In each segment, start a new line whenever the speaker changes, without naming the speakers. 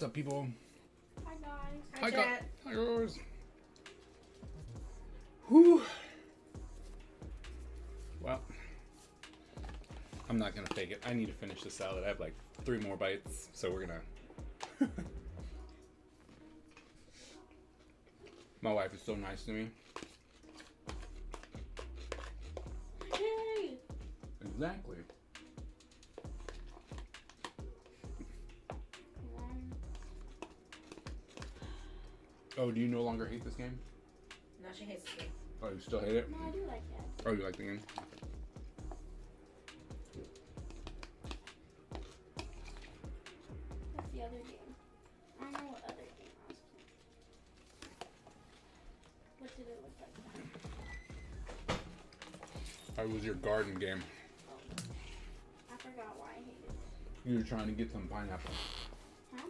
What's up, people?
Hi guys.
Hi, chat.
Hi, guys. Whew. Well, I'm not gonna fake it. I need to finish the salad. I have like 3 more bites, so we're gonna. My wife is so nice to me.
Yay!
Exactly. Oh, do you no longer hate this game?
No, she hates this game.
Oh, you still hate it?
No, I do like that.
Oh, you like the game?
What's the other game? I don't know what other game I was playing. What did it look like?
Or was your garden game?
Oh, I forgot why I hated it.
You were trying to get some pineapple.
Huh?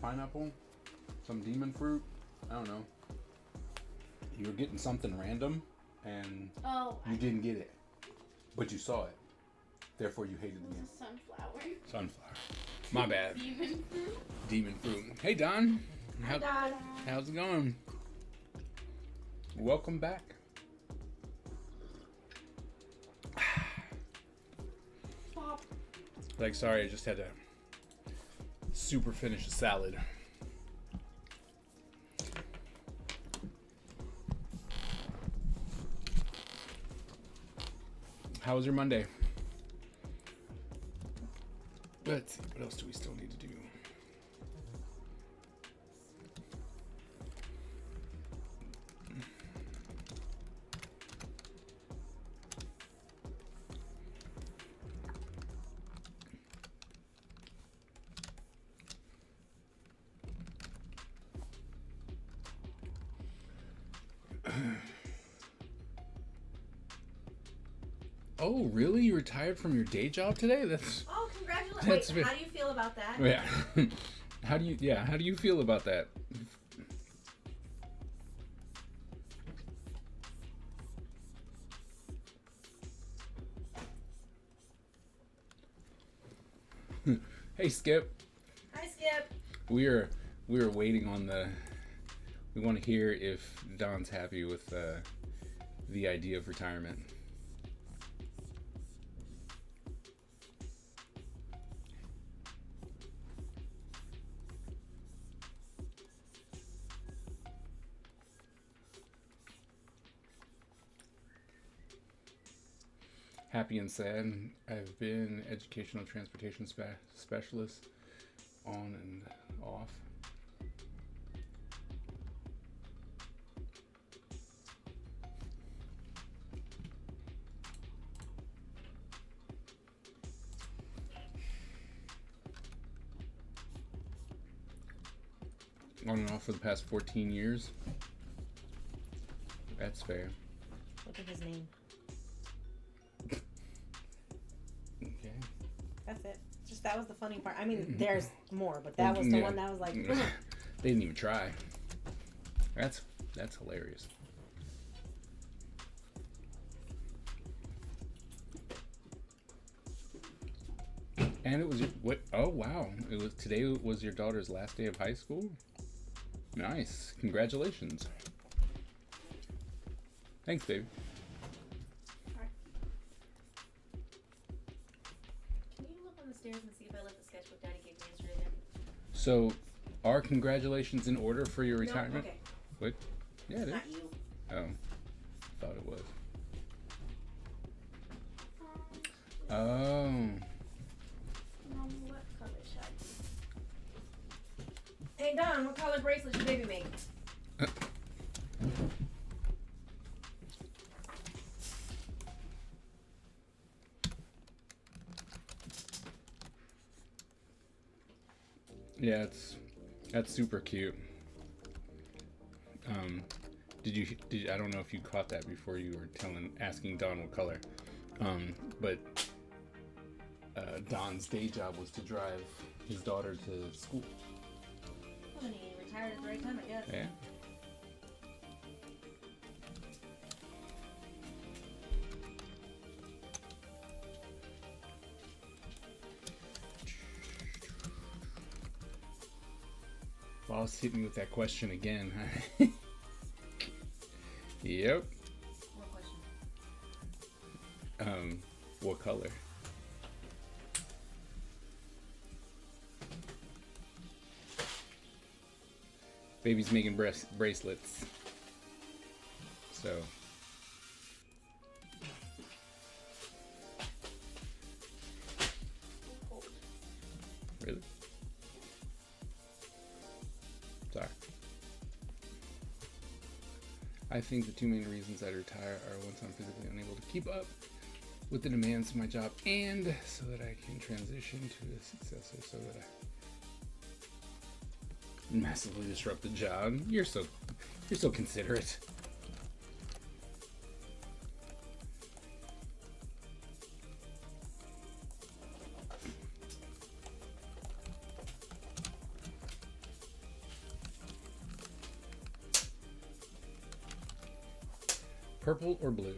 Pineapple? Some demon fruit? I don't know. You were getting something random, and
Oh,
you didn't get it. But you saw it. Therefore, you hated
it
the
was
game.
a sunflower.
Sunflower. My bad.
Demon fruit.
Demon fruit. Hey, Don.
Hi, Don.
How's it going? Welcome back.
Stop.
Like, sorry, I just had to super finish a salad. How was your Monday? Let's see, what else do we still need to do? Oh, really? You retired from your day job today? That's
Oh, congratulations.
That's
Wait, how do you feel about that?
yeah. How do you feel about that? Hey, Skip.
Hi, Skip.
We are waiting on the. We want to hear if Don's happy with the idea of retirement. Happy and sad. I've been educational transportation specialist on and off. On and off for the past 14 years. That's fair.
Look at his name.
Okay.
That's it. Just that was the funny part. I mean, there's more, but that was the one that was like.
They didn't even try. That's hilarious. And it was what? Oh wow! Today was your daughter's last day of high school. Nice. Congratulations. Thanks, baby.
Can you look on the stairs and see if I left the sketchbook Daddy gave me yesterday there?
So, are congratulations in order for your retirement?
No? Okay.
What? Yeah, it is.
Not you.
Oh, thought it was. Oh.
What color should I do?
Hey, Don, what color bracelet should baby make?
Yeah, that's super cute. Did I don't know if you caught that before you were asking Don what color. But Don's day job was to drive his daughter to school.
Well, then he retired at the right time, I guess.
Yeah. boss hit me with that question again. Yep.
What question?
What color? Baby's making bracelets. So. Really? Sorry. I think the two main reasons I'd retire are once I'm physically unable to keep up with the demands of my job, and so that I can transition to a successor, so that I massively disrupt the job. You're so considerate. Purple or blue?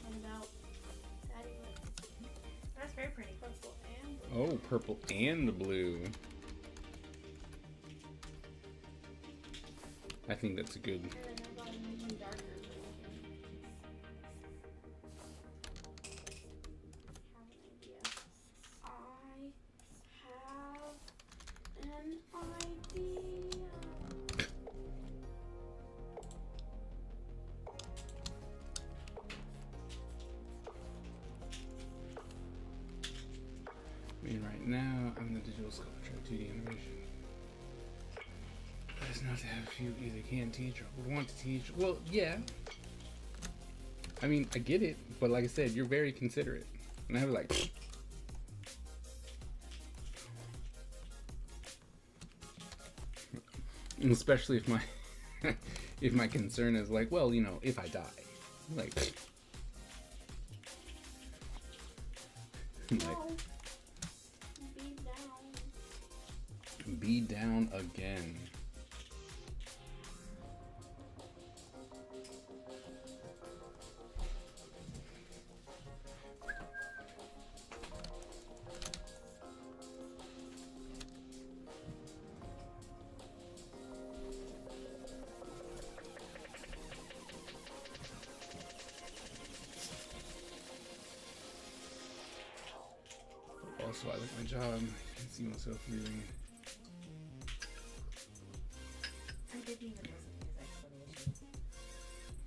And out. Daddy, look.
That's very pretty.
Purple and blue.
Oh, purple and blue. I think that's a good.
And then I got an even darker blue. Have an idea. I have an idea.
I mean, right now, I'm the digital sculpture, 2D animation. But it's not to have you either can teach or would want to teach. Well, yeah. I mean, I get it, but like I said, you're very considerate. And I was like, and especially if my if my concern is like, well, you know, if I die, like, like
No.
be
Be down.
down again. Also, I like my job. I can see myself leaving.
I didn't even listen to his explanation.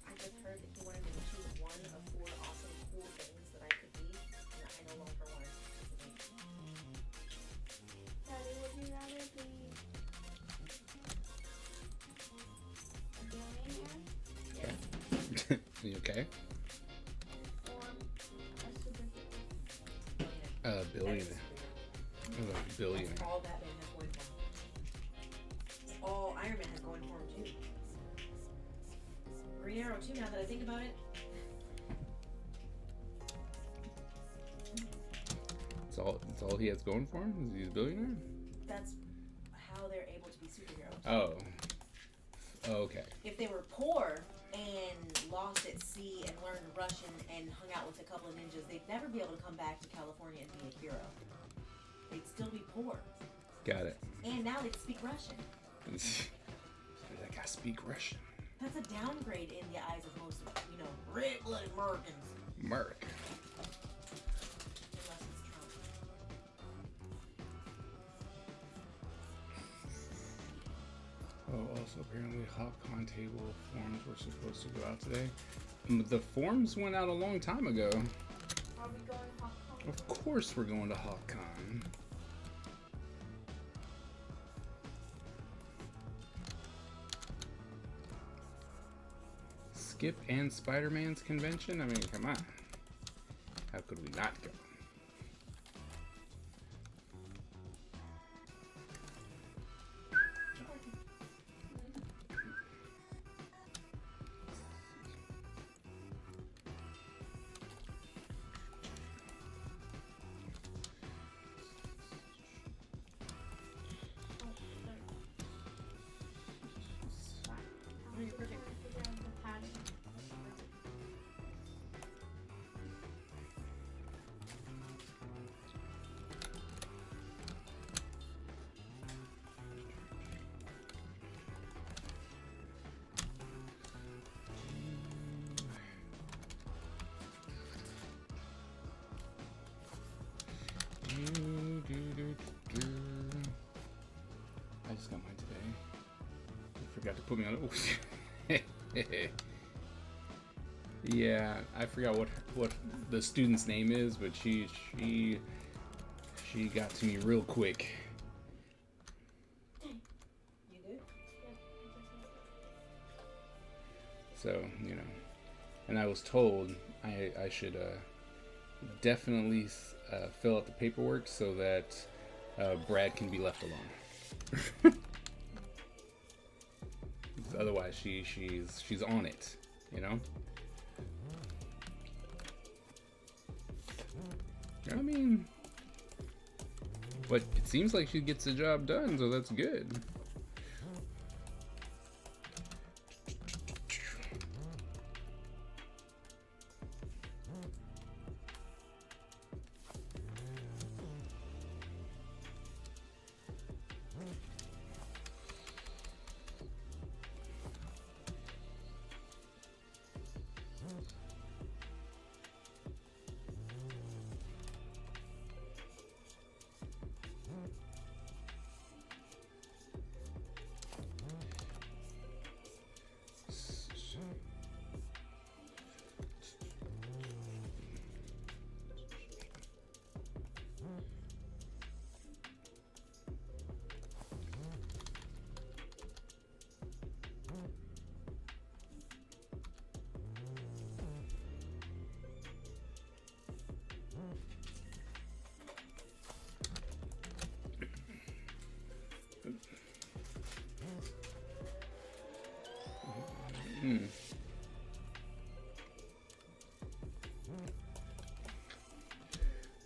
I just heard that he wanted me to choose one of 4 awesome, cool things that I could be, and I no longer wanted to participate.
Daddy, would you rather be a billionaire
Yes.
You okay?
or a superhero?
Billionaire. I love billionaire.
That's all Batman has going for him. All Iron Man has going for him too. Green Arrow too, now that I think about it.
It's all he has going for him? Is he a billionaire?
That's how they're able to be superheroes.
Oh. Okay.
If they were poor and lost at sea and learned Russian and hung out with a couple of ninjas, they'd never be able to come back to California and be a hero. They'd still be poor.
Got it.
And now they'd speak Russian.
That guy speak Russian.
That's a downgrade in the eyes of most, red-blooded Americans.
Merc.
Unless it's Trump.
Oh, also apparently HopCon table forms were supposed to go out today. The forms went out a long time ago.
Are we going Hong Kong?
Of course we're going to HopCon. Skip and Spider-Man's convention? I mean, come on. How could we not go?
You're perfect.
just got mine today. I forgot to put me on it. Yeah, I forgot what the student's name is, but she got to me real quick.
You did?
So, you know, and I was told I should definitely fill out the paperwork so that Brad can be left alone. Otherwise, she's on it, you know. I mean, but it seems like she gets the job done, so that's good.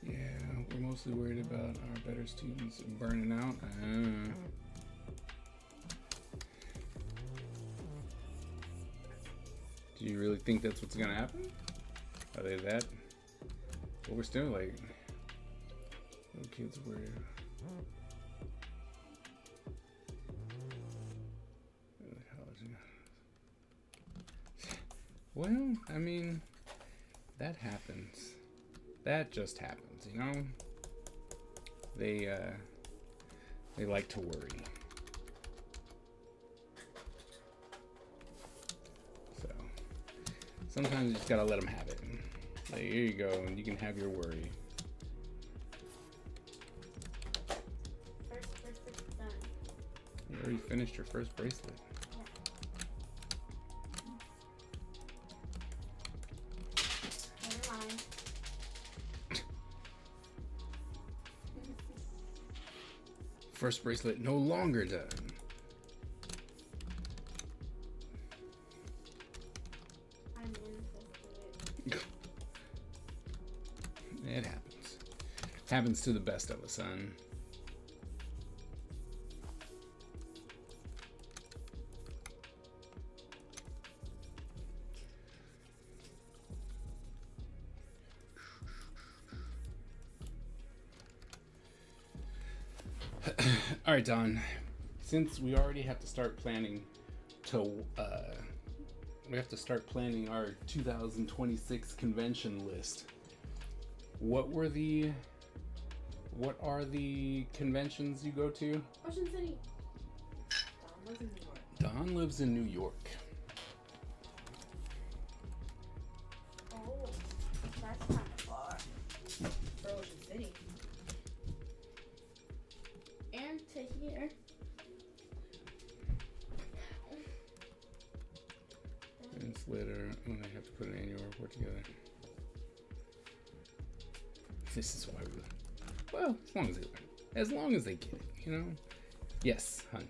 Yeah, we're mostly worried about our better students burning out. Do you really think that's what's gonna happen? Are they that overstimulated? Little kids worried. Well, I mean, that happens. That just happens, you know? They like to worry. So, sometimes you just gotta let them have it. Like, here you go, and you can have your worry.
First bracelet's done.
You already finished your first bracelet.
Never mind.
First bracelet no longer done.
I manifested it.
It happens. Happens to the best of us, son. All right, Don. Since we already have to start planning we have to start planning our 2026 convention list. What are the conventions you go to?
Ocean City.
Don lives in New York.
Don lives in New York.
Oh, that's kind of far.
For Ocean City.
And to here.
Minutes later, when I have to put an annual report together. This is why we. Well, as long as they get it, you know. Yes, hun.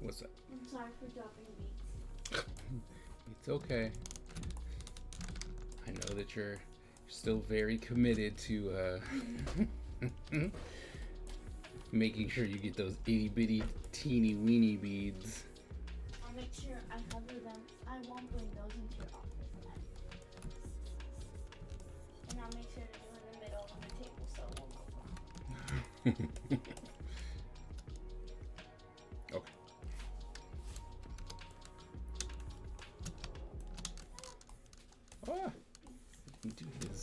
What's up?
I'm sorry for dropping beats.
It's okay. I know that you're still very committed to making sure you get those itty bitty teeny weeny beads.
I'll make sure I cover them. I won't bring those into your office. And I'll make sure to do it in the middle on the table so it won't go wrong.
Okay. Ah, let me do his.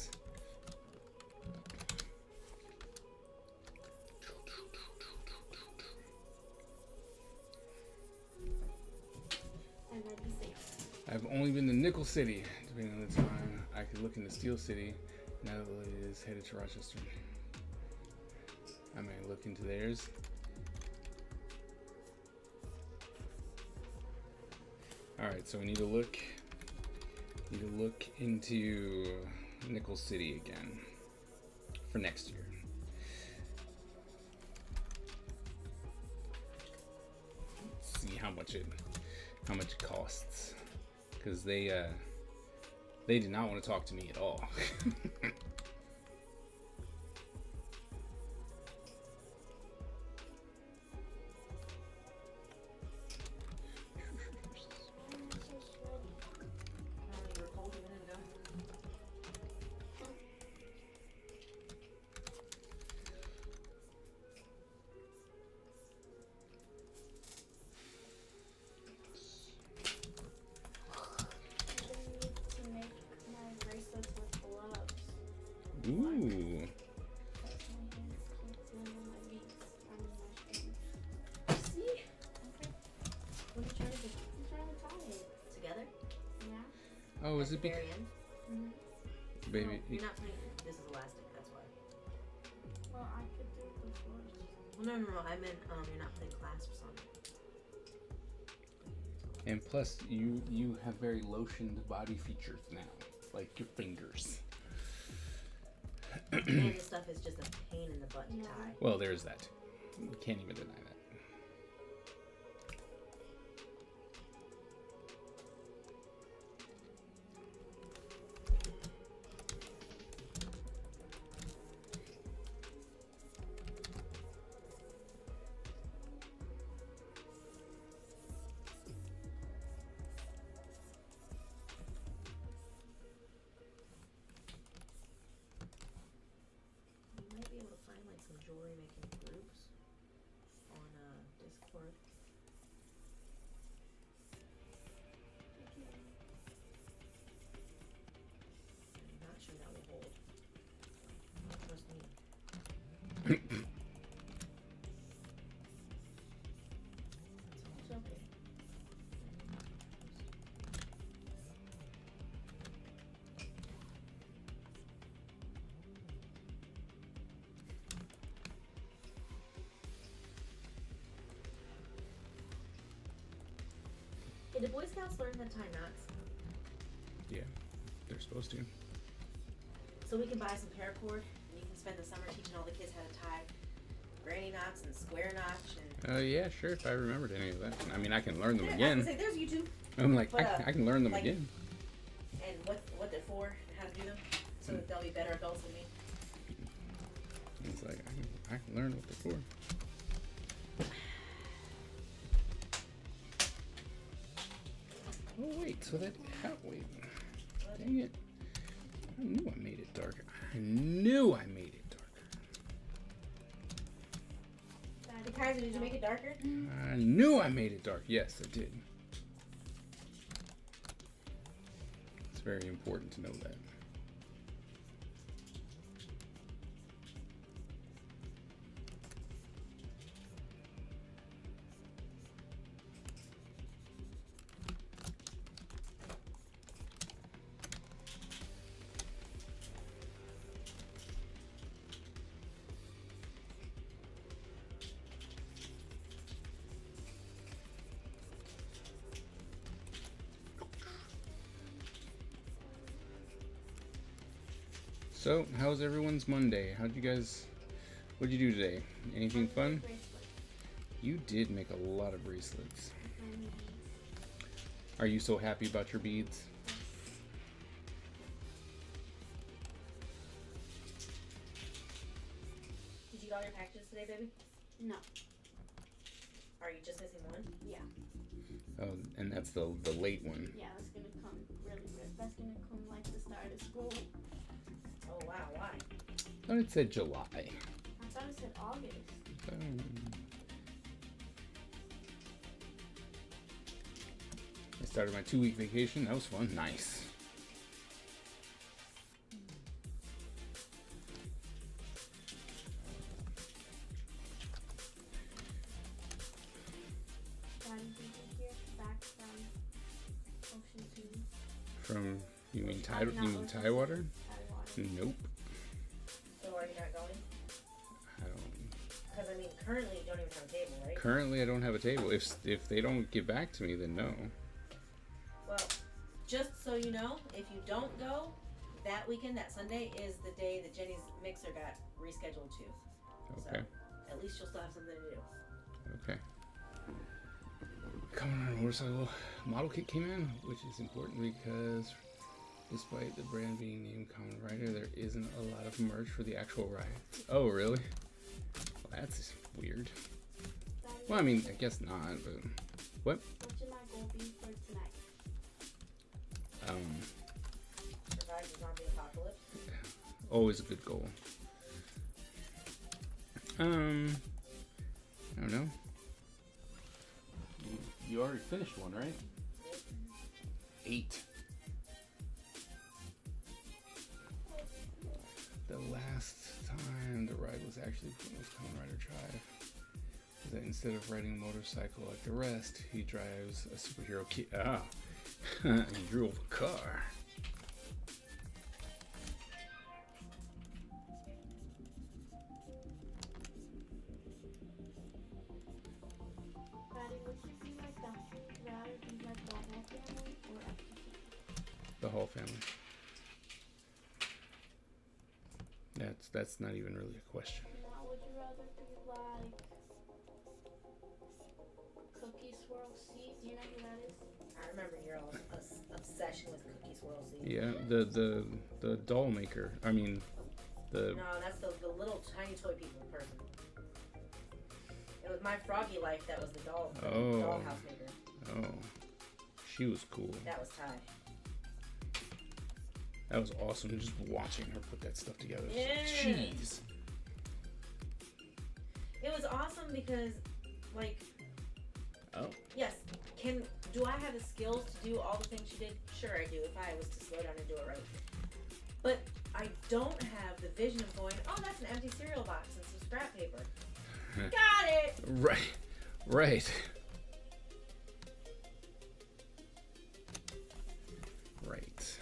I've only been to Nickel City. Depending on the time, I could look into Steel City. Now that Lily is headed to Rochester. I may look into theirs. Alright, so we need to look into Nickel City again for next year. See how much it costs, because they did not want to talk to me at all.
You were cold a minute ago.
I need to make my bracelets with gloves.
Ooh.
Because my hands keep feeling my beads. I mean my strings. See? Okay.
What are you trying to do?
I'm trying to tie it.
Together?
Yeah.
Oh, is
At
it
the
because
very end?
Mm-hmm.
baby?
No, you're not putting. This is elastic. That's why.
Well, I could do it before.
Well, no. I meant you're not putting clasps on it.
And plus, you have very lotioned body features now, like your fingers.
And this stuff is just a pain in the butt to
Yeah.
tie.
Well, there's that. You can't even deny that.
You might be able to find like some jewelry making groups on Discord. I'm not sure that will hold. Trust me.
It's okay.
Hey, did Boy Scouts learn how to tie knots?
Yeah, they're supposed to.
So we can buy some paracord and you can spend the summer teaching all the kids how to tie granny knots and square knots and
Yeah, sure. If I remembered any of that, I mean, I can learn them
I
again.
was gonna say, there's YouTube
I'm like,
but,
I can learn them
like-
again.
and what they're for and how to do them so that they'll be better adults than me.
It's like I can learn what they're for. Oh wait, so that wait, dang it! I knew I made it darker. I knew I made it darker.
The Kaiser, did you make it darker?
I knew I made it dark. Yes, I did. It's very important to know that. So, how's everyone's Monday? What'd you do today? Anything fun?
Bracelet.
You did make a lot of bracelets.
My beads.
Are you so happy about your beads?
Did you get all your packages today, baby?
No.
Are you just missing one?
Yeah.
Oh, and that's the late one.
Yeah, that's gonna come really good. That's gonna come like the start of school.
Oh wow, why?
I thought it said July.
I thought it said August.
I started my 2-week vacation. That was fun. Nice.
Why did you get here back from Ocean to
From you mean
I'm not looking
Tidewater?
Tidewater.
Nope.
So are you not going?
I don't.
Because I mean, currently you don't even have a table, right?
Currently, I don't have a table. If they don't get back to me, then no.
Well, just so you know, if you don't go, that weekend, that Sunday, is the day that Jenny's mixer got rescheduled to.
Okay.
So at least you'll still have something to do.
Okay. Coming on a motorcycle model kit came in, which is important because despite the brand being named Common Rider, there isn't a lot of merch for the actual ride. Oh, really? Well, that's weird.
Daddy,
Well, I mean, I guess not, but what?
what should my goal be for tonight?
Survive the zombie apocalypse.
Always a good goal. I don't know. You already finished one, right? 8. The last time the ride was actually put in Kamen Rider Drive is that instead of riding a motorcycle like the rest, he drives a superhero kit. Ah, he drove a car.
Daddy, would you be like the rather be like the whole family or FTT?
The whole family. That's not even really a question.
Now, would you rather be like Cookie Swirl Seed? Do you know who that is?
I remember your obsession with Cookie Swirl Seed.
Yeah, the doll maker. I mean, the
No, that's the little tiny toy people person. It was My Froggy Life that was the dollhouse maker.
oh, she was cool.
That was Ty.
That was awesome. Just watching her put that stuff together.
Yeah.
Jeez.
It was awesome because, like,
Oh.
yes, do I have the skills to do all the things she did? Sure I do, if I was to slow down and do it right. But I don't have the vision of going, oh, that's an empty cereal box and some scrap paper. Got it!
Right. Right. Right.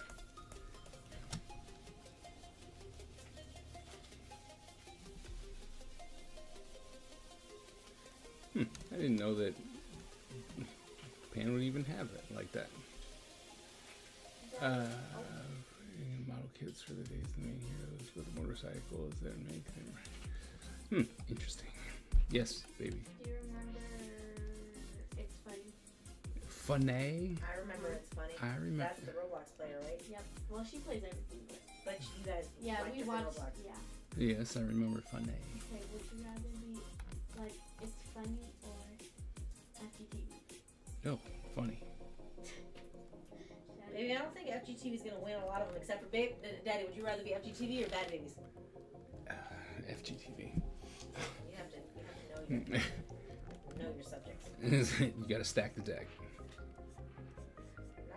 I didn't know that Pan would even have it like that. Model kits for the days the main heroes with motorcycles that make them. Interesting. Yes, baby.
Do you remember It's Funny?
Funny.
I remember it's funny.
I remember.
That's the Roblox player, right?
Yep. Well, she plays everything, but
But you guys
yeah,
liked
we
it for
watched.
Roblox.
Yeah.
Yes, I remember Funny.
Okay, would you rather be like It's Funny or FGTV?
Oh, funny.
Baby, I don't think FGTV is gonna win a lot of them, except for Daddy. Would you rather be FGTV or Bad Babies?
FGTV.
You have to know your subjects.
You gotta stack the deck.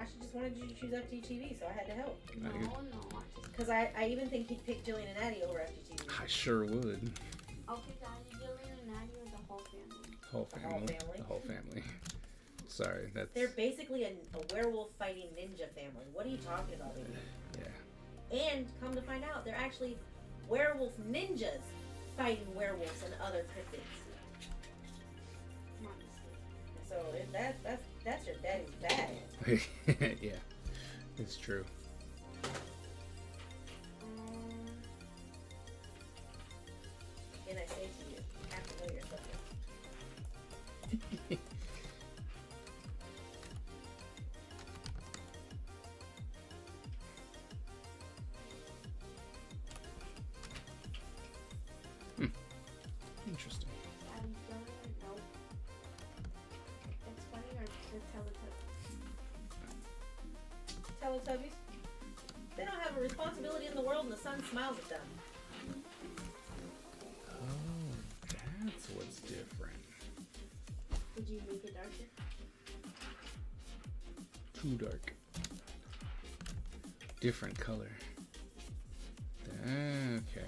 Ashley just wanted you to choose FGTV, so I had to help.
No,
I-
no. I just
Because I even think he'd pick Jillian and Addie over FGTV.
I sure would.
okay, Daddy, Jillian and Maddie or the whole family?
Whole
The whole
family.
family?
The whole family. Sorry, that's
They're basically a werewolf fighting ninja family. What are you talking about, baby?
yeah.
And come to find out, they're actually werewolf ninjas fighting werewolves and other cryptids.
Honestly.
So that's your daddy's bag.
Yeah, it's true.
And I say to you, you have to know your subject.
Interesting.
Daddy, Jillian, nope. It's Funny or the Teletubbies?
Teletubbies, they don't have a responsibility in the world and the sun smiles at them.
Oh, that's what's different.
Would you make it darker?
Too dark. Different color. Okay.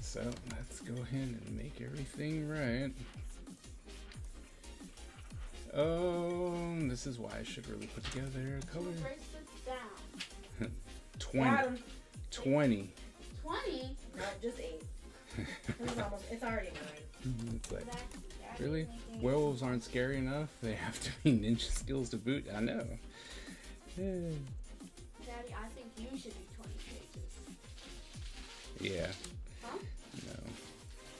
So let's go ahead and make everything right. Oh, this is why I should really put together a color.
Two bracelets down.
20.
Got him.
20.
20?
No, just 8. It's already 9.
It's like,
Daddy
really?
making-
Werewolves aren't scary enough? They have to be ninja skills to boot? I know.
Daddy, I think you should do 20 pages.
Yeah.
Huh?
No.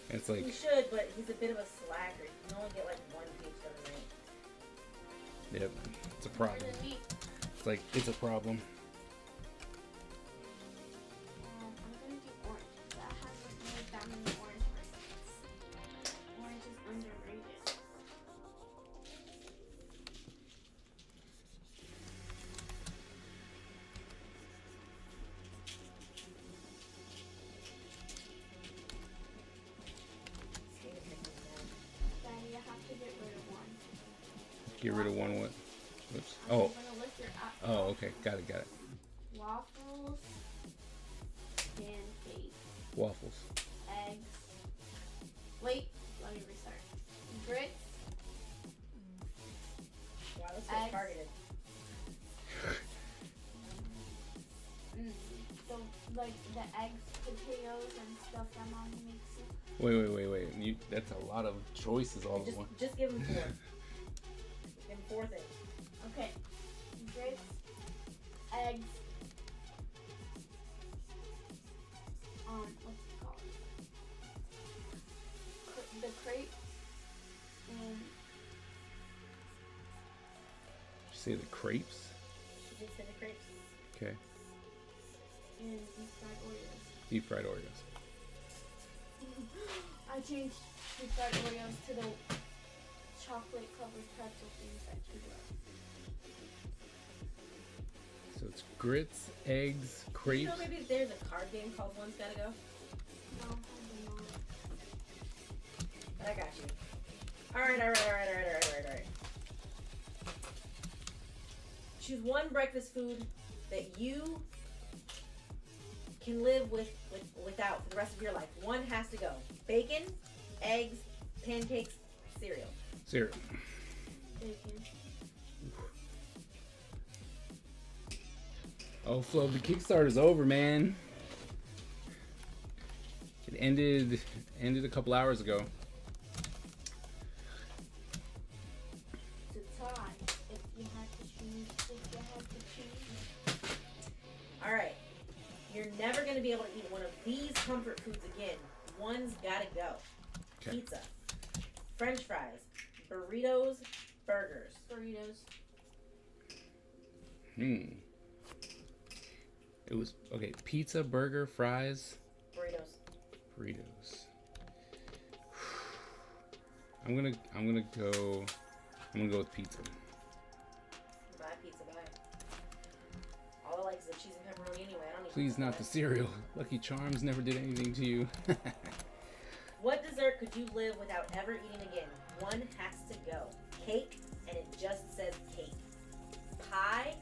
It's
He
like,
should, but he's a bit of a slacker. You can only get like 1 page done a night.
yep, it's a
More
problem.
than me.
It's like, it's a problem.
I'm gonna do orange. That hasn't made that many orange bracelets. Orange is underrated. Daddy, I have to get rid of one.
Get rid of one what? Oops.
I'm
Oh,
gonna lift your up.
oh, okay. Got it, got it.
Waffles, pancakes,
Waffles.
eggs. Wait, let me restart. Grits,
Wow, this is
Eggs.
targeted.
so like the eggs, potatoes, and stuff that mommy makes.
Wait. That's a lot of choices all at once.
Just give him 4. Give him 4 things.
Okay, grits, eggs. What's it called? The crepe and
Did you say the crepes?
She did say the crepes.
Okay.
deep fried Oreos.
Deep fried Oreos.
I changed deep fried Oreos to the chocolate covered pretzel things that you love.
So it's grits, eggs,
You
crepes.
know, maybe there's a card game called One's Gotta Go.
No, I do not.
But I got you. Alright. Choose one breakfast food that you can live without for the rest of your life. One has to go. Bacon, eggs, pancakes, cereal.
Cereal.
Bacon.
Oh, Flo, the Kickstarter's over, man. It ended a couple hours ago.
To tie, if you had to choose.
Alright. You're never going to be able to eat one of these comfort foods again. One's gotta go.
Okay.
Pizza, French fries, burritos, burgers.
Burritos.
It was okay. Pizza, burger, fries,
Burritos.
burritos. I'm gonna go with pizza.
Buy pizza, buy. All I like is the cheese and pepperoni anyway. I don't need
Please
pizza
not
pie.
the cereal. Lucky Charms never did anything to you.
What dessert could you live without ever eating again? One has to go. Cake, and it just says cake. Pie,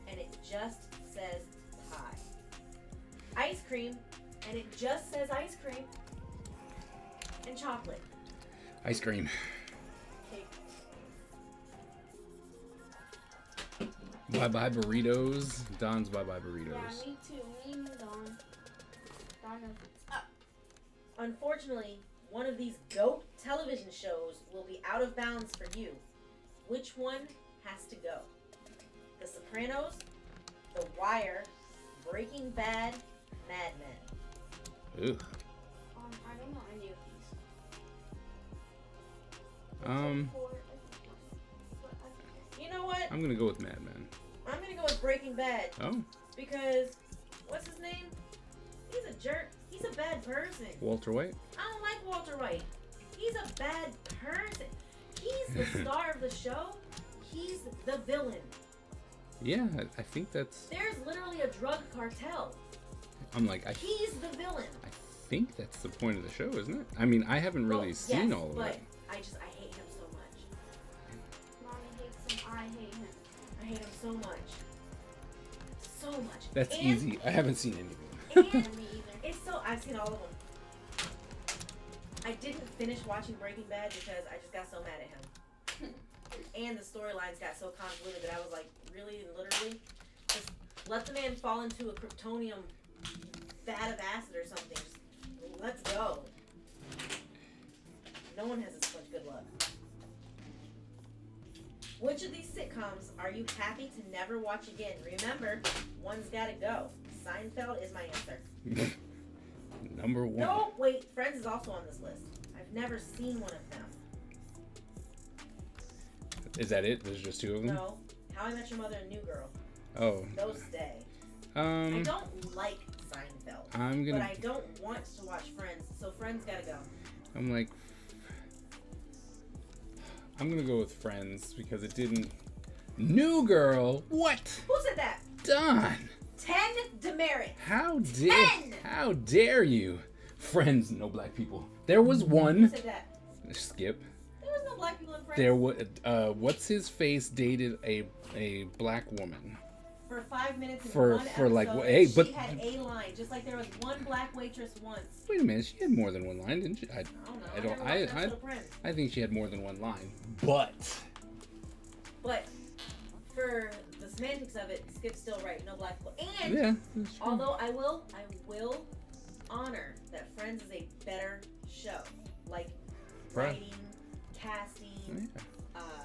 and it just says pie. Ice cream, and it just says ice cream. And chocolate.
Ice cream.
Cake.
Bye bye burritos. Don's bye bye burritos.
Yeah, me too. Me and Dawn. Dawn knows it's up.
Unfortunately, one of these GOAT television shows will be out of bounds for you. Which one has to go? The Sopranos, The Wire, Breaking Bad, Mad Men.
Ugh.
I don't know any of these.
Um,
You know what?
I'm gonna go with Mad Men.
I'm gonna go with Breaking Bad
Oh,
because what's his name? He's a jerk. He's a bad person.
Walter White.
I don't like Walter White. He's a bad person. He's the star of the show. He's the villain.
Yeah, I think that's.
There's literally a drug cartel.
I'm like, I
He's the villain.
think that's the point of the show, isn't it? I mean, I haven't really
Well,
seen
yes,
all of
but
it.
I hate him so much.
Mommy hates him. I hate him.
I hate him so much. So much.
That's
And-
easy. I haven't seen any of it.
And
Me either.
it's so I've seen all of them. I didn't finish watching Breaking Bad because I just got so mad at him. And the storylines got so convoluted that I was like, really and literally, just Let the man fall into a kryptonium vat of acid or something. Just, let's go. No one has as much good luck. Which of these sitcoms are you happy to never watch again? Remember, one's gotta go. Seinfeld is my answer.
Number 1.
No, wait, Friends is also on this list. I've never seen one of them.
Is that it? There's just 2 of them?
No. How I Met Your Mother and New Girl.
Oh.
Those stay. I
Um,
don't like Seinfeld.
I'm
But
gonna.
I don't want to watch Friends, so Friends gotta go.
I'm like. I'm gonna go with Friends because it didn't. New Girl. What?
Who said that?
Don.
10 demerits.
How dare you? Friends, no black people. There was
Who
one.
said that?
Skip.
There was no black people in Friends.
There was. What's his face dated a black woman.
For 5 minutes in
For-
one
for, like,
episode,
hey,
she
but-
had a line, just like there was one black waitress once.
Wait a minute, she had more than one line, didn't she?
I don't know.
I don't.
never watched an episode of Friends.
I think she had more than one line. But
But for the semantics of it, Skip's still right. No black people. And
yeah, that's true.
although I will honor that Friends is a better show. Like
Right.
writing, casting,
Yeah.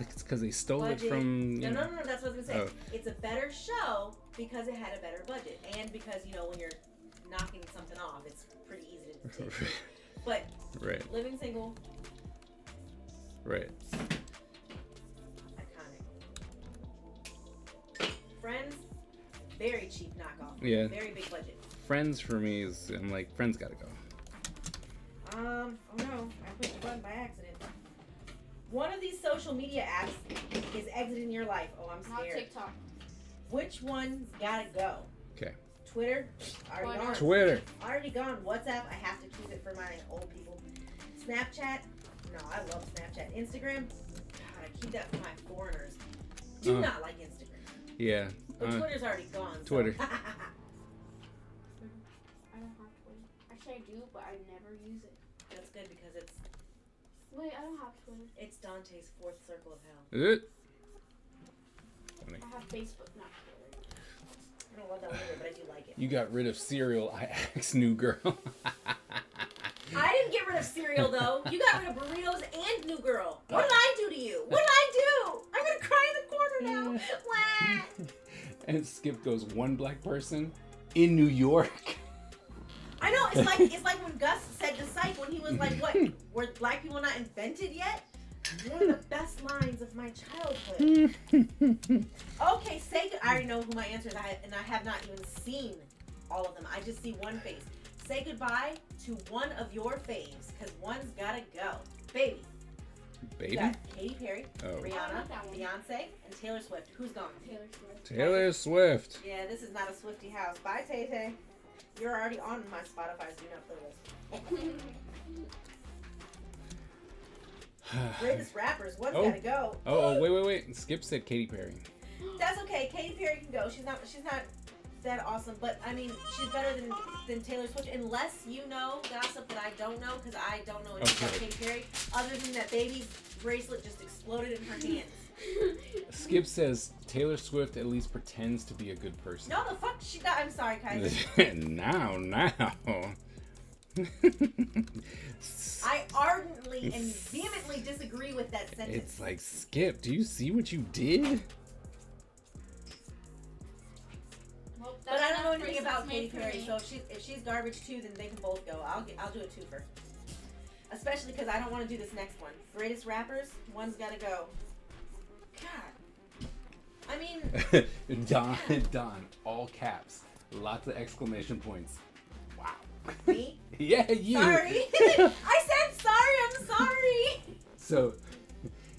It's because they stole
budget.
it from.
No, that's what I was gonna say.
Oh.
It's a better show because it had a better budget, and because when you're knocking something off, it's pretty easy to take. But
Right.
Living Single,
Right.
iconic. Friends, very cheap knockoff.
Yeah.
Very big budget.
Friends for me is. I'm like, Friends gotta go.
Oh no, I pushed the button by accident. One of these social media apps is exiting your life. Oh, I'm
Not
scared.
TikTok.
Which one's gotta go?
Okay.
Twitter, already gone.
Twitter.
Already gone. WhatsApp, I have to keep it for my old people. Snapchat, no, I love Snapchat. Instagram, God, I keep that for my foreigners. Do not like Instagram.
Yeah.
But Twitter's already gone. So.
Twitter.
I don't have Twitter. Actually, I do, but I never use it.
That's good because
Wait, I don't have Twitter.
it's Dante's fourth circle of hell.
Is it?
I have Facebook, not Twitter.
I don't love that one either, but I do like it.
You got rid of cereal. I asked New Girl.
I didn't get rid of cereal though. You got rid of burritos and New Girl. What did I do to you? What did I do? I'm gonna cry in the corner now. Wah.
And Skip goes, one black person in New York.
I know, it's like when Gus said to Psych when he was like, what, were black people not invented yet? One of the best lines of my childhood. Okay, I already know who my answer is, and I have not even seen all of them. I just see one face. Say goodbye to one of your faves, because one's gotta go. Baby.
Baby?
You got Katy Perry,
Oh.
Rihanna,
that one.
Beyonce, and Taylor Swift. Who's gone?
Taylor Swift.
Taylor Swift.
Yeah, this is not a Swiftie house. Bye, Tay Tay. You're already on my Spotify's Do Not Play list. Greatest rappers. One's
Oh.
gotta go.
Oh, wait. Skip said Katy Perry.
That's okay. Katy Perry can go. She's not that awesome, but I mean, she's better than Taylor Swift. Unless you know gossip that I don't know, because I don't know anything about
Okay.
Katy Perry, other than that baby's bracelet just exploded in her hands.
Skip says Taylor Swift at least pretends to be a good person.
No, the fuck she got. I'm sorry, Kaiser.
now.
I ardently and vehemently disagree with that sentence.
It's like, Skip, do you see what you did?
Well,
But I don't know
enough
anything
bracelets
about Katy
made for
Perry,
me.
so if she's garbage too, then they can both go. I'll do a twofer. Especially because I don't want to do this next one. Greatest rappers, one's gotta go. God. I mean,
Don, all caps, lots of exclamation points. Wow.
me?
Yeah, you.
Sorry. I said sorry, I'm sorry.
So,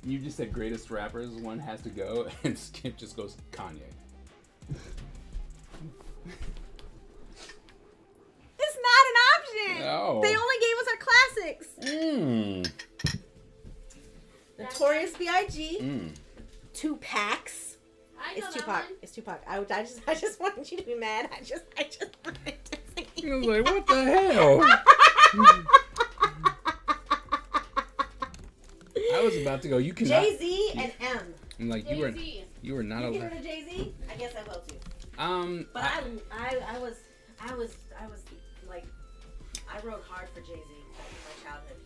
you just said greatest rappers, one has to go, and Skip just goes Kanye.
It's not an option.
Oh.
They only gave us our classics. Notorious B.I.G. Tupacs.
I know
It's
that
Tupac.
one.
It's Tupac. I just wanted you to be mad. I just wanted to say.
I was like, what the hell? I was about to go, you cannot.
Jay-Z and M.
I'm like,
Jay-Z.
you were not
You get
allowed.
rid of Jay-Z? I guess I will too. But I was like, I rode hard for Jay-Z back in my childhood.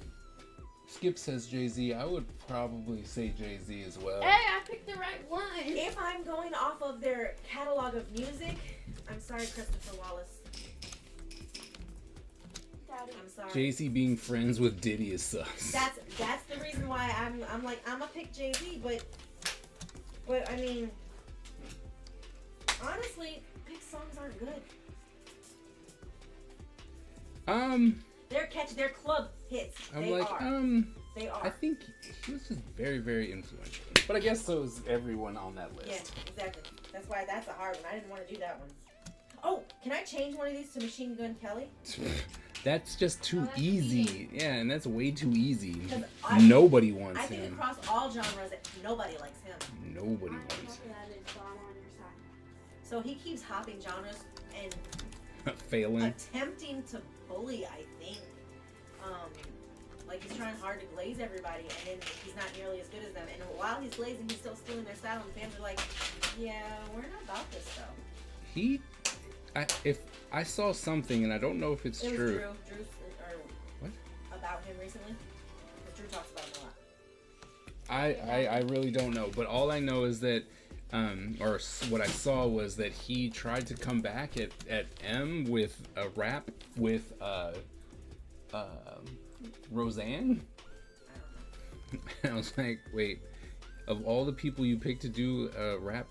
Skip says Jay-Z. I would probably say Jay-Z as well.
Hey, I picked the right one.
If I'm going off of their catalog of music, I'm sorry, Christopher Wallace.
Daddy.
I'm sorry.
Jay-Z being friends with Diddy is sus.
That's the reason why I'm like, I'm gonna pick Jay-Z, but I mean, honestly, big songs aren't good. They're catchy. They're club hits.
I'm
They
like,
are. They are.
I think he was just very, very influential. But I guess so is everyone on that list.
Yeah, exactly. That's why that's a hard one. I didn't want to do that one. Oh, can I change one of these to Machine Gun Kelly?
That's just too
Oh, that's
easy.
easy.
Yeah, and that's way too easy.
'Cause
Nobody wants
I think
him.
across all genres, that nobody likes him.
Nobody
I
wants
know that is Bob on your side.
So he keeps hopping genres and
him. Failing.
attempting to bully, I think. Like he's trying hard to glaze everybody, and then he's not nearly as good as them. And while he's glazing, he's still stealing their style, and fans are like, yeah, we're not about this though.
If I saw something, and I don't know if it's
It was
true.
Drew's
What?
about him recently. 'Cause Drew talks about him a lot.
I really don't know, but all I know is that, what I saw was that he tried to come back at M with a rap with Roseanne. And I was like, wait, of all the people you picked to do a rap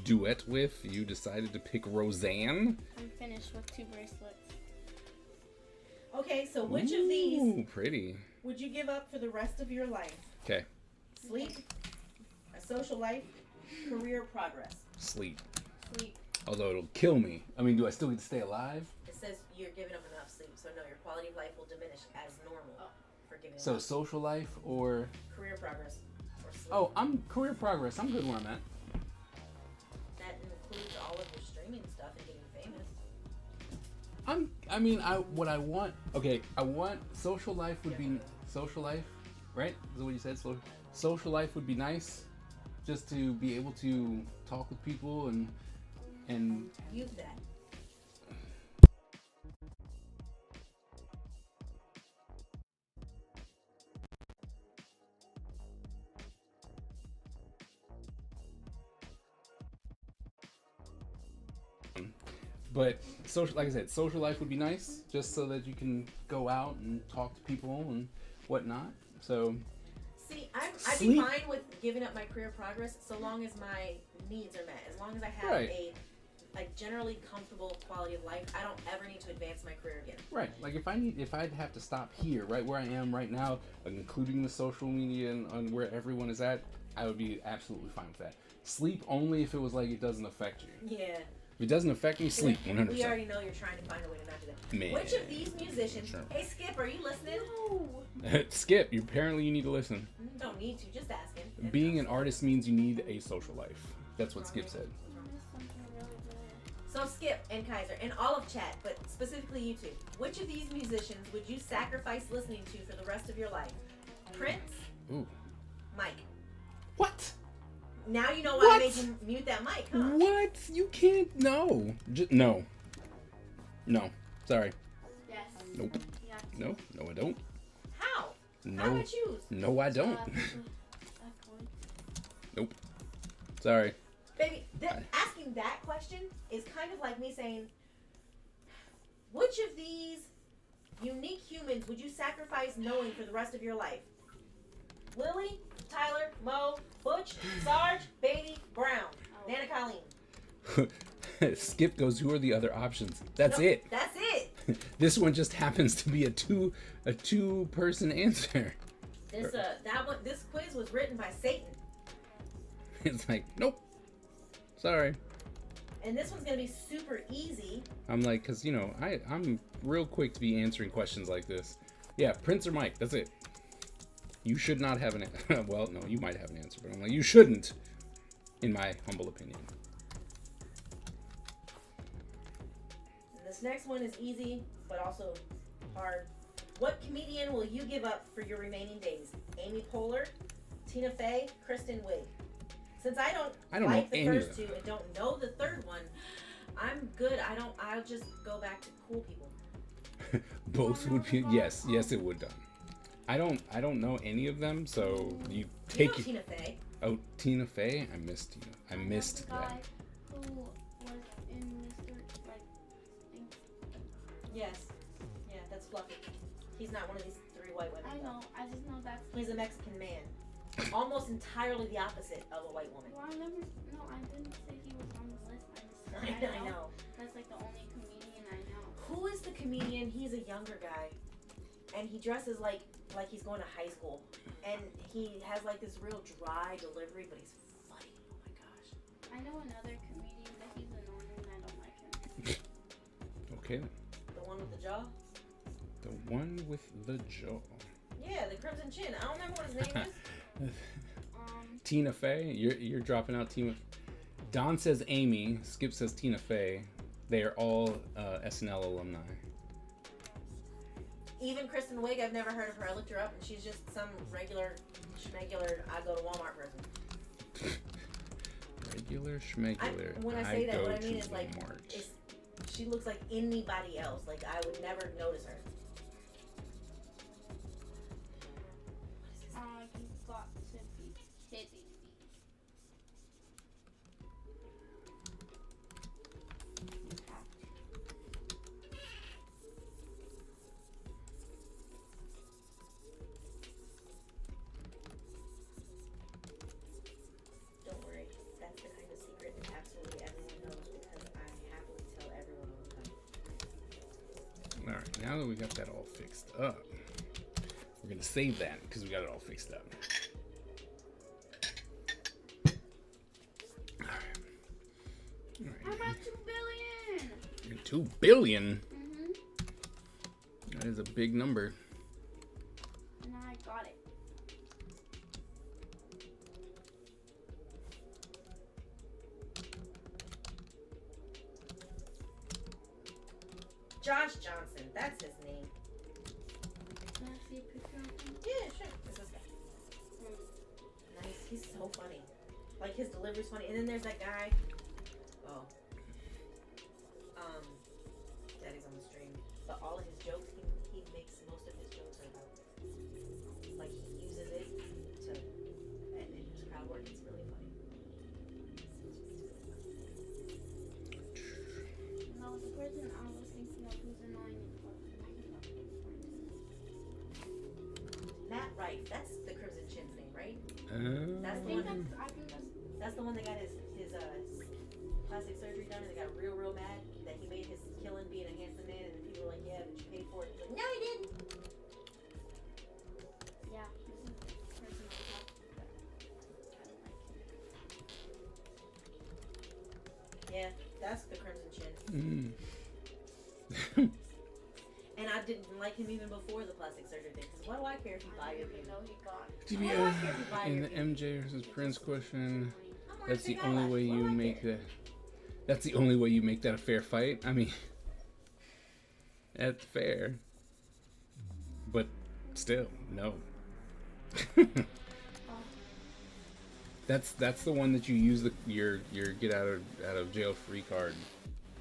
duet with, you decided to pick Roseanne?
I'm finished with 2 bracelets.
Okay, so which of these
Ooh, pretty.
would you give up for the rest of your life?
Okay,
Sleep, a social life, career progress.
sleep.
Sleep.
Although it'll kill me. I mean, do I still get to stay alive?
It says you're giving up enough sleep, so no, your quality of life will diminish as normal for giving
So
up.
social life or...
Career progress or sleep.
Oh, I'm career progress. I'm good where I'm at.
That includes all of your streaming stuff and getting famous.
I want. Okay, I want social life would be social life, right? Is that what you said? Social life would be nice, just to be able to talk with people and
Use that.
but social, like I said, social life would be nice, just so that you can go out and talk to people and whatnot. So
See, I'd be
Sleep.
fine with giving up my career progress so long as my needs are met. As long as I have
Right.
a generally comfortable quality of life, I don't ever need to advance my career again.
right, like if I'd have to stop here, right where I am right now, including the social media and where everyone is at, I would be absolutely fine with that. Sleep only if it was like it doesn't affect you.
Yeah.
If it doesn't affect me, sleep
We
100%.
already know you're trying to find a way to not do that.
Man.
Which of these musicians?
Sure.
Hey, Skip, are you listening?
No.
Skip, apparently you need to listen.
Don't need to. Just asking.
Being an artist means you need a social life. That's what Skip said.
Something really good.
So Skip and Kaiser and all of chat, but specifically you two. Which of these musicians would you sacrifice listening to for the rest of your life? Prince,
Ooh.
Mike.
What?
Now you know why I
What?
made you mute that mic, huh?
What? You can't. No. No. No. Sorry.
Yes.
Nope.
Yeah.
No. No, I don't.
How? How
No.
would I choose?
No, I don't. Nope. Sorry.
Baby, asking that question is kind of like me saying, which of these unique humans would you sacrifice knowing for the rest of your life? Lily, Tyler, Mo, Butch, Sarge, Beatty, Brown, Nana Colleen.
Skip goes, who are the other options? That's
No,
it.
That's it.
This one just happens to be a two-person answer.
This quiz was written by Satan,
It's like, nope. Sorry.
and this one's gonna be super easy.
I'm like, cause I'm real quick to be answering questions like this. Yeah, Prince or Mike, that's it. You should not have an well, no, you might have an answer, but I'm like, you shouldn't, in my humble opinion.
And this next one is easy, but also hard. What comedian will you give up for your remaining days? Amy Poehler, Tina Fey, Kristen Wiig. Since I don't
I don't
like
know
the
any of
first
them.
two and don't know the third one, I'm good. I'll just go back to cool people.
Both would be yes, it would. I don't know any of them, so you
You
take
know
it.
Tina Fey.
Oh, Tina Fey. I missed Tina. I missed
the guy
that.
who was in Mr. Like,
Yes. Yeah, that's Fluffy. He's not one of these 3 white women.
I know. I just know that's.
He's a Mexican man. Almost entirely the opposite of a white woman.
Well, I never. No, I didn't say he was on the list. I just
I know.
That's like the only comedian I know.
Who is the comedian? He's a younger guy. And he dresses like he's going to high school. And he has like this real dry delivery, but he's funny. Oh my gosh.
I know another comedian, but he's annoying and I don't like him.
Okay then.
The one with the jaw?
The one with the jaw.
Yeah, the Crimson Chin. I don't remember what his name is.
Tina Fey. You're dropping out Tina. Don says Amy. Skip says Tina Fey. They are all SNL alumni.
Even Kristen Wiig, I've never heard of her. I looked her up and she's just some regular schmegular I go to Walmart person.
Regular schmegular.
When I say that, what I mean
to
is like,
Walmart.
she looks like anybody else. Like I would never notice her.
You've got to be kidding me.
Don't worry, that's the kind of secret that absolutely everyone knows because I happily tell everyone all the time.
Alright, now that we got that all fixed up, we're going to save that because we got it all fixed up.
How about 2 billion?
2 billion?
Mm-hmm.
That is a big number.
And I got it.
Josh Johnson, that's his name.
Can I see a picture of him?
Yeah, sure. It's this guy. Nice. He's so funny. Like his delivery's funny. And then there's that guy. Oh. Daddy's on the stream. But all of his jokes, he makes most of his jokes are about. Like he uses it to and his crowd work. It's really funny.
No, the person I was thinking of who's annoying is
Matt Wright. That's the Crimson Chin's name, right? That's
I
the
think
one.
that's
That's the one that got his plastic surgery done and they got real mad that he made his killing being a handsome man and people were like, yeah, but you paid for it. He's like, no, he didn't.
yeah, this is the person I have, but I don't like him.
Yeah, that's the Crimson Chin. And I didn't like him even before the plastic surgery thing. Because what do I care if you buy your
didn't even
beauty?
know he got it.
In the MJ versus Prince question,
I'm wearing
that's the
big
only way
eyelashes. What
you
do I
make
care?
that. That's the only way you make that a fair fight. I mean, that's fair, but still, no. That's the one that you use your get out of jail free card.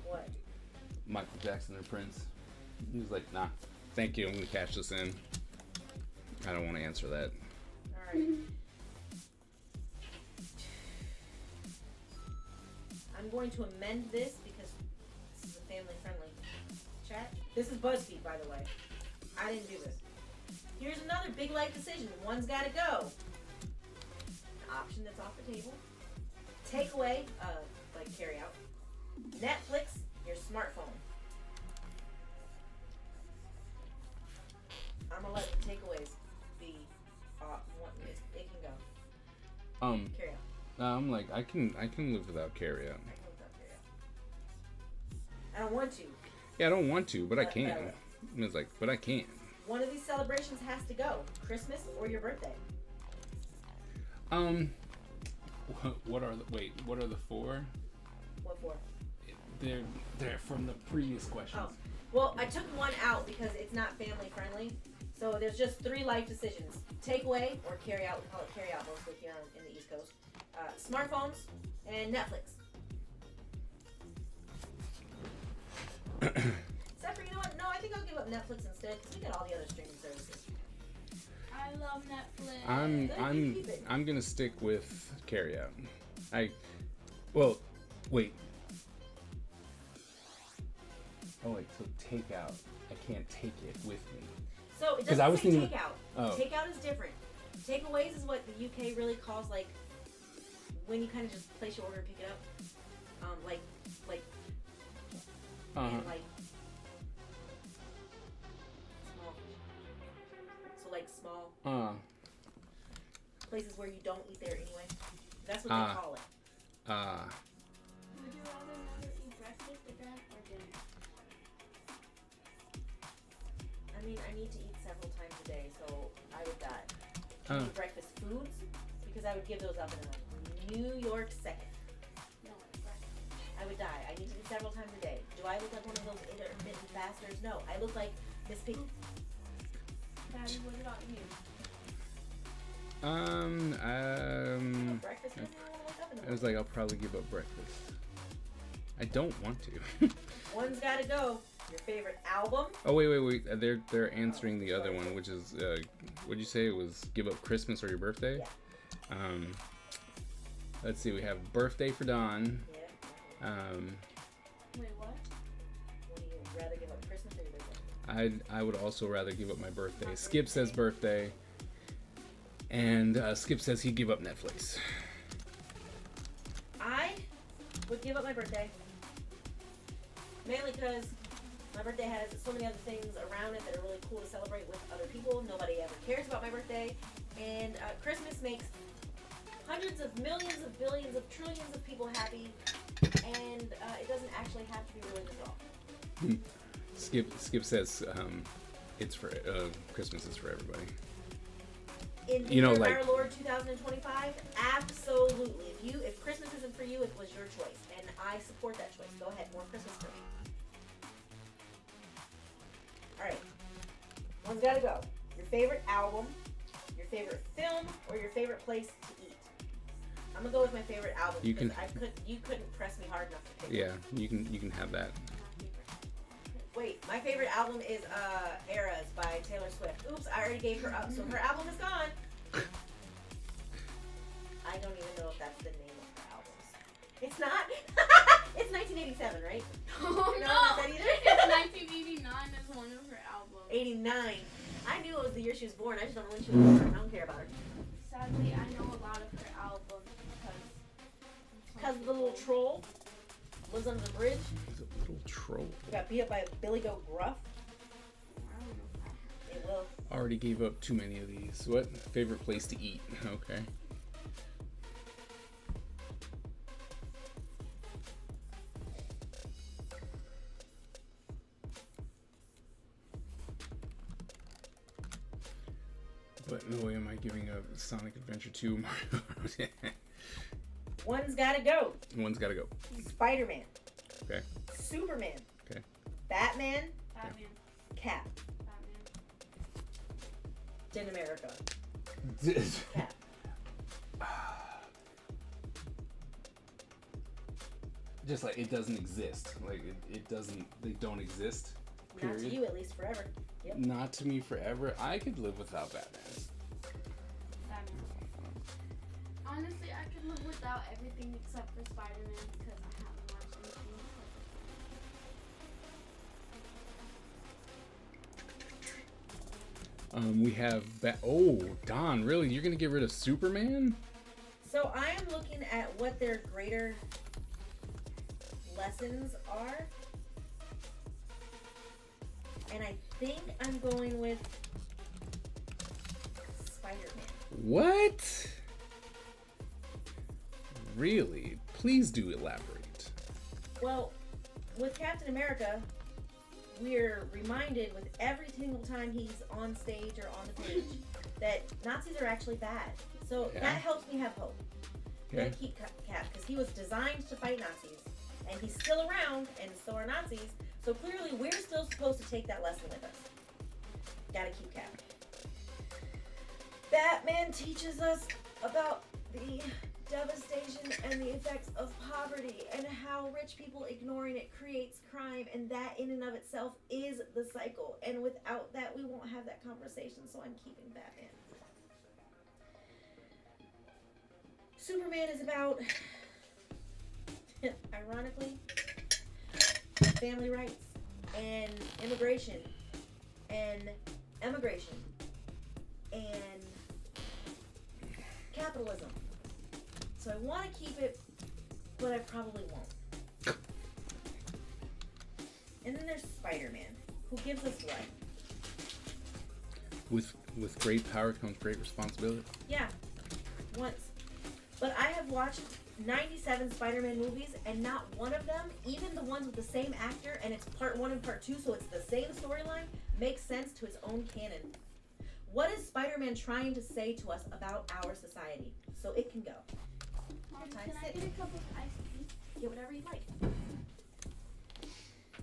What?
Michael Jackson or Prince. He was like, nah, thank you. I'm gonna cash this in. I don't want to answer that.
All right. I'm going to amend this because this is a family-friendly chat. This is BuzzFeed, by the way. I didn't do this. Here's another big life decision. One's got to go. An option that's off the table. Takeaway, like carry out. Netflix, your smartphone. I'm gonna let the takeaways be. It can go. Carry out.
I'm like, I can live without carry out.
I can live without carry out. I don't want to.
Yeah, I don't want to, but I can.
Better.
It's like, but I can.
One of these celebrations has to go. Christmas or your birthday.
What are the four?
What for?
They're from the previous questions.
Oh. Well, I took one out because it's not family friendly. So there's just 3 life decisions. Takeaway or carry out. We call it carry out mostly here in the East Coast. Smartphones and Netflix. Except for, you know what? No, I think I'll give up Netflix instead because we got all the other streaming services.
I love Netflix.
I'm gonna stick with carryout. Well, wait. Oh wait, so takeout. I can't take it with me.
So it
'Cause
doesn't
I was
say
thinking-
takeout.
Oh.
Takeout is different. Takeaways is what the UK really calls like when you kind of just place your order and pick it up. Like and like small. So like small places where you don't eat there anyway. That's what they call it.
Would you rather never eat breakfast again or dinner?
I mean, I need to eat several times a day, so I would die. Eat breakfast foods because I would give those up in a New York second.
No, breakfast.
I would die. I need to eat several times a day. Do I look like one of those intermittent fasters? No, I look like Miss Pig.
Daddy, what about you?
Breakfast. I don't want to wake up in the
I was
morning.
like, I'll probably give up breakfast. I don't want to.
One's got to go. Your favorite album?
Oh wait. They're answering the other one, which is what'd you say? It was give up Christmas or your birthday?
Yeah.
Let's see. We have birthday for Dawn.
Yeah.
Wait, what?
Would you rather give up Christmas or your birthday?
I would also rather give up my birthday. Skip says birthday, and Skip says he'd give up Netflix.
I would give up my birthday. Mainly because my birthday has so many other things around it that are really cool to celebrate with other people. Nobody ever cares about my birthday. And Christmas makes hundreds of millions of billions of trillions of people happy. And it doesn't actually have to be religious at all.
Skip says it's for Christmas is for everybody.
In the
You know,
year of
like-
our Lord 2025, absolutely. If Christmas isn't for you, it was your choice. And I support that choice. Go ahead, more Christmas for me. Alright. One's gotta go. Your favorite album, your favorite film, or your favorite place to eat. I'm gonna go with my favorite album
You
because
can-
you couldn't press me hard enough to pick.
Yeah, you can have that.
Wait, my favorite album is Eras by Taylor Swift. Oops, I already gave her up, so her album is gone. I don't even know if that's the name of her albums. It's not? It's 1987, right?
Oh
No, not that either.
It's 1989 is one of her albums.
89. I knew it was the year she was born. I just don't know when she was born. I don't care about her.
Sadly, I know a lot of her albums
Because the little troll lives under the bridge.
He's a little troll.
He got beat up by Billy Goat Gruff.
I don't know if I have.
It will.
Already gave up too many of these. What favorite place to eat? Okay. But no way am I giving up Sonic Adventure 2. Mario.
One's gotta go.
One's gotta go.
Spider-Man.
Okay.
Superman.
Okay.
Batman.
Batman.
Cap.
Batman.
In America. Cap.
Just like it doesn't exist. Like it doesn't. They don't exist.
Not to
Period.
you, at least forever. Yep.
Not to me forever. I could live without Batman.
Batman. Honestly, I could live without everything except for Spider-Man because I haven't watched anything.
We have oh, Don, really? You're gonna get rid of Superman?
So I am looking at what their greater lessons are. And I think I'm going with Spider-Man.
What? Really? Please do elaborate.
Well, with Captain America, we're reminded with every single time he's on stage or on the page that Nazis are actually bad. So
Yeah.
that helps me have hope.
Okay.
Gotta keep Cap because he was designed to fight Nazis, and he's still around, and so are Nazis. So clearly, we're still supposed to take that lesson with us. Gotta keep Cap. Batman teaches us about the devastation and the effects of poverty and how rich people ignoring it creates crime, and that in and of itself is the cycle. And without that, we won't have that conversation. So I'm keeping Batman. Superman is about, ironically, family rights and immigration and emigration and capitalism. So I want to keep it, but I probably won't. And then there's Spider-Man, who gives us what?
With great power comes great responsibility.
Yeah, once. But I have watched 97 Spider-Man movies, and not one of them, even the ones with the same actor, and it's part 1 and part 2, so it's the same storyline, makes sense to its own canon. What is Spider-Man trying to say to us about our society? So it can go.
Mom, can I get a cup of iced tea?
Get whatever you like.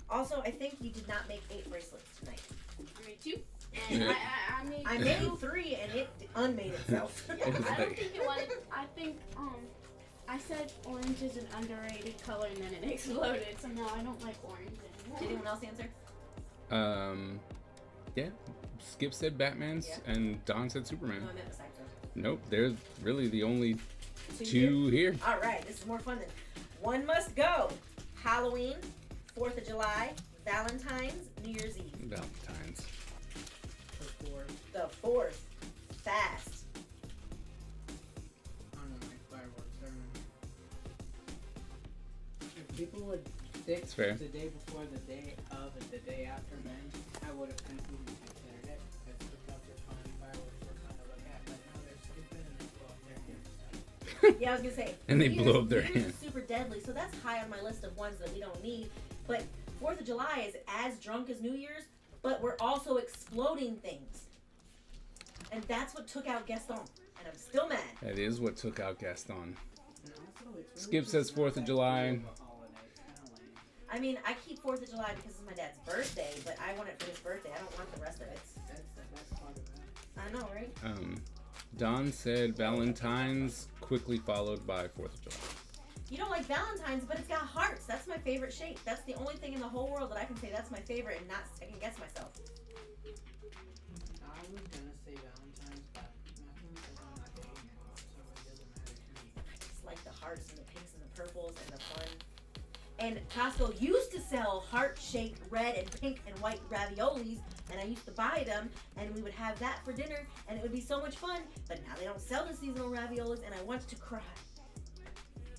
Also, I think you did not make 8 bracelets tonight.
I made 2. And I made
I made 3 and it unmade itself.
Yeah, I don't think it wanted. I think I said orange is an underrated color and then it exploded. So now I don't like orange anymore.
Did anyone else answer?
Yeah. Skip said Batman's and Don said Superman.
No, I meant besides those.
Nope, they're really the only
2
two here.
All right, this is more fun than one must go. Halloween, 4th of July, Valentine's, New Year's Eve.
Valentine's.
The 4th. Fast.
I don't like fireworks. I don't know. If people would stick
It's fair.
the day before, the day of, and the day after, then I would have completely considered it. Because the stuff they're calling fireworks were fun to look at, but now they're stupid and they blow up their hands.
Yeah, I was gonna say.
And they
New
blow
Year's-
up their
New Year's
hands.
is super deadly, so that's high on my list of ones that we don't need. But 4th of July is as drunk as New Year's, but we're also exploding things. And that's what took out Gaston. And I'm still mad.
That is what took out Gaston.
And also, it's
Skip
just
says
not
4th of
that
July.
big of a holiday. It's kinda lame.
I mean, I keep 4th of July because it's my dad's birthday, but I want it for his birthday. I don't want the rest of it.
That's the best part of it.
I know, right?
Don said Valentine's, quickly followed by 4th of July.
You don't like Valentine's, but it's got hearts. That's my favorite shape. That's the only thing in the whole world that I can say that's my favorite and not second guess myself.
I was gonna say Valentine's, but nothing because I'm not dating anyone, so it doesn't matter to me.
I just like the hearts and the pinks and the purples and the fun. And Costco used to sell heart-shaped red and pink and white raviolis, and I used to buy them, and we would have that for dinner, and it would be so much fun. But now they don't sell the seasonal raviolis, and I want to cry.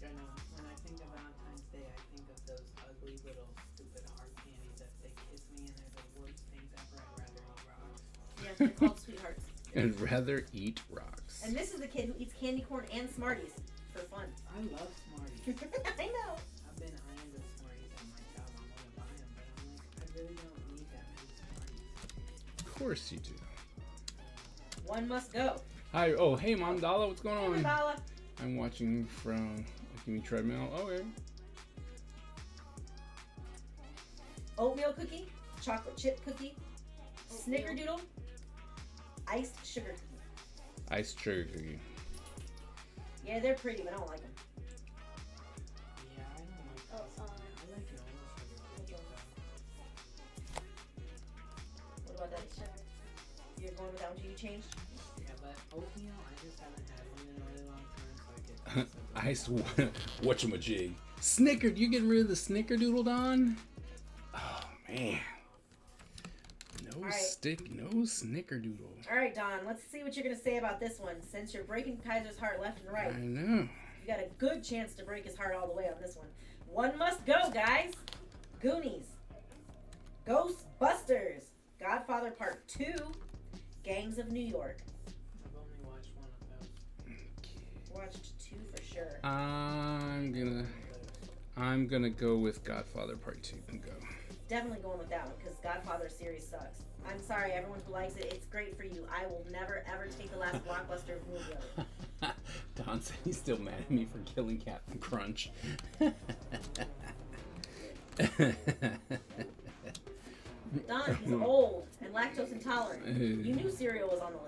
You know, when I think of Valentine's Day, I think of those ugly little stupid heart candies that say "kiss me" and they're the worst things ever. I'd rather eat rocks.
Yeah, they're called sweethearts.
I'd rather eat rocks.
And this is the kid who eats candy corn and Smarties for fun.
I love Smarties.
I know.
I've been eyeing the Smarties at my job. I want to buy them, but I'm like, I really don't need that many Smarties.
Of course you do.
One must go.
Hi. Oh, hey, Mom Dala, what's going
Hey,
on?
Mandala.
I'm watching from Gimme Treadmill. Oh, yeah.
Oatmeal cookie, chocolate chip cookie,
Oatmeal.
snickerdoodle, iced sugar cookie.
Iced sugar cookie.
Yeah, they're pretty, but I don't like them.
Yeah, I don't like
Oh,
those. I like normal sugar cookies though.
What about that? You're going with that one you changed?
Yeah, but oatmeal, I just haven't had one in a really long time, so I get
Iced whatchamajig. Snicker, you getting rid of the snickerdoodle, Don? Oh, man. No
All right.
no snickerdoodle.
All right, Don, let's see what you're going to say about this one. Since you're breaking Kaiser's heart left and right,
I know.
you got a good chance to break his heart all the way on this one. One must go, guys. Goonies, Ghostbusters, Godfather Part 2, Gangs of New York.
I've only watched one of those.
Watched 2 for sure.
I'm gonna go with Godfather Part 2. Go.
Definitely going with that one because Godfather series sucks. I'm sorry, everyone who likes it. It's great for you. I will never ever take the last blockbuster movie of it.
Don said he's still mad at me for killing Captain Crunch.
Don, he's old and lactose intolerant. You knew cereal was on the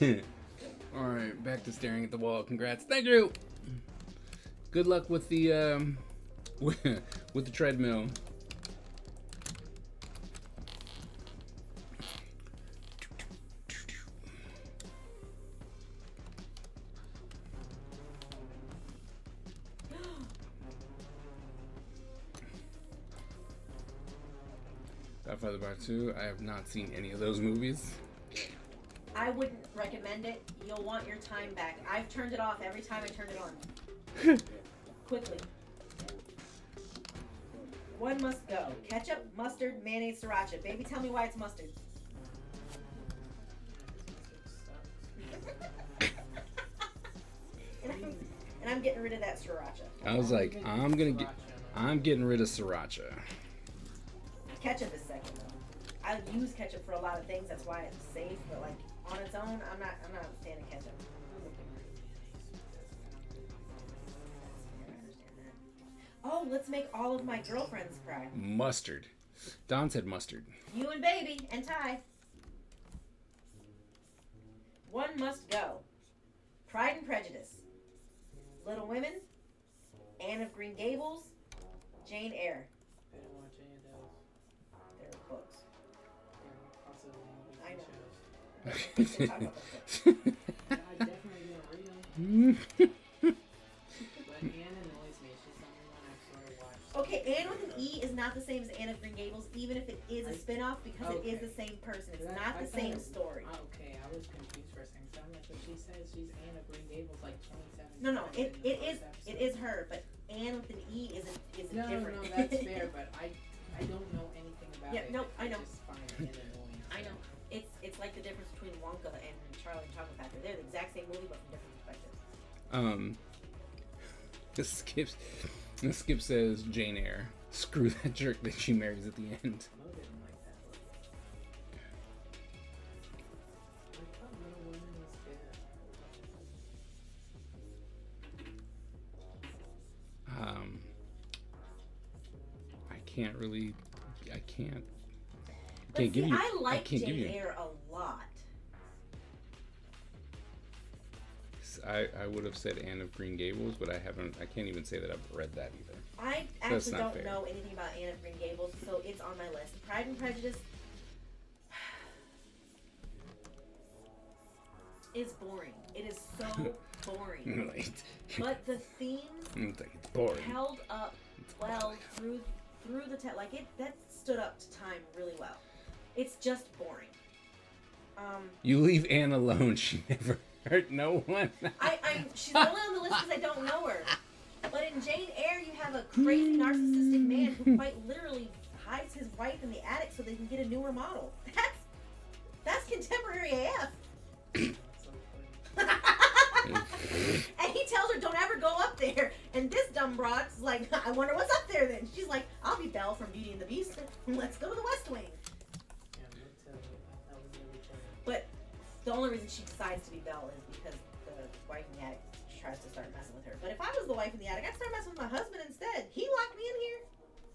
list.
Alright, back to staring at the wall. Congrats. Thank you! Good luck with the with the treadmill. Godfather Part 2. I have not seen any of those movies.
I wouldn't recommend it. You'll want your time back. I've turned it off every time I turn it on. Quickly. One must go. Ketchup, mustard, mayonnaise, sriracha. Baby, tell me why it's mustard. and I'm getting rid of that sriracha.
I was like, I'm getting rid of sriracha.
Ketchup is second though. I use ketchup for a lot of things. That's why it's safe. But like on its own, I'm not a fan of ketchup. I understand that. Oh, let's make all of my girlfriends cry.
Mustard. Don said mustard.
You and baby and Ty. One must go. Pride and Prejudice. Little Women. Anne of Green Gables. Jane Eyre.
I didn't watch any of those.
They're books.
They're also
I know.
shows.
Let's talk about the books.
I definitely didn't read them. But Anne annoys me. She's the only one I've sort of watched.
Okay, Anne with an E is not the same as Anne of Green Gables, even if it is a spin-off, because it is
Okay.
the same person. It's
I
not the
thought
same
it-
story.
Okay, I was confused for a second. So I'm like, but she says she's Anne of Green Gables like 27
No,
times
it
in the
is
first
it
episode.
is her, but Anne with an E isn't
No,
different.
that's fair, but I don't know anything about
Yeah,
it.
no, I know.
just find it annoying.
I know. It's like the difference between Wonka and Charlie and the Chocolate Factory. They're the exact same movie, but from different perspectives.
Skip says Jane Eyre. Screw that jerk that she marries at the end.
Mo didn't like that book. I thought Little Women was good.
I can't
But see,
give you.
I like
can't give
Jane
you.
Eyre a lot.
I would have said Anne of Green Gables, but I can't even say that I've read that either.
I
That's
actually
not
don't
fair.
know anything about Anne of Green Gables, so it's on my list. Pride and Prejudice is boring. It is so boring.
Like,
But the themes
it's like it's boring.
held up well through the like that stood up to time really well. It's just boring.
You leave Anne alone. She never hurt no one.
She's only on the list because I don't know her. But in Jane Eyre, you have a crazy narcissistic man who quite literally hides his wife in the attic so they can get a newer model. That's contemporary AF.
That's so funny.
And he tells her, don't ever go up there. And this dumb broad's like, I wonder what's up there then. She's like, I'll be Belle from Beauty and the Beast. Let's go to the West Wing.
Yeah, me too. That was really funny.
But the only reason she decides to be Belle is because the wife in the attic tries to start messing with her. But if I was the wife in the attic, I'd start messing with my husband instead. He locked me in here.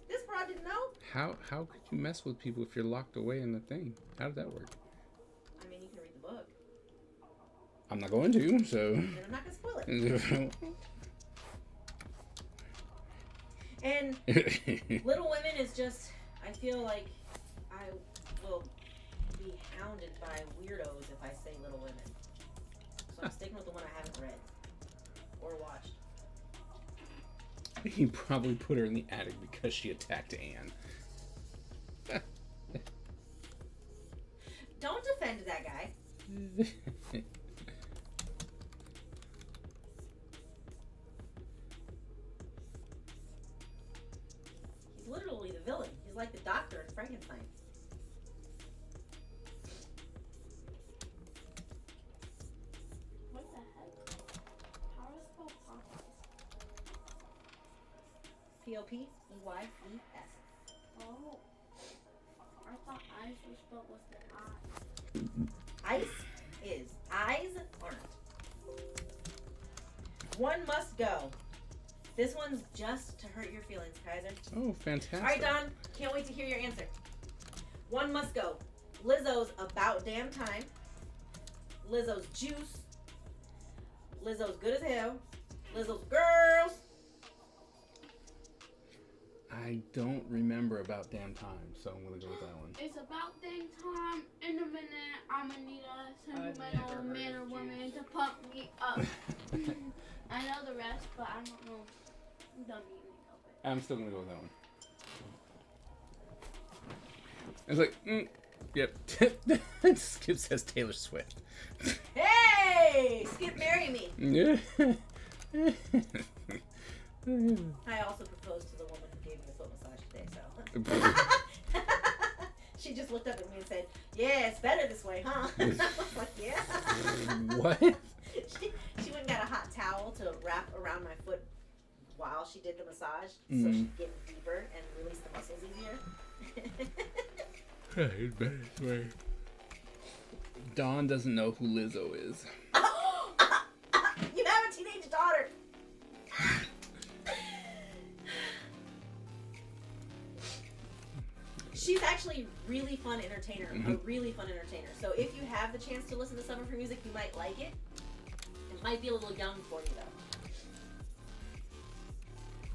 This broad didn't know.
How could you mess with people if you're locked away in the thing? How did that work?
I mean, you can read the book.
I'm not going to, so.
And I'm not going to spoil it. And Little Women is just, I feel like I will be hounded by weirdos if I say Little Women. So I'm sticking with the one I haven't read or watched.
He probably put her in the attic because she attacked Anne.
Don't defend that guy. He's literally the villain. He's like the doctor in Frankenstein.
What the heck? How do I spell Popeyes?
Popeyes.
Oh. I thought eyes were spelled with the I.
Ice is. Eyes aren't. One must go. This one's just to hurt your feelings, Kaiser.
Oh, fantastic.
All right, Don. Can't wait to hear your answer. One must go. Lizzo's About Damn Time. Lizzo's Juice. Lizzo's Good as Hell. Lizzo's Girls.
I don't remember About Damn Time, so I'm gonna go with that one.
It's about dang time. In a minute, I'm gonna need a sentimental
never
man
heard
or
of
woman to pump me up. I know the rest, but I don't know the meaning of it.
I'm still gonna go with that one. It's like, yep. Skip says Taylor Swift.
Hey! Skip, marry me.
Yeah.
I also proposed to the woman who gave me a foot massage today, so. She just looked up at me and said, yeah, it's better this way, huh? I was like, yeah.
What?
She went and got a hot towel to wrap around my foot while she did the massage, so
Mm.
she'd get deeper and release the muscles easier.
It's better this way. Dawn doesn't know who Lizzo is.
You have a teenage daughter. She's actually really fun entertainer, a really fun entertainer. So if you have the chance to listen to some of her music, you might like it. It might be a little young for you though.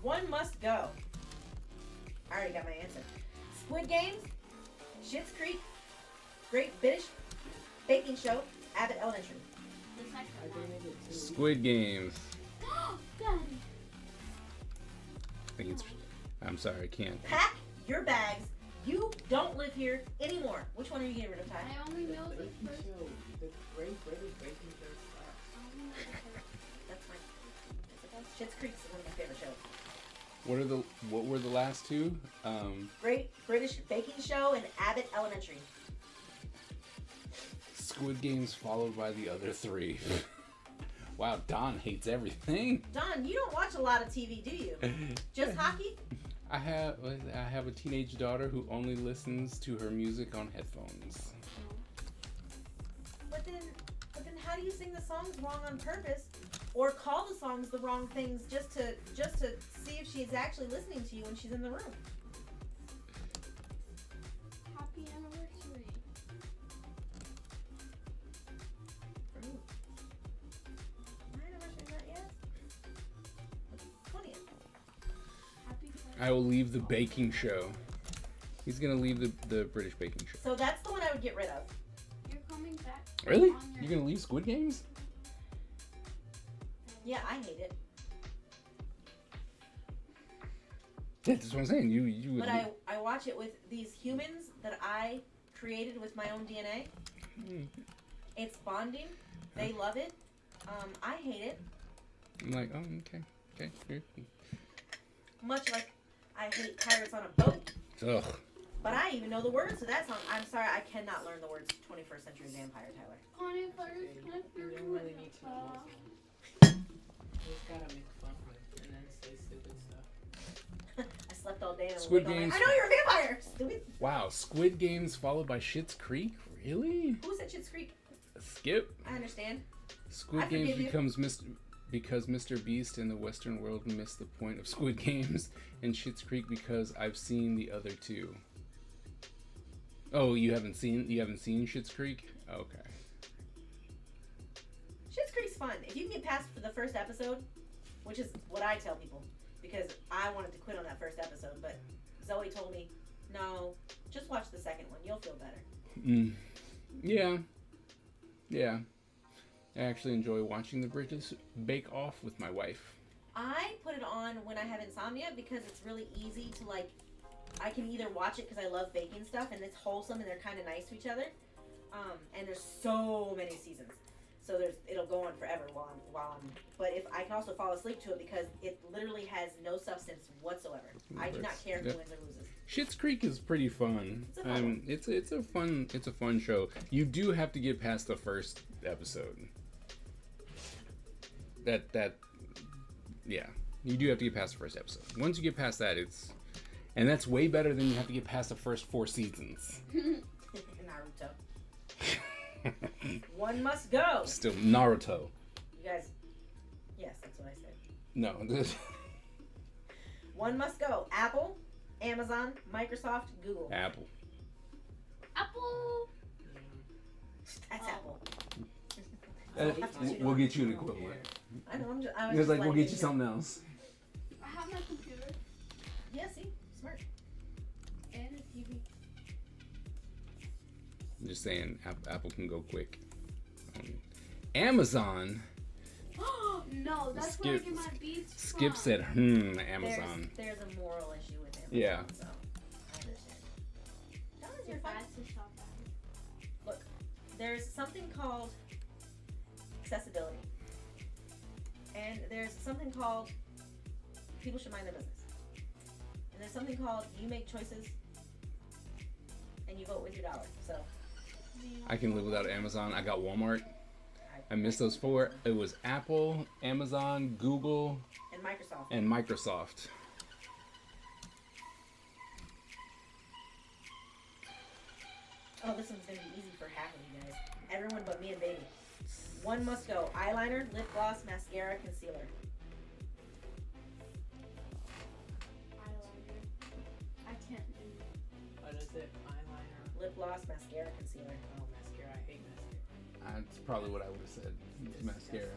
One must go. I already got my answer. Squid Games, Schitt's Creek, Great British Baking Show, Abbott Elementary.
The
I
second one.
donated 2 weeks.
Squid Games.
Daddy.
I think it's. I'm sorry, I can't.
Pack your bags. You don't live here anymore. Which one are you getting rid of, Ty?
I only know
The
the
baking
first.
show, the Great British Baking Show sucks.
I only know the first.
That's fine. Schitt's Creek's one of my favorite shows.
What were the last two?
Great British Baking Show and Abbott Elementary.
Squid Games followed by the other three. Wow, Don hates everything.
Don, you don't watch a lot of TV, do you? Just hockey?
I have a teenage daughter who only listens to her music on headphones.
But then how do you sing the songs wrong on purpose, or call the songs the wrong things just to see if she's actually listening to you when she's in the room?
Happy anniversary.
For me. My anniversary's not yet. 20th.
Happy birthday.
I will leave the baking show. He's gonna leave the British baking show.
So that's the one I would get rid of.
You're coming back.
Really?
on your-
You're gonna leave Squid Games?
Yeah, I hate it.
Yeah, that's what I'm saying. You would.
But I watch it with these humans that I created with my own DNA.
Mm.
It's bonding. They love it. I hate it.
I'm like, oh, okay. Here.
Much like I hate pirates on a boat.
Ugh.
But I even know the words to that song. I'm sorry, I cannot learn the words to 21st Century Vampire, Tyler.
Connie first,
You don't really need to know those
uh,
You just gotta make fun of it and then say stupid stuff.
I slept all day and
Squid
woke up
Games.
like, I know you're a vampire! Stupid.
Wow, Squid Games followed by Schitt's Creek? Really?
Who said Schitt's Creek?
Skip.
I understand.
Squid
I
Games
forgive you.
becomes because Mr. Beast in the Western world missed the point of Squid Games, and Schitt's Creek because I've seen the other two. Oh, you haven't seen Schitt's Creek? Okay.
Schitt's Creek's fun. If you can get past for the first episode, which is what I tell people, because I wanted to quit on that first episode, but Zoe told me, no, just watch the second one. You'll feel better.
Yeah. I actually enjoy watching the British Bake Off with my wife.
I put it on when I have insomnia because it's really easy to I can either watch it because I love baking stuff and it's wholesome and they're kind of nice to each other. And there's so many seasons, so it'll go on forever while I'm. But if I can also fall asleep to it because it literally has no substance whatsoever. I do not care who
Yep.
wins or loses.
Schitt's Creek is pretty fun.
It's a fun one.
It's a fun show. You do have to get past the first episode. Yeah, you do have to get past the first episode. Once you get past that, and that's way better than you have to get past the first 4 seasons.
Naruto. One must go.
Still Naruto.
You guys. Yes, that's what I said.
No.
One must go. Apple, Amazon, Microsoft, Google.
Apple.
Apple.
That's
Oh.
Apple.
We'll get you an equivalent.
I know. I was
It's
just
like we'll
letting
get you
know.
something else.
I have my computer.
Yeah, see, smart.
Just saying, Apple can go quick. Amazon.
No, that's where I get my beats
Skip
from.
said, Amazon.
There's a moral issue with Amazon.
Yeah.
So I understand. That was your
If I
fun.
had to shop at.
Look, there's something called accessibility, and there's something called people should mind their business, and there's something called you make choices and you vote with your dollar. So
I can live without Amazon. I got Walmart. I missed those 4. It was Apple, Amazon, Google,
and Microsoft.
and Microsoft.
Oh, this one's gonna be easy for half of you guys. Everyone but me and baby. One must go: eyeliner, lip gloss, mascara, concealer.
Eyeliner. I can't do.
What is it? Eyeliner?
Lip gloss, mascara, concealer.
Oh, mascara. I hate mascara.
That's probably what I would have said. It's mascara.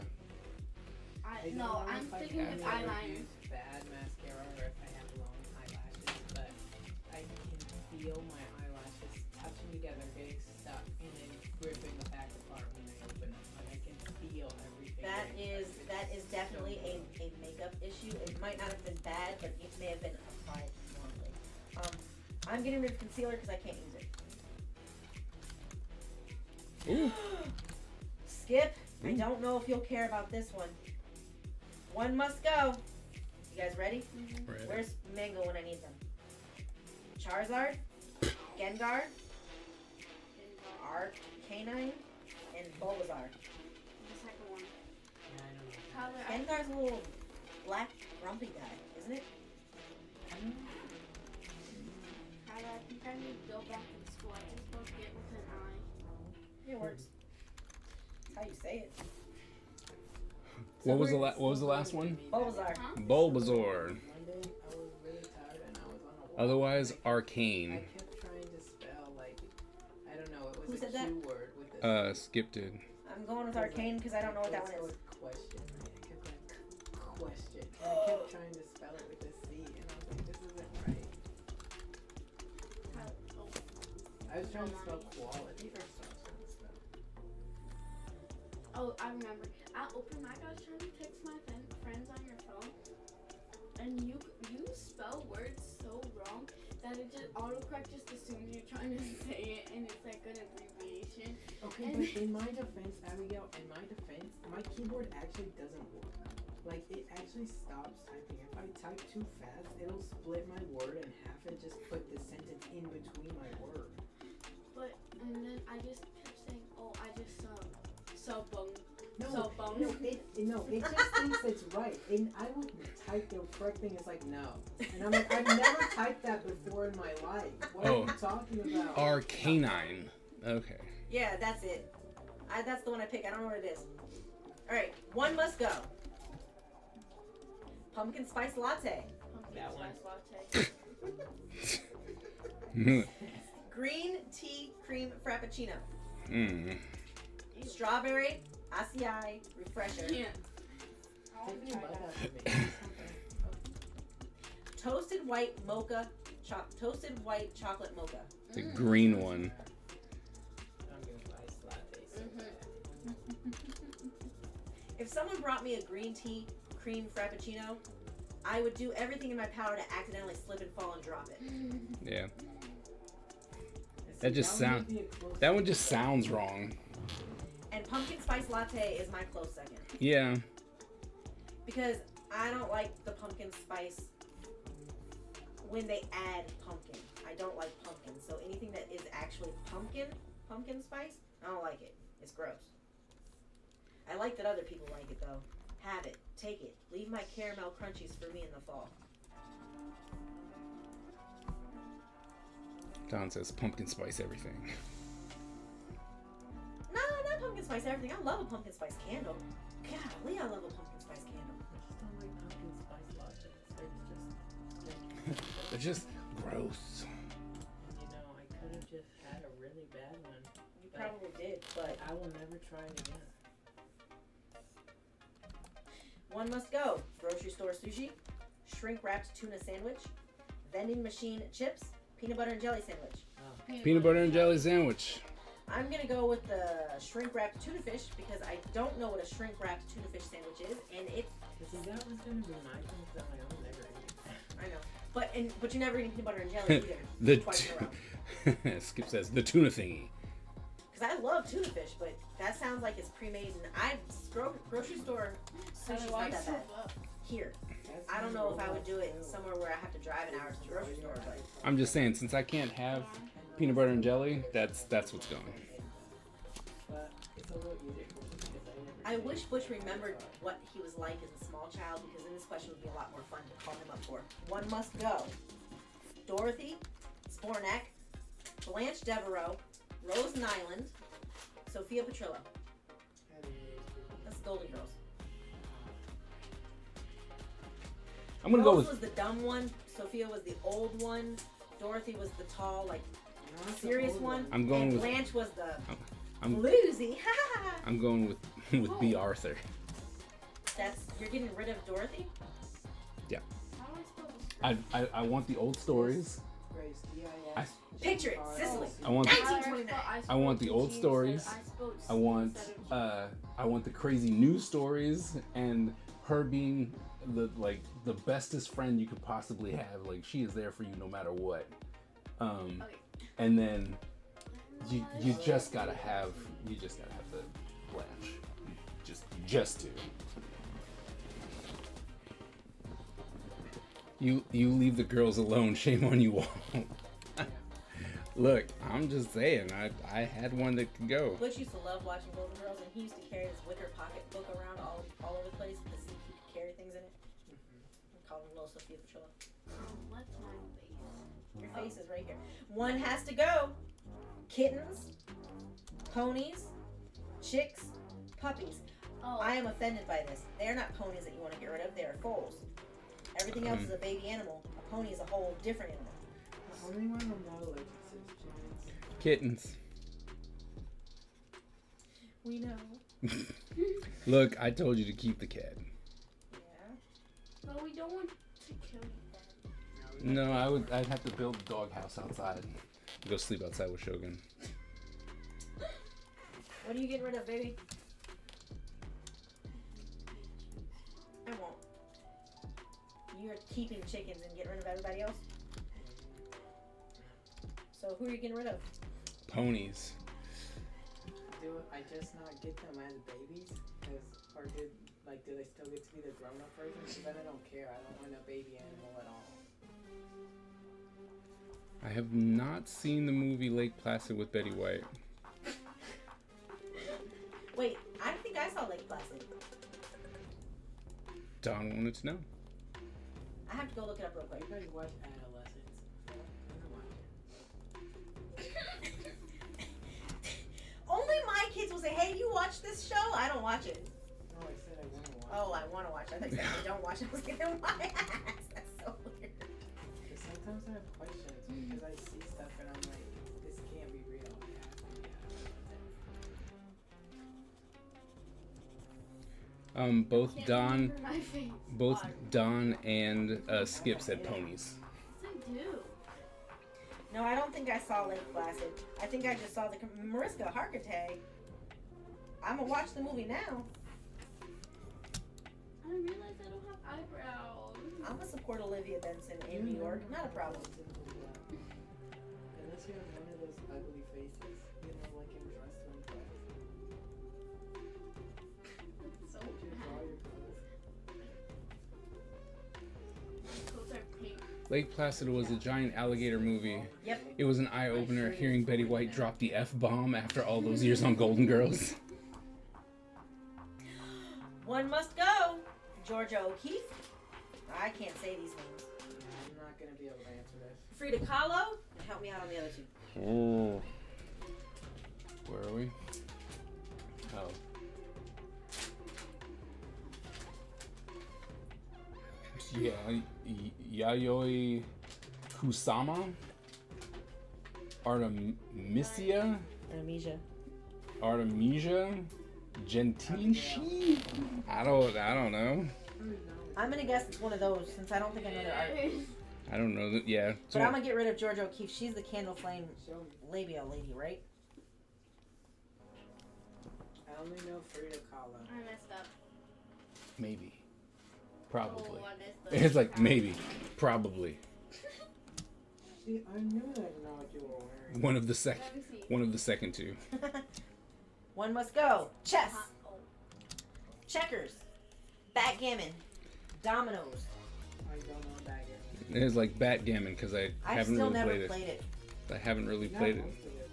I don't
No,
know
I'm
if I
sticking with
ever
eyeliner.
use bad mascara or if I have long eyelashes, but I can feel my eyelashes touching together, getting stuck, and then ripping the back apart when I open them. Like I can feel everything.
That
getting
is
touched. It's
definitely
so
a makeup issue. It might not have been bad, but it may have been applied wrongly. I'm getting rid of concealer because I can't use it.
Ooh.
Skip, I don't know if you'll care about this one. One must go. You guys ready?
Right.
Where's Mango when I need them? Charizard, Gengar, Arcanine, and Bulbasaur.
The second one.
Yeah, I don't know.
Tyler,
Gengar's a little black grumpy guy, isn't it?
Tyler, I think I need to go back to school. I just don't get with an eye.
It works. That's how you say it.
What was the last one?
Bulbasaur.
Huh?
Bulbasaur.
One day I was really tired and I was on a walk.
Otherwise,
and I
Arcane.
kept trying to spell like I don't know. It
Who
was
said
a
that?
Q word with this.
Skip did.
I'm going with Arcane because I don't know what that
Let's
one
go
is.
with question. Right? I kept going question. And I kept trying to spell it with a C, and I was like, this isn't right.
Tyler, oh.
I was trying to spell quality or something.
Oh, I remember. I opened my I was trying to text my friends on your phone, and you spell words so wrong that it just autocorrect just assumes you're trying to say it, and it's like an abbreviation.
Okay, but in my defense, Abigail, my keyboard actually doesn't work. Like, it actually stops typing. If I type too fast, it'll split my word in half and just put the sentence in between my word.
But and then I just kept saying, oh, I just so bung.
No,
So bum.
it just thinks it's right. And I will type the correct thing. It's like, no. And I'm like, I've never typed that before in my life. What are you talking about?
Arcanine. Okay.
Yeah, that's it. That's the one I pick. I don't know what it is. One one must go. Pumpkin spice latte.
Pumpkin
That
spice
one.
latte.
Green tea cream frappuccino.
Mm.
Strawberry acai refresher.
Yeah.
Take your butt out of me.
Toasted white mocha. Toasted white chocolate mocha.
The green one.
I'm gonna buy latte so bad.
If someone brought me a green tea cream frappuccino, I would do everything in my power to accidentally slip and fall and drop it.
Yeah.
See,
That just
would
sound-
be a close
That one just sounds wrong.
And pumpkin spice latte is my close second.
Yeah.
Because I don't like the pumpkin spice when they add pumpkin. I don't like pumpkin. So anything that is actually pumpkin spice, I don't like it. It's gross. I like that other people like it though. Have it. Take it. Leave my caramel crunchies for me in the fall.
Don says pumpkin spice everything.
No, not pumpkin spice everything. I love a pumpkin spice candle. Golly, I love a pumpkin spice candle.
I just don't like pumpkin spice lattes.
They're just gross.
And you know, I could have just had a really bad one.
You probably did, but
I will never try it again.
one must go. Grocery store sushi, shrink wrapped tuna sandwich, vending machine chips, peanut butter and jelly sandwich.
Peanut butter and jelly sandwich.
I'm gonna go with the shrimp wrapped tuna fish because I don't know what a shrimp wrapped tuna fish sandwich is, and it's.
See, that was gonna be my thing. 'Cause I'm like, I'm never eating.
I know, but you never eat peanut butter and jelly either.
The
Twice in a row.
Skip says the tuna thingy.
Because I love tuna fish, but that sounds like it's pre-made, and grocery store sushi's not that bad. Here, I don't know if I would do it somewhere where I have to drive an hour to the grocery store, but
I'm just saying, since I can't have peanut butter and jelly, that's what's going.
But it's a little easier for me because I
I
never.
wish Butch remembered what he was like as a small child, because then this question would be a lot more fun to call him up for. One must go. Dorothy, Spornak, Blanche Devereaux, Rose Nyland, Sophia Petrillo. That's the Golden Girls.
I'm gonna
Rose
go with.
was the dumb one. Sophia was the old one. Dorothy was the tall, like,
Not the
serious
old
one.
I'm going
and
with-
Blanche was the
I'm
bluesy.
I'm going with B. Arthur.
You're getting rid of Dorothy?
How do I spell this?
I want the old stories.
Grace,
I-
D-I-S.
Picture it, Sicily.
I want.
1929.
I want the old stories. I want the crazy news stories and her being the bestest friend you could possibly have. Like, she is there for you no matter what.
Okay.
And then you just gotta have the Blanche. Just to. You leave the girls alone. Shame on you all. Look, I'm just saying. I had one that could go.
Butch used to love watching Golden Girls, and he used to carry his wicker pocketbook around all over the place because he could carry things in it. I call him Little Sophia Petrillo.
What's my face?
Your face is right here. One has to go. Kittens, ponies, chicks, puppies.
Oh,
I am offended by this. They are not ponies that you want to get rid of. They are foals. Everything else is a baby animal. A pony is a whole different animal.
The only one I'm not allergic to is chickens.
Kittens.
We know.
Look, I told you to keep the cat.
Yeah.
but we don't want to kill them.
No, I'd have to build a doghouse outside. Go sleep outside with Shogun.
What are you getting rid of, baby? I won't. You're keeping chickens and getting rid of everybody else? So who are you getting rid of?
Ponies.
Do I just not get them as babies? Or do they still get to be the grown-up version? Because then I don't care. I don't want a baby animal at all.
I have not seen the movie Lake Placid with Betty White.
Wait, I think I saw Lake Placid.
Don wanted to know.
I have to go look it up real quick.
You guys watch Adolescence? No, I don't watch it.
Only my kids will say, "Hey, you watch this show?" I don't watch it.
No, I said I want to watch
Oh, I want to watch it. I thought you said I don't watch it. I was like, then why ask? That's so weird.
it. Because sometimes I have questions because I see stuff and I'm like, this can't be real.
Both
Can't
Don,
remember my face.
both
Why?
Don and Skip said ponies.
Yes, I do.
No, I don't think I saw Lake Placid. I think I just saw the Mariska Hargitay. I'm gonna watch the movie now.
I didn't realize I don't have eyebrows.
I'm gonna support Olivia Benson in New York. Not a problem.
Unless you have one of those ugly faces, you know, like in wrestling class.
So
Did you draw your clothes?
clothes are pink.
Lake Placid was a giant alligator movie.
Yep.
It was an eye-opener hearing Betty White drop the F-bomb after all those years on Golden Girls.
One must go. Georgia O'Keeffe. I can't say these names.
I'm not gonna be able to answer this.
Frida Kahlo. And help me out on the other two.
Oh. Where are we? Oh. Yeah, Yayoi Kusama, Artemisia, Artemisia, Gentishi. I don't know.
I'm gonna guess it's one of those since I don't think I know their art.
I don't know that. Yeah.
But I'm gonna get rid of Georgia O'Keeffe. She's the candle flame
Show me.
labial lady, right?
only know Frida Kahlo.
I messed up.
Maybe. Probably.
Oh, I messed up.
It's like maybe. Probably.
See, I knew I didn't know what you were wearing.
One of the second.
Let me see.
One of the second two.
One must go. Chess,
Oh.
checkers, backgammon, dominoes.
I don't know backgammon.
It's like backgammon because I
I've
haven't
still
really
never
played it.
played it.
I haven't really
Not
played it.
most of it,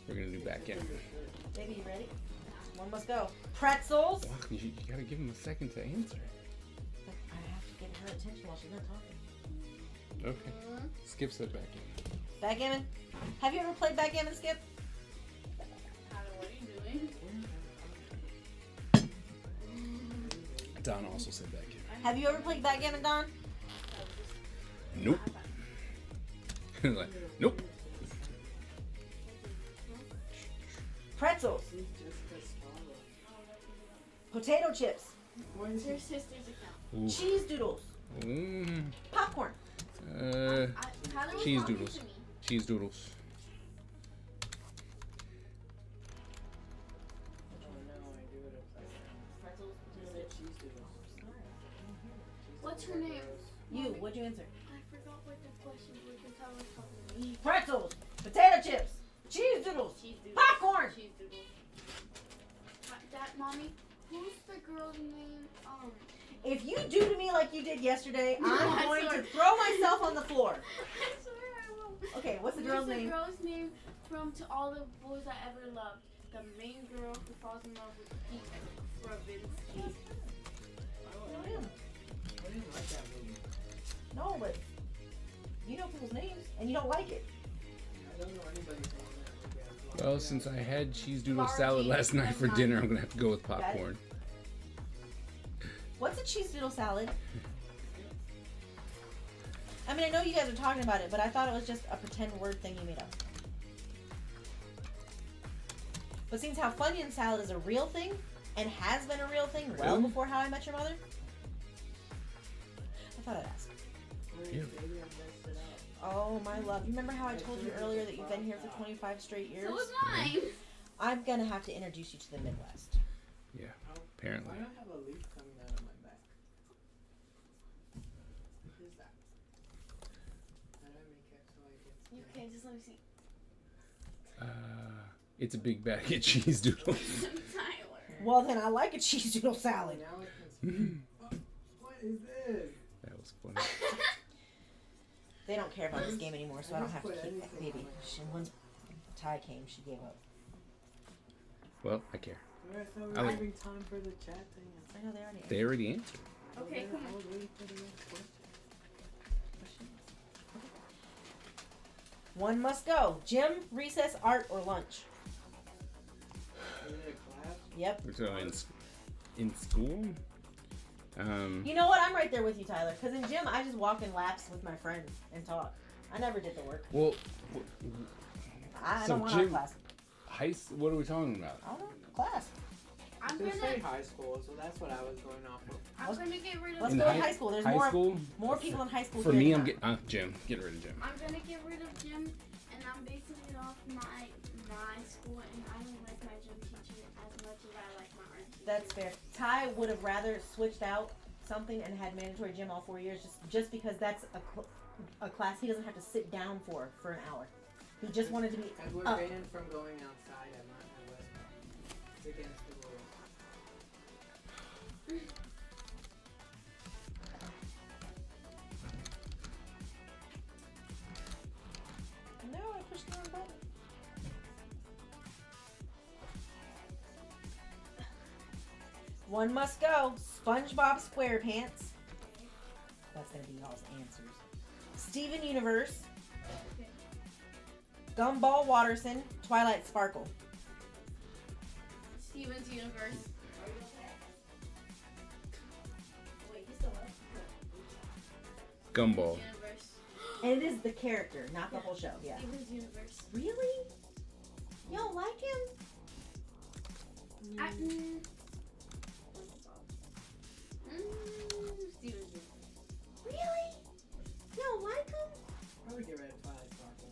We're gonna do backgammon.
Baby, you ready? One must go. Pretzels.
Wow, you gotta give him a second to answer.
I have to get her attention while she's not talking.
Okay. Skip said backgammon.
Backgammon. Have you ever played backgammon, Skip?
Tyler, what are you doing?
Don also said backgammon.
Have you ever played backgammon, Don?
Nope. Like, nope.
Pretzels.
Who's Jessica Sparrow?
Potato chips.
What
It's
is
your
it?
sister's account.
Ooh.
Cheese doodles. Popcorn.
Tyler was
Cheese
talking
doodles.
to me.
Cheese doodles.
Oh no, I do it upside down.
Pretzels.
You said cheese doodles.
What's her name?
You. What'd you answer?
I forgot what the question was because Tyler was talking to me.
Pretzels. Potato chips. Cheese doodles.
Cheese doodles.
Popcorn.
Cheese doodles. That mommy, who's the girl's name?
If you do to me like you did yesterday,
I
I'm going
swear.
to throw myself on the floor.
I swear I will.
Okay, what's the girl's name?
The girl's name from To All the Boys I Ever Loved. The main girl who falls in love with Pete Kravinsky.
I didn't like that movie.
No, but you know people's names and you don't like it.
I don't know anybody's name in that movie.
Well, since I had cheese doodle
Margie,
salad last night for
that's
dinner,
mine.
I'm gonna have to go with
Got it.
popcorn.
What's a cheese doodle salad? I mean, I know you guys are talking about it, but I thought it was just a pretend word thing you made up. But seems how Funyun salad is a real thing and has been a real thing well
Really?
before How I Met Your Mother, I thought I'd ask.
Yeah.
Maybe I messed it up.
Oh, my love. You remember how I told you earlier that you've been here for 25 straight years?
So was mine.
I'm going to have to introduce you to the Midwest.
Yeah,
Oh,
apparently.
why do I have a leaf coming out of my back? What is that? How do I make it so I
You
can
can just let me see.
It's a big bag of cheese doodles.
Tyler.
Well, then I like a cheese doodle salad.
Now I can speak. What is this?
That was funny.
They don't care about this game anymore, so I don't have to
Put
keep that
anything
baby. Once Ty came, she gave up.
Well, I care.
I thought we
I
were
like-
having time for the chat thing.
I know they already
They already answered.
Okay, come
I
on.
was waiting for the next question.
One must go. Gym, recess, art, or lunch.
Is it a class?
Yep.
So in school,
You know what? I'm right there with you, Tyler. Because in gym, I just walk in laps with my friends and talk. I never did the work.
well,
I
So
don't want art
gym-
class.
what are we talking about?
I don't know. Class.
I'm
They
gonna,
say high school, so that's what I was going off of.
I'm gonna get rid of.
Let's
In
go in
high-
high school. There's
High
more
school?
more people in high school.
For
here
me,
than
I'm
not.
getting Jim. Get rid of Jim.
I'm gonna get rid of gym, and I'm basing it off my school, and I don't like my gym teacher as much as I like my art teacher.
That's fair. Ty would have rather switched out something and had mandatory gym all 4 years, just because that's a class he doesn't have to sit down for an hour. He just wanted to be
And we're
up.
banned from going outside at West Point. It's against the rules.
No, I pushed the wrong button. One must go. SpongeBob SquarePants. That's gonna be y'all's answers. Steven Universe. Gumball Watterson. Twilight Sparkle.
Steven's Universe.
Wait, you still up?
Gumball.
Universe.
And it is the character, not the whole show. Yeah.
Steven's Universe.
Really? You don't like him?
What's it called? Steven's Universe.
Really? You don't like him?
Probably get rid of Twilight Sparkle.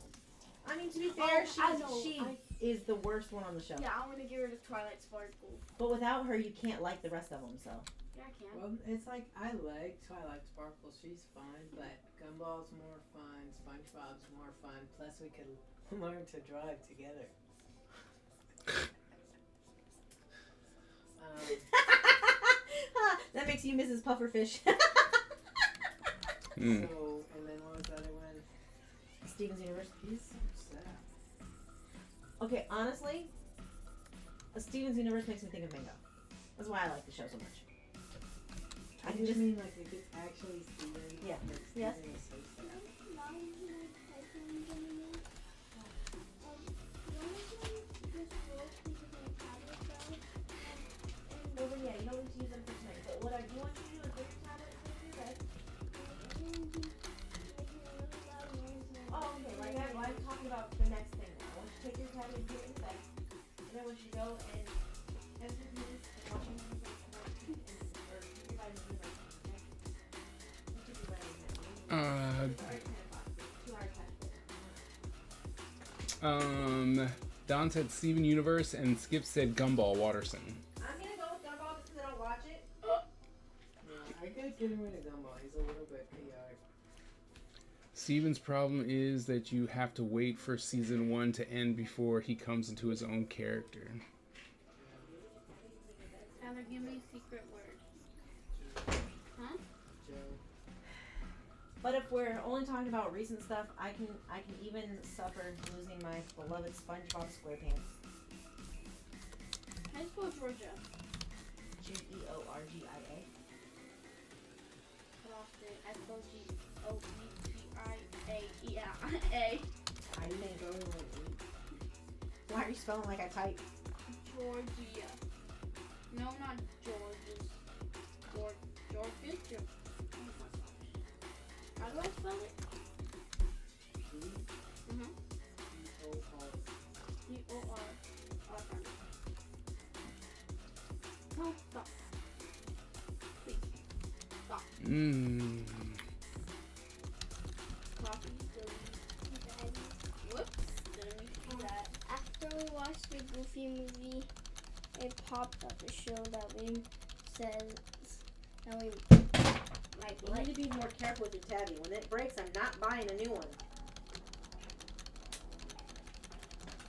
I mean, to be fair,
Oh, I know.
she
I
is the worst one on the show.
Yeah, I'm gonna get rid of Twilight Sparkle.
But without her, you can't like the rest of them. So.
Yeah, I can.
Well, it's like I like Twilight Sparkle. She's fun, but Gumball's more fun. SpongeBob's more fun. Plus, we could learn to drive together.
That makes you Mrs. Pufferfish.
Mm.
So, and then what was the other one?
Steven's Universe.
He's so sad.
Okay, honestly, Steven's Universe makes me think of Mango. That's why I like the show so much. I can just
mean like if it's actually Steven.
Yeah.
Like
Yes.
Steven is so sad.
Over, yeah, you don't need to use them for tonight. But what I do want you to do is bring your tablet and your bed. Oh, okay. Like I'm talking about the next thing now. I want you to take your tablet and put it in the bed. And then I want you to go and enter the news and watch anything or keep your vitamin D right now, okay? You should be ready in that room. Or at 10 o'clock. 2 hour test.
Don said Steven Universe and Skip said Gumball Watterson.
I'm gonna go with Gumball because I don't watch it.
I could get rid of Gumball. He's a little bit chaotic.
Steven's problem is that you have to wait for season 1 to end before he comes into his own character.
Tyler, give me a secret word. Huh?
Joe.
But if we're only talking about recent stuff, I can even suffer losing my beloved SpongeBob SquarePants.
How do you spell Georgia?
Georgia.
Cut off it. I spell Georgia.
I didn't go like Why are you spelling like I type?
Georgia. No, not Georges. Georgia. How do I spell it?
G-E-O-R.
C-O-R. Oh, I found it. No, stop. Please. Stop.
Mmm.
Copy, delete. Whoops. Didn't mean to do that.
After we watched the Goofy movie, it popped up a show that we says that we
Mike, you need to be more careful with your tabby. When it breaks, I'm not buying a new one.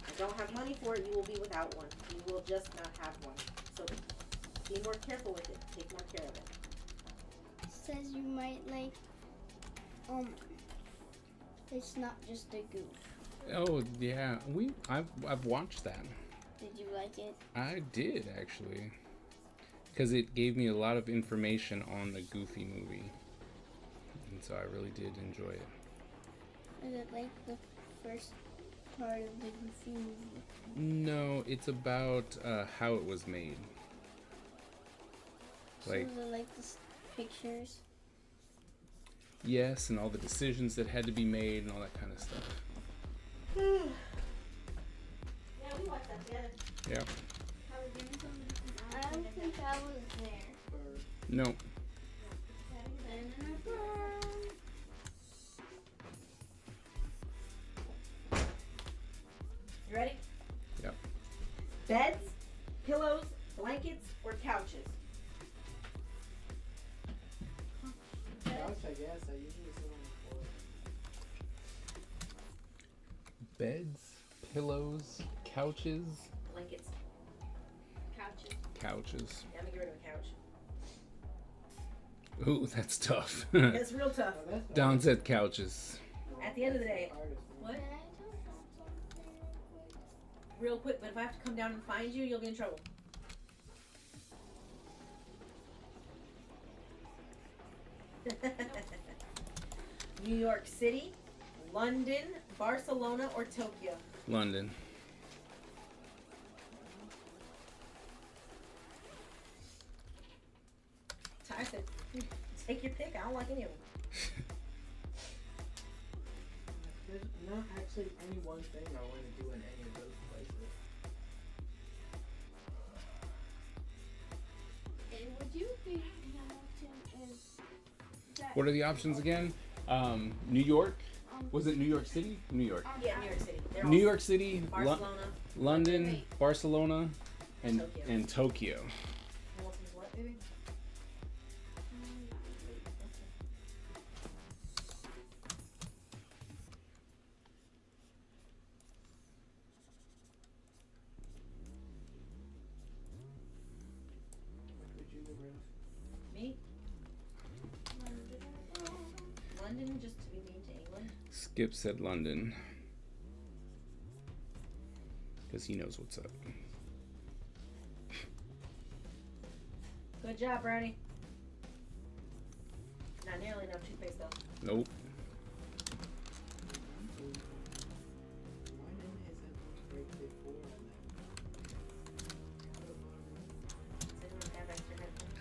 I don't have money for it. You will be without one. You will just not have one. So be more careful with it. Take more care of it.
says you might like it's not just a goof.
Oh yeah, I've watched that.
Did you like it?
I did actually, because it gave me a lot of information on the Goofy movie, and so I really did enjoy it.
Is it like the first part of the Goofy movie?
No, it's about how it was made. Like,
So is it like the pictures?
yes, and all the decisions that had to be made and all that kind of stuff.
Yeah, we watched that together.
Yeah.
Tyler, give me some.
I don't think I was there.
No.
You ready?
Yep.
Beds, pillows, blankets, or couches?
Couch, I guess. I usually sit on the floor.
Beds, pillows, couches,
Blankets.
Couches.
couches.
Yeah, I'm gonna get rid of a couch.
Ooh, that's tough.
It's real tough.
Oh, that's
Don said couches.
At the end of the day,
hardest one.
what?
Can I talk about something
Real quick, but if I have to come down and find you, you'll be in trouble. New York City, London, Barcelona, or Tokyo?
London.
I said, take your pick. I don't like any of them.
There's not actually any one thing I want to do in any of those places.
And would you think Hamilton is that?
What are the options again? New York. Was it New York City? New York.
Yeah, New York City. They're
New
all
York City,
Barcelona.
London,
Wait.
Barcelona, and
Tokyo.
and Tokyo.
Hamilton's what, baby?
Would you live with?
Me? London, just to be mean to England.
Skip said London. Because he knows what's up.
Good job, Brownie. Not nearly enough toothpaste though.
Nope.
London isn't right before that.
Does anyone have extra headphones?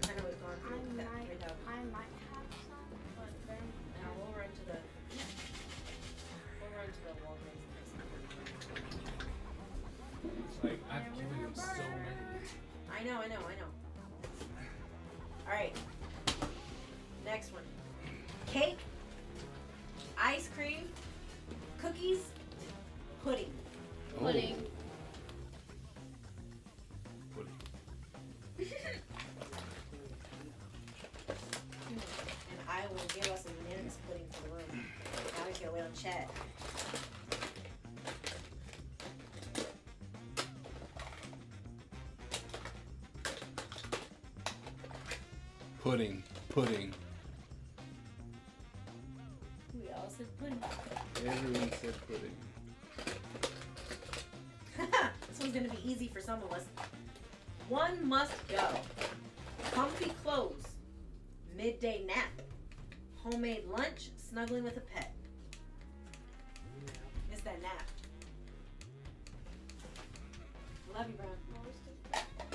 I know we've gone through that. We have.
I might have some, but then
Now we'll run to the Walgreens and
It's like, I've given him so many.
I know. Alright. Next one. Cake, ice cream, cookies, pudding.
pudding.
Pudding.
And I will give us a unanimous pudding for the room. Now we can wait on chat.
Pudding. Pudding.
We all said pudding.
Everyone said pudding.
This one's gonna be easy for some of us. One must go. Comfy clothes, midday nap, homemade lunch, snuggling with a pet. It's that nap. Love you, Brown.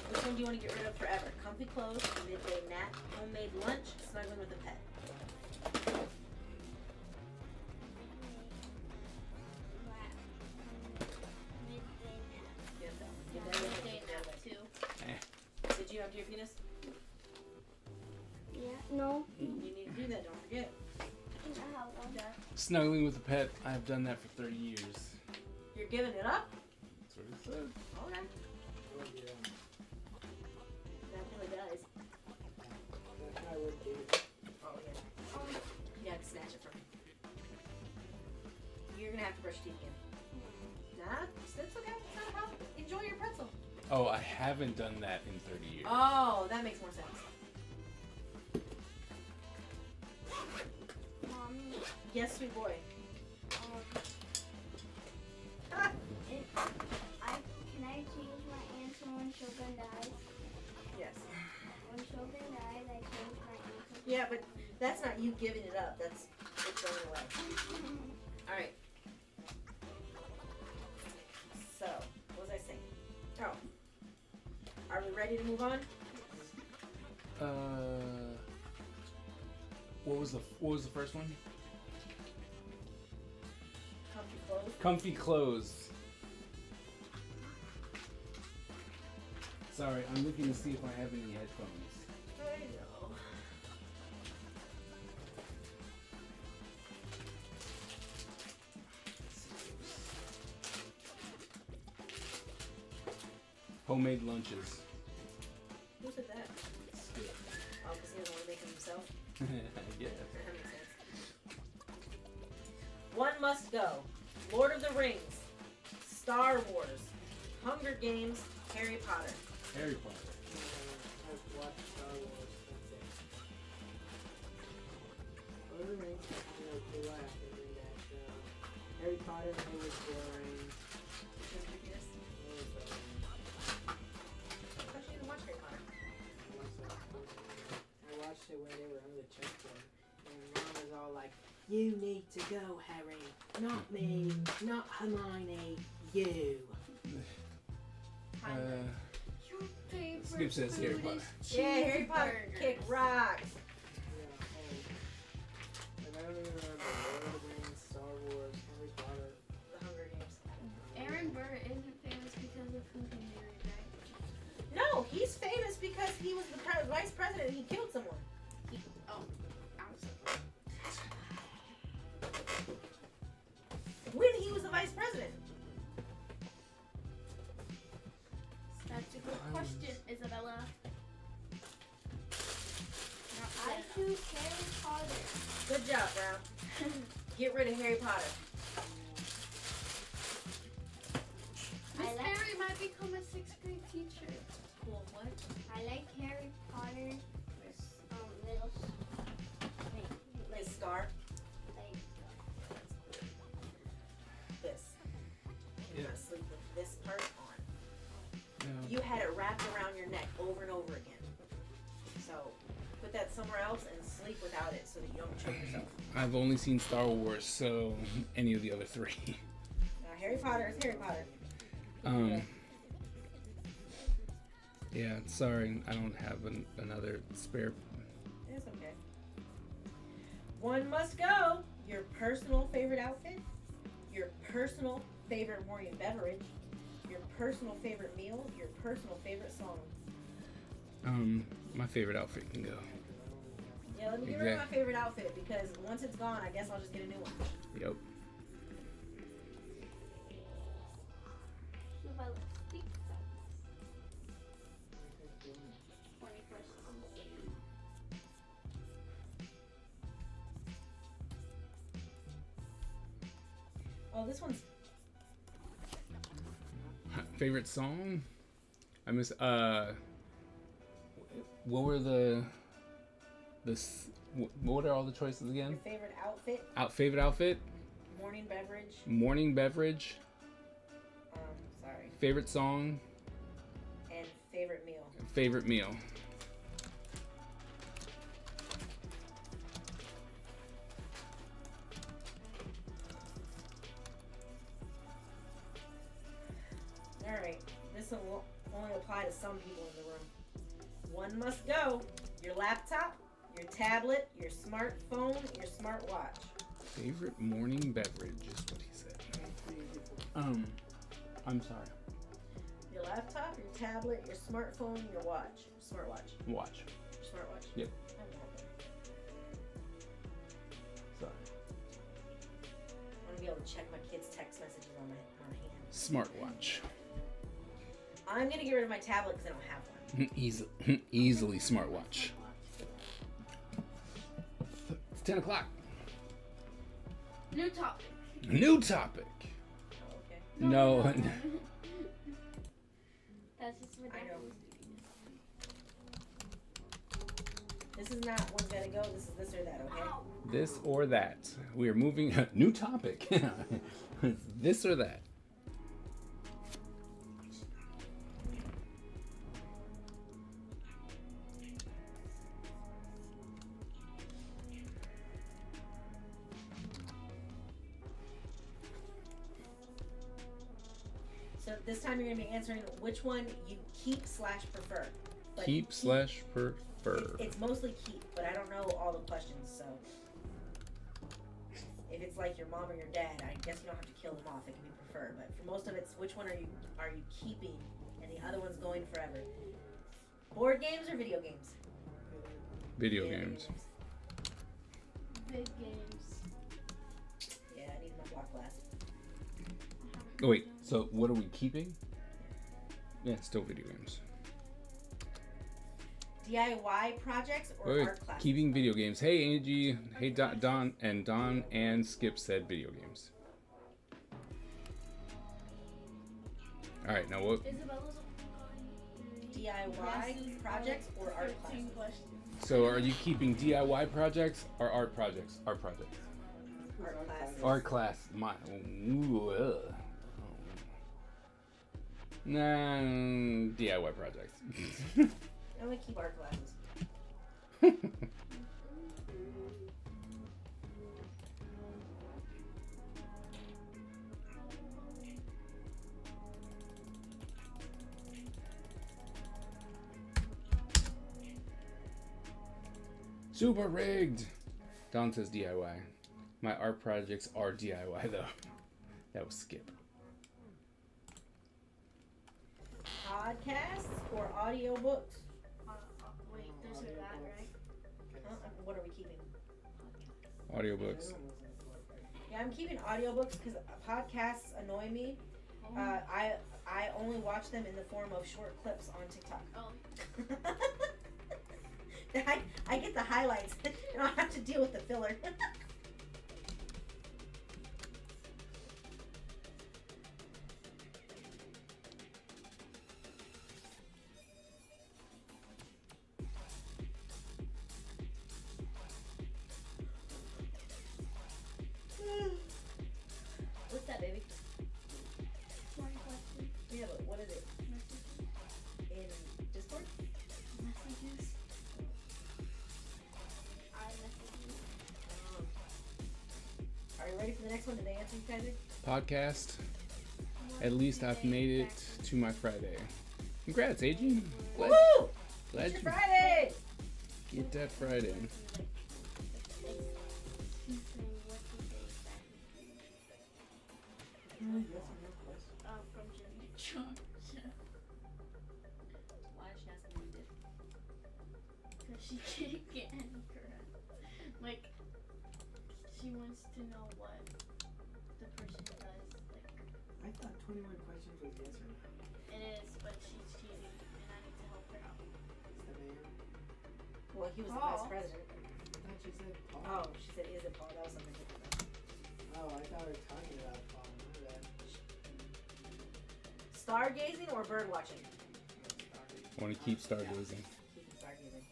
Which one do you want to get rid of forever? Comfy clothes, midday nap, homemade lunch, snuggling with a pet. Give that one. Give that one.
Midday nap too.
Did you empty your penis?
Yeah, no.
You need to do that, don't forget.
I have one.
Snuggling with a pet. I've done that for 30 years.
You're giving it up?
That's what it said.
Okay.
Oh, yeah.
That really does.
That's how I would do it.
Oh, yeah. You have to snatch it from me. You're gonna have to brush your teeth again. Nah, that's okay. It's not a problem. Enjoy your pretzel.
Oh, I haven't done that in 30 years.
Oh, that makes more sense.
Mommy,
Yes, sweet boy.
can I change my answer when Shogun dies?
Yes.
When Shogun dies, I change my answer.
Yeah, but that's not you giving it up. That's it going away. All right. So, what was I saying? Oh. Are we ready to move on?
What was the first one?
Comfy clothes.
Comfy clothes. Sorry, I'm looking to see if I have any headphones.
I know.
Homemade lunches.
Who said that?
Skip.
Oh, because he doesn't want to make them himself?
Yeah.
That makes sense. One must go. Lord of the Rings, Star Wars, Hunger Games, Harry Potter.
Harry Potter.
I've watched Star Wars, that's it. Lord of the Rings, they laughed during that show. Harry Potter, it was boring.
Because of your penis?
It was boring.
I thought you didn't watch Harry Potter.
I watched it when they were on the chessboard, and Mom was all like, "You need to go, Harry. Not me. Not Hermione. You."
Your favorite
Skip says Harry
food
Potter.
is
Yeah, Harry Potter
cheeseburgers.
kick rocks.
And I don't even remember Lord of the Rings, Star Wars, Harry Potter.
The Hunger Games.
Aaron Burr isn't famous because of who he married, right?
No, he's famous because he was the vice president and he killed someone.
Oh, I'm sorry.
When he was the vice president.
choose Harry Potter.
Good job, Brown. Get rid of Harry Potter.
Miss
I like-
Mary might become a 6th grade teacher.
Cool. What?
I like Harry Potter. Little, like,
His scar.
like,
This. You're gonna sleep with this part on.
No.
You had it wrapped around your neck over and over again. So put that somewhere else and sleep without it so that you don't choke yourself.
I've only seen Star Wars, so any of the other three.
Harry Potter is Harry Potter.
Yeah, sorry, I don't have another spare.
It's okay. One must go. Your personal favorite outfit, your personal favorite morning beverage, your personal favorite meal, your personal favorite song.
My favorite outfit can go.
Yeah, let me get rid of my favorite outfit because once it's gone, I guess I'll just get a new one.
Yep.
Well, TikTok. 21st century.
Oh, this one's
Favorite song? I miss. What were what are all the choices again?
your favorite outfit,
Favorite outfit,
morning beverage.
morning beverage,
Sorry,
favorite song,
and favorite meal.
favorite meal.
All right, this will only apply to some people in the room. One must go. Your laptop, your tablet, your smartphone, your smartwatch.
Favorite morning beverage is what he said. I'm sorry.
Your laptop, your tablet, your smartphone, your watch. Smartwatch.
Watch.
Your smartwatch.
Yep.
I don't know.
Sorry.
I want to be able to check my kids' text messages on my hand.
Smartwatch.
I'm gonna get rid of my tablet because I don't have one.
Easily smartwatch. It's 10 o'clock.
New topic.
New topic.
Oh, okay.
No.
that's just what
I
that
know.
was.
This is not one's gotta go. This is this or that. Okay.
Ow.
This or that. We are moving. New topic. This or that.
So this time you're gonna be answering which one you keep/prefer. But
Keep/prefer.
It's mostly keep, but I don't know all the questions, so if it's like your mom or your dad, I guess you don't have to kill them off. It can be prefer, but for most of it's which one are you keeping, and the other one's going forever. Board games or video games?
Video games.
Big games.
Yeah, I need my block glass.
Oh, wait. So what are we keeping? Yeah, still video games.
DIY projects or
Wait,
art classes?
keeping video games. Hey, Angie. Hey, Don and Skip said video games. All right, now what?
Isabella's
DIY projects or art classes?
questions.
So are you keeping DIY projects or art projects? Art projects.
Art classes.
Art class. Nah, DIY projects.
I'm gonna keep art classes.
Super rigged. Don says DIY. My art projects are DIY though. That was Skip.
Podcasts or audiobooks?
Wait, this or that, right?
What are we keeping?
Audiobooks.
Yeah, I'm keeping audiobooks because podcasts annoy me. I only watch them in the form of short clips on TikTok.
Oh.
I get the highlights. You don't have to deal with the filler. What's that, baby?
One question.
Yeah, but what is it? In Discord?
Messages. I messages.
Are you ready for the next one? Did they answer you, Kaiser?
Podcast. At least I've made it to my Friday. Congrats, AG. Glad,
Woo!
glad
It's your
you
Friday!
get that Friday.
From Jimmy George.
Why is she asking what you did?
Because she can't get any correct. Like, she wants to know what the person does. Like,
I thought 21 questions was yes or no.
it is, but she's cheating, and I need to help her out.
It's the mayor.
Well, he was the
Paul.
vice president.
I thought she said Paul.
Oh, she said, is it Paul? That was something different.
Oh, I thought we were talking about Paul. My bad.
Stargazing or bird watching?
I want to keep stargazing.
Keeping stargazing.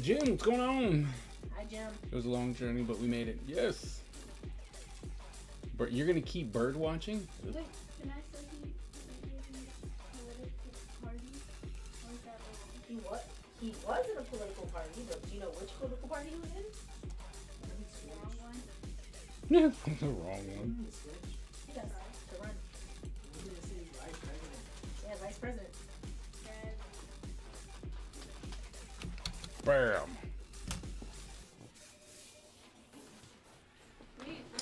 Jim, what's going on?
Hi, Jim.
It was a long journey, but we made it. Yes. But you're gonna keep bird watching?
Wait, can I say he was in political party? Or is that wrong?
He was in a political party, but do you know which political party he was in?
The wrong one?
Yeah, the wrong one.
Switch.
He does. To run.
I'm gonna say vice president.
Yeah, vice president.
Then
Bam.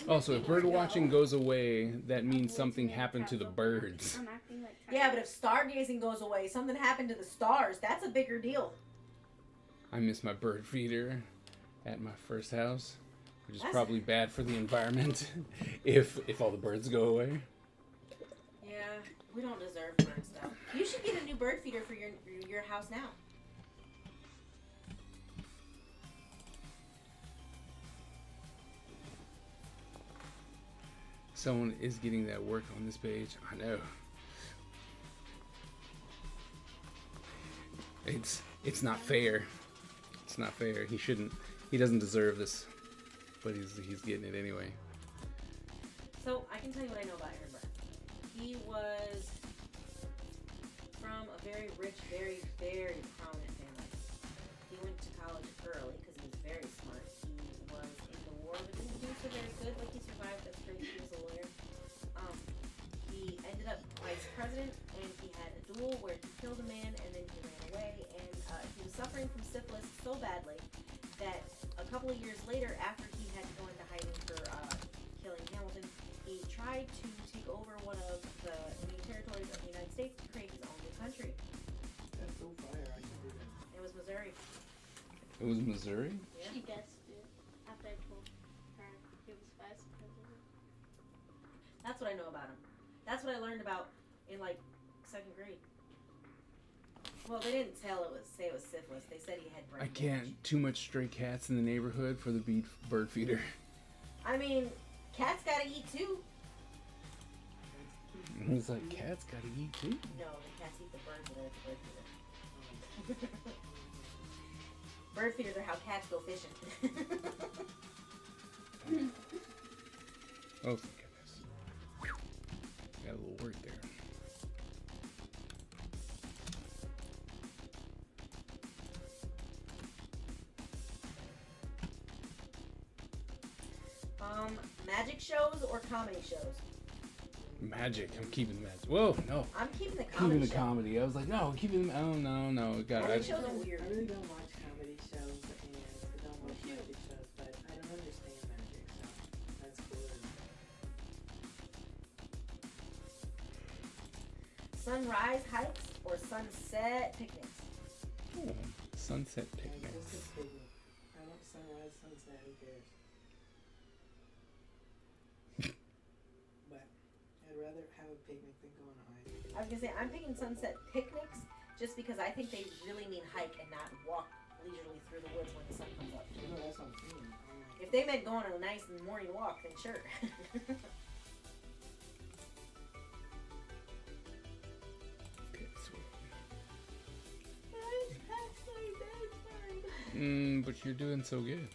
Also, if bird watching goes away, that means something happened to the birds.
I'm acting like
Yeah, but if stargazing goes away, something happened to the stars. That's a bigger deal.
I miss my bird feeder at my first house, which is
That's-
probably bad for the environment if all the birds go away.
Yeah, we don't deserve bird stuff. You should get a new bird feeder for your house now.
Someone is getting that work on this page. I know. It's not fair. It's not fair. He shouldn't. He doesn't deserve this, but he's getting it anyway.
So I can tell you what I know about Aaron Burr. He was from a very rich, very, very prominent family. He went to college early because he was very smart. He was in the war, but didn't do so very good. Like he survived. That's great. He was a lawyer. He ended up vice president, and he had a duel where he killed a man, and then he ran away. And he was suffering from syphilis so badly that a couple of years later, after he had to go into hiding for killing Hamilton, he tried to take over one of the new territories of the United States to create his own new country.
That's so fire. I can do that.
It was Missouri.
It was Missouri.
Yeah.
she guessed it after I told her he was vice president.
That's what I know about him. That's what I learned about in like 2nd grade. Well, they didn't say it was syphilis. They said he had brain
I
damage.
can't. Too much stray cats in the neighborhood for the bird feeder.
I mean, cats gotta eat too.
He's like, cats gotta eat too.
No, the cats eat the birds that are at the bird feeder. Bird feeders are how cats go fishing.
Oh, thank goodness. Got a little work there.
Magic shows or comedy shows?
Magic. I'm keeping the magic. Whoa, no.
I'm keeping the comedy
Keeping the
show.
comedy. I was like, no, keeping the. Oh, no. God,
Magic shows are
I
weird.
really don't watch comedy shows and I don't watch magic shows, but I don't understand magic, so that's cool.
Sunrise hikes or sunset picnics?
oh, sunset
Like,
picnics.
just a picnic. I want sunrise, sunset, who cares? But I'd rather have a picnic than go on a hike.
I was gonna say I'm picking sunset picnics just because I think they really mean hike and not walk leisurely through the woods when the sun comes up.
No, that's what I'm saying.
If they meant going on a nice morning walk, then sure.
Okay, sweet.
It's past my bedtime.
But you're doing so good.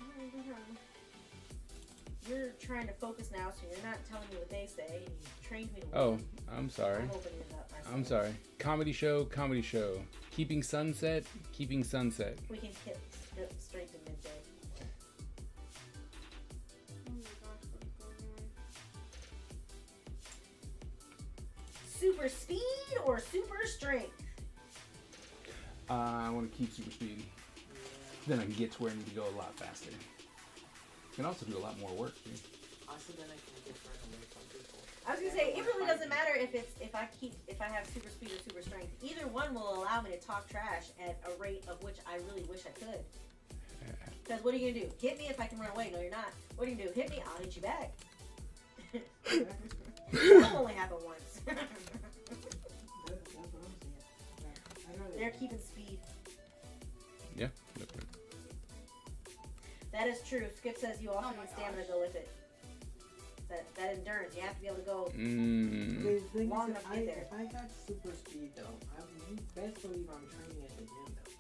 You're trying to focus now, so you're not telling me what they say, and you trained me to
Oh,
listen.
I'm sorry.
I'm opening it up myself.
I'm sorry. Comedy show, comedy show. Keeping sunset, keeping sunset.
We can skip straight to midday.
Oh my gosh, what's going on?
Super speed or super strength?
I want to keep super speed. Then I can get to where I need to go a lot faster. Can also do a lot more work. Too.
Also, then I can get run away from people.
I was gonna say it really doesn't matter if I have super speed or super strength. Either one will allow me to talk trash at a rate of which I really wish I could. Because what are you gonna do? Hit me if I can run away? No, you're not. What are you gonna do? Hit me? I'll hit you back. That'll only happen once.
That's what I'm saying. I'd rather-
They're keeping speed.
Yeah.
That is true. Skip says you also
Oh my
need stamina
gosh.
to go with it. That endurance, you have to be able to go.
The thing
Long
is,
enough to get there.
if I got super speed though, you best believe I'm training at the gym though.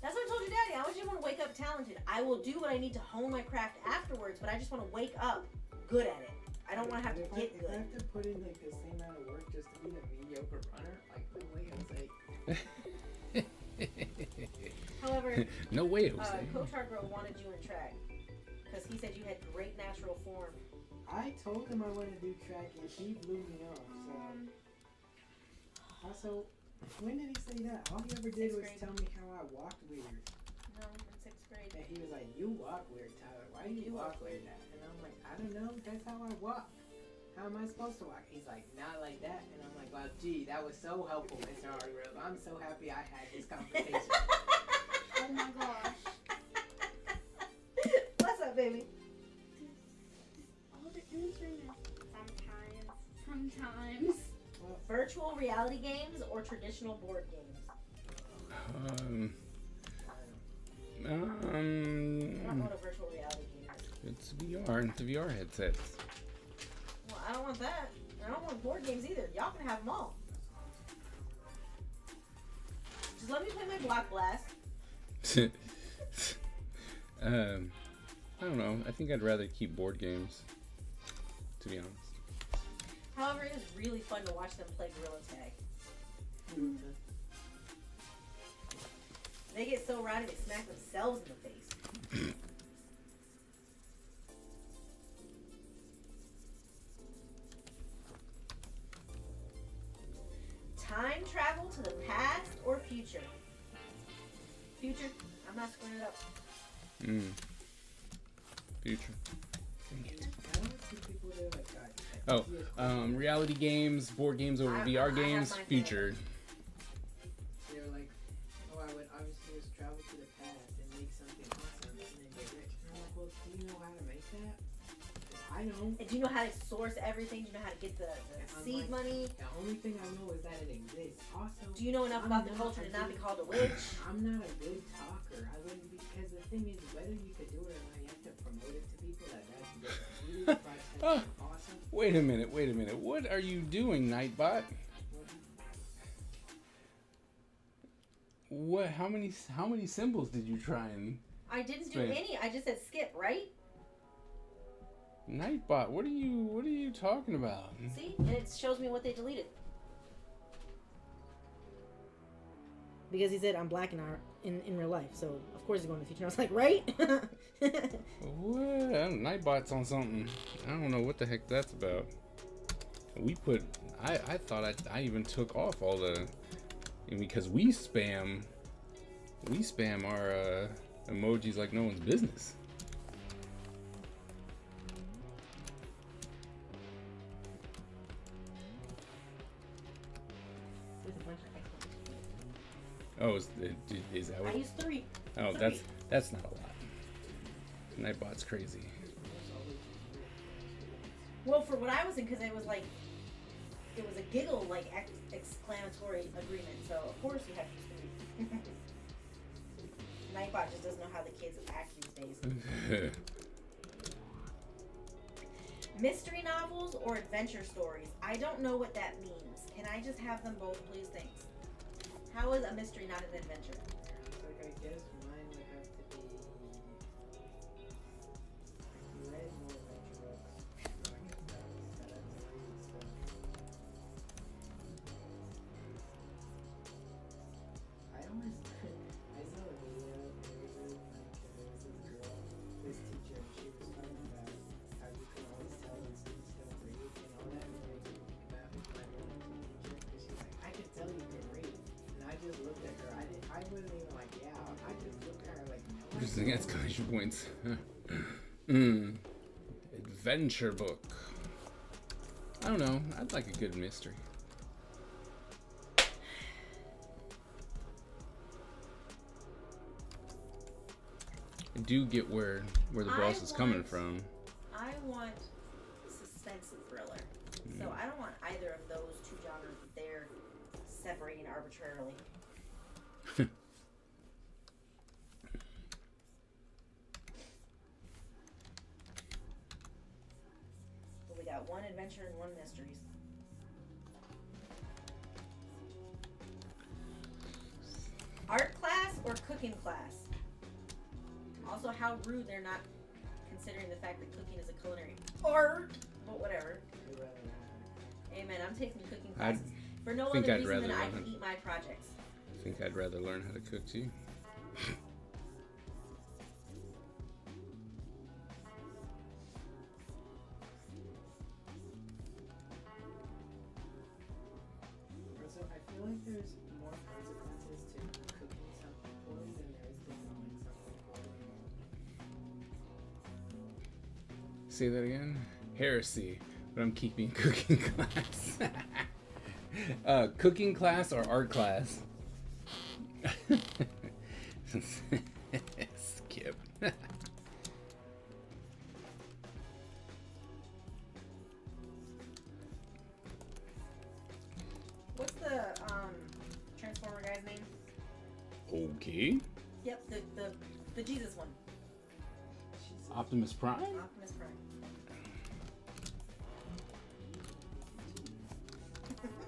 That's what I told your daddy. I just want to wake up talented. I will do what I need to hone my craft afterwards, but I just want to wake up good at it. I don't want to have to
If
get
If I
good.
have to put in like the same amount of work just to be a mediocre runner, like no way, Jose.
However,
No way, Jose.
Coach Hargrove wanted you in track because he said you had great natural form.
I told him I want to do track and he blew me off. So also, when did he say that? All he ever did
Sixth
was
grade.
tell me how I walked weird.
No, in 6th grade.
And he was like, "You walk weird, Tyler. Why do you walk like that?" And I'm like, "I don't know. That's how I walk. How am I supposed to walk?" He's like, "Not like that." And I'm like, "Well, gee, that was so helpful, Mr. Hargrove. I'm so happy I had this conversation."
Oh my gosh.
What's up, baby?
All the internet. Sometimes.
Virtual reality games or traditional board games? I don't know what a virtual reality game is.
It's VR. It's a VR headset.
Well, I don't want that. I don't want board games either. Y'all can have them all. Just let me play my Block Blast.
I don't know. I think I'd rather keep board games, to be honest.
However, it is really fun to watch them play Gorilla Tag. They get so rowdy they smack themselves in the face. Time travel to the past or future? Future. I'm not screwing it up.
Future.
I don't see people that are like that.
Oh, reality games, board games over
I
VR
have
games,
mine
future.
They're like, "Oh, I would obviously just travel to the past and make something awesome and then get rich." And I'm like, "Well, do you know how to make that?" 'Cause I don't.
And do you know how to source everything? Do you know how to get the
I'm
seed
like-
money?
The only thing I know is that it exists. Also,
Do you know enough
I'm
about the
not
culture
a
to not be
good-
called a witch?
I'm not a good talker. I wouldn't be, because the thing is, whether you could do it or not, you have to promote it to people. That's good. The process is awesome.
Wait a minute. What are you doing, Nightbot? What? How many symbols did you try and...
I didn't do
Straight.
any. I just said skip, right?
Nightbot, what are you talking about?
See? And it shows me what they deleted. Because he said I'm black in real life, so of course he's going to the future. And I was like, right?
What? Nightbot's on something. I don't know what the heck that's about. I thought I even took off all the... Because we spam our emojis like no one's business.
There's a bunch of exclamation points.
Oh, is that
I
what?
used 3.
Oh,
3.
that's not a lot. Nightbot's crazy.
Well, for what I was in, because it was a giggle, like, exclamatory agreement. So, of course, you have to use 3. robot just doesn't know how the kids act these days. Mystery novels or adventure stories? I don't know what that means. Can I just have them both, please? Thanks. How is a mystery not an adventure?
Like, I guess mine would have to be. I read more adventure books growing up that I was reading stuff. I always. I saw a video and it was really funny because there was this girl, this teacher, and she was talking about how you can always tell when students don't read and all that. And it made me think about it when I went to a teacher because she's like, I could tell you can read. And I just looked at her. I wasn't even like, yeah. I just looked at her like, no.
Just think that's collision points. Adventure book. I don't know. I'd like a good mystery. I do get where the boss is coming from.
I want suspense and thriller. So I don't want either of those two genres that they're separating arbitrarily. But we got one adventure and one mysteries. Art class or cooking class? Also, how rude they're not considering the fact that cooking is a culinary art. But whatever. Amen. I'm taking cooking classes for no other
think I'd
reason than
rather
I can
learn.
eat my projects.
I think I'd rather learn how to cook too.
So I feel like there's more consequences to cooking something poorly than there is to knowing something poorly.
Say that again? Heresy. But I'm keeping cooking class. Cooking class or art class? Skip.
What's the Transformer guy's name?
Okay.
Yep, the Jesus one.
Optimus Prime?
Optimus Prime.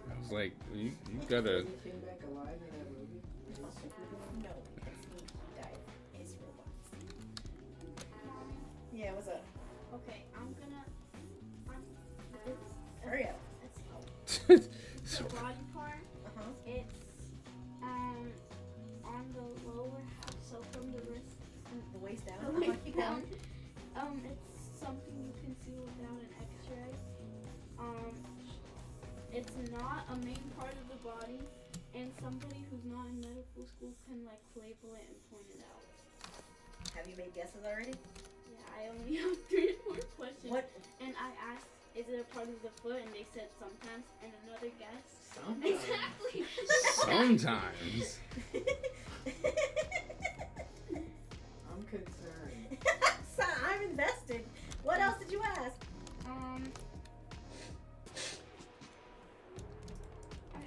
I was like, you gotta.
He came back alive in that movie? Is he Superman?
No, he died. He's robots. Yeah, what's up?
Okay, I'm gonna.
Hurry up.
It's the body part.
Uh-huh.
It's on the lower half, so from the wrist
The waist down.
the waist
Keep
down.
going.
It's something you can see without an X-ray. It's not a main part of the body, and somebody who's not in medical school can like label it and point it out.
Have you made guesses already?
Yeah, I only have 3 more questions.
What?
And I asked, is it a part of the foot? And they said sometimes. And another guess.
Sometimes.
Exactly.
Sometimes.
I'm concerned.
I'm invested. What else did you ask?
I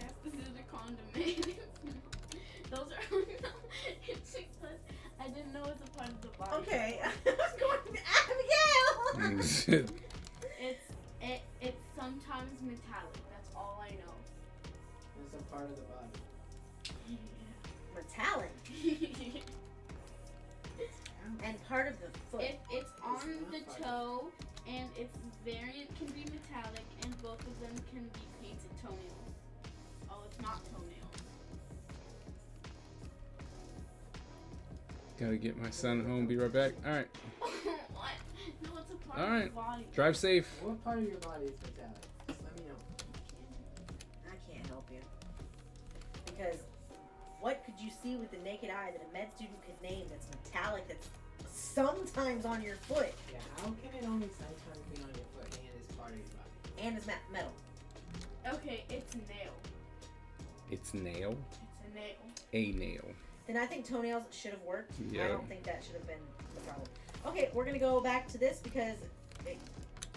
asked, is it a condom? Those are it's because I didn't know it's a part of the body.
Okay. I was going, Abigail!
It's sometimes metallic. That's all I know.
It's a part of the body.
Metallic. And part of the foot.
It's on the toe, and its variant can be metallic, and both of them can be painted toenails. Oh, it's not toenails.
Gotta get my son home. Be right back. All right.
What? No, it's a part
All
of
right.
the body.
Drive safe.
What part of your body is metallic? Just let me know.
I can't help you. Because what could you see with the naked eye that a med student could name that's metallic, that's sometimes on your foot,
Yeah, how can it only sometimes be on your foot and it's part of your body?
and is metal?
Okay, it's nail.
It's nail.
It's a nail.
A nail.
Then I think toenails should have worked. I
Yeah.
don't think that should have been the problem. Okay, we're gonna go back to this because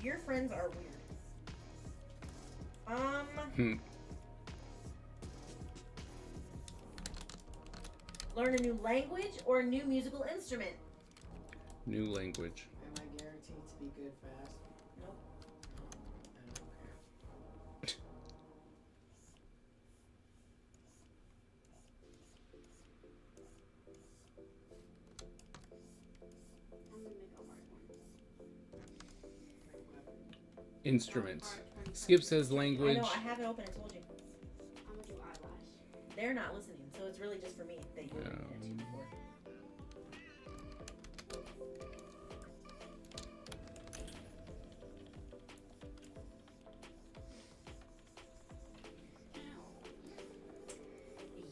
your friends are weird. Learn a new language or a new musical instrument?
New language.
Am I guaranteed to be good fast?
Nope.
I don't care.
I'm gonna make a hard one.
Instrument.
Alright, 20
Skip says
I
language.
know, I have it open, I told you.
I'm gonna do eyelash.
They're not listening, so it's really just for me that you're paying attention for.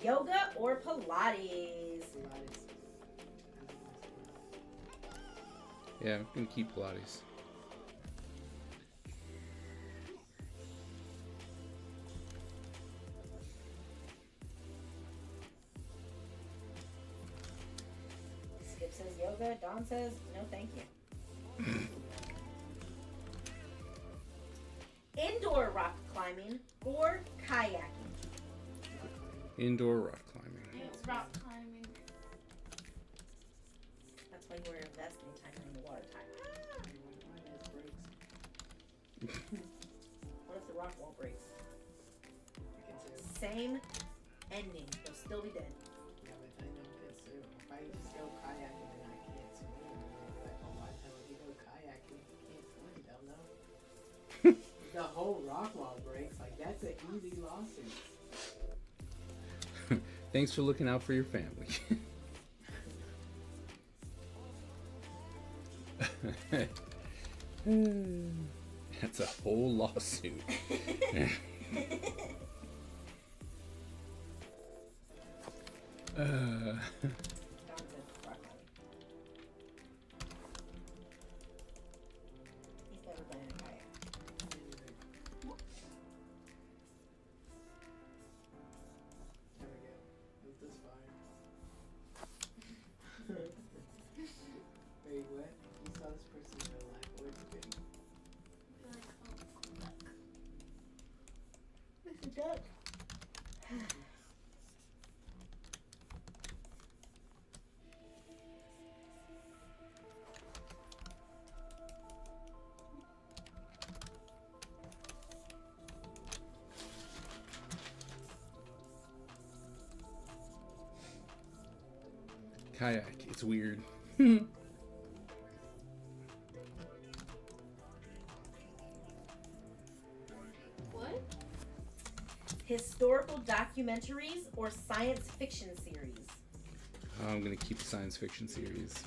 Yoga or Pilates?
Pilates.
Yeah, I'm gonna keep Pilates.
Skip says yoga. Dawn says no, thank you. Indoor rock climbing or kayaking?
Indoor rock climbing.
It's rock climbing.
That's why you were investing time in the water time.
Mine has brakes.
What if the rock wall breaks?
I can too.
Same ending. They'll still be dead.
Yeah, but I don't get too. If I just go kayaking and I can't swim, they'll be like, oh, why the hell did you go kayaking? You can't swim, dumb. The whole rock wall breaks. Like, that's an easy lawsuit.
Thanks for looking out for your family. That's a whole lawsuit.
Dawn said rock climbing. He's never been in a kayak.
There we go. Move this fire. Wait, what? You saw this person in real life. What's it big?
It's a duck.
Kayak. It's weird.
What?
Historical documentaries or science fiction series?
I'm gonna keep the science fiction series.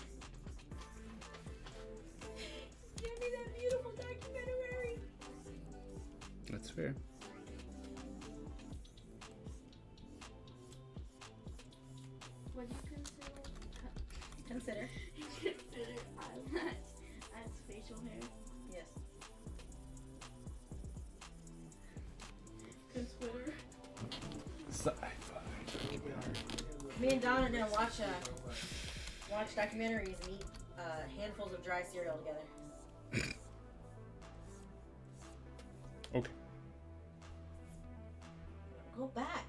Give me that beautiful documentary.
That's fair.
What do you
Consider.
consider eyelash as facial hair?
Yes.
Consider.
Me and Donna now watch documentaries and eat handfuls of dry cereal together.
Okay.
Go back.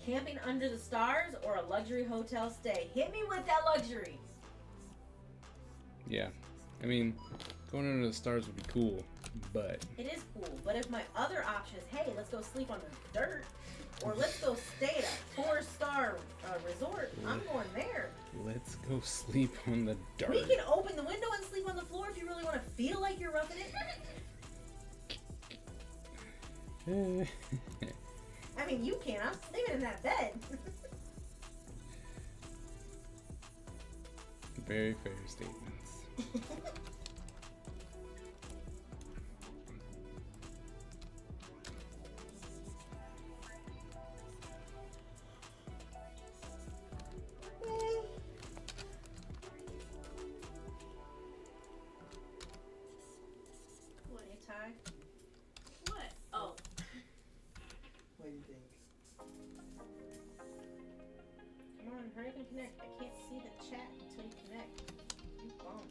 Camping under the stars or a luxury hotel stay? Hit me with that luxury.
Yeah. I mean, going under the stars would be cool, but
It is cool, but if my other option is, hey, let's go sleep on the dirt, or let's go stay at a 4-star resort, I'm going there.
let's go sleep on the dirt.
We can open the window and sleep on the floor if you really want to feel like you're roughing it. I mean, you can. I'm sleeping in that bed.
Very fair statements.
What?
Hey, Ty.
What? Oh.
What do you think?
Come on, hurry up and connect. I can't see the chat until you connect. You bum.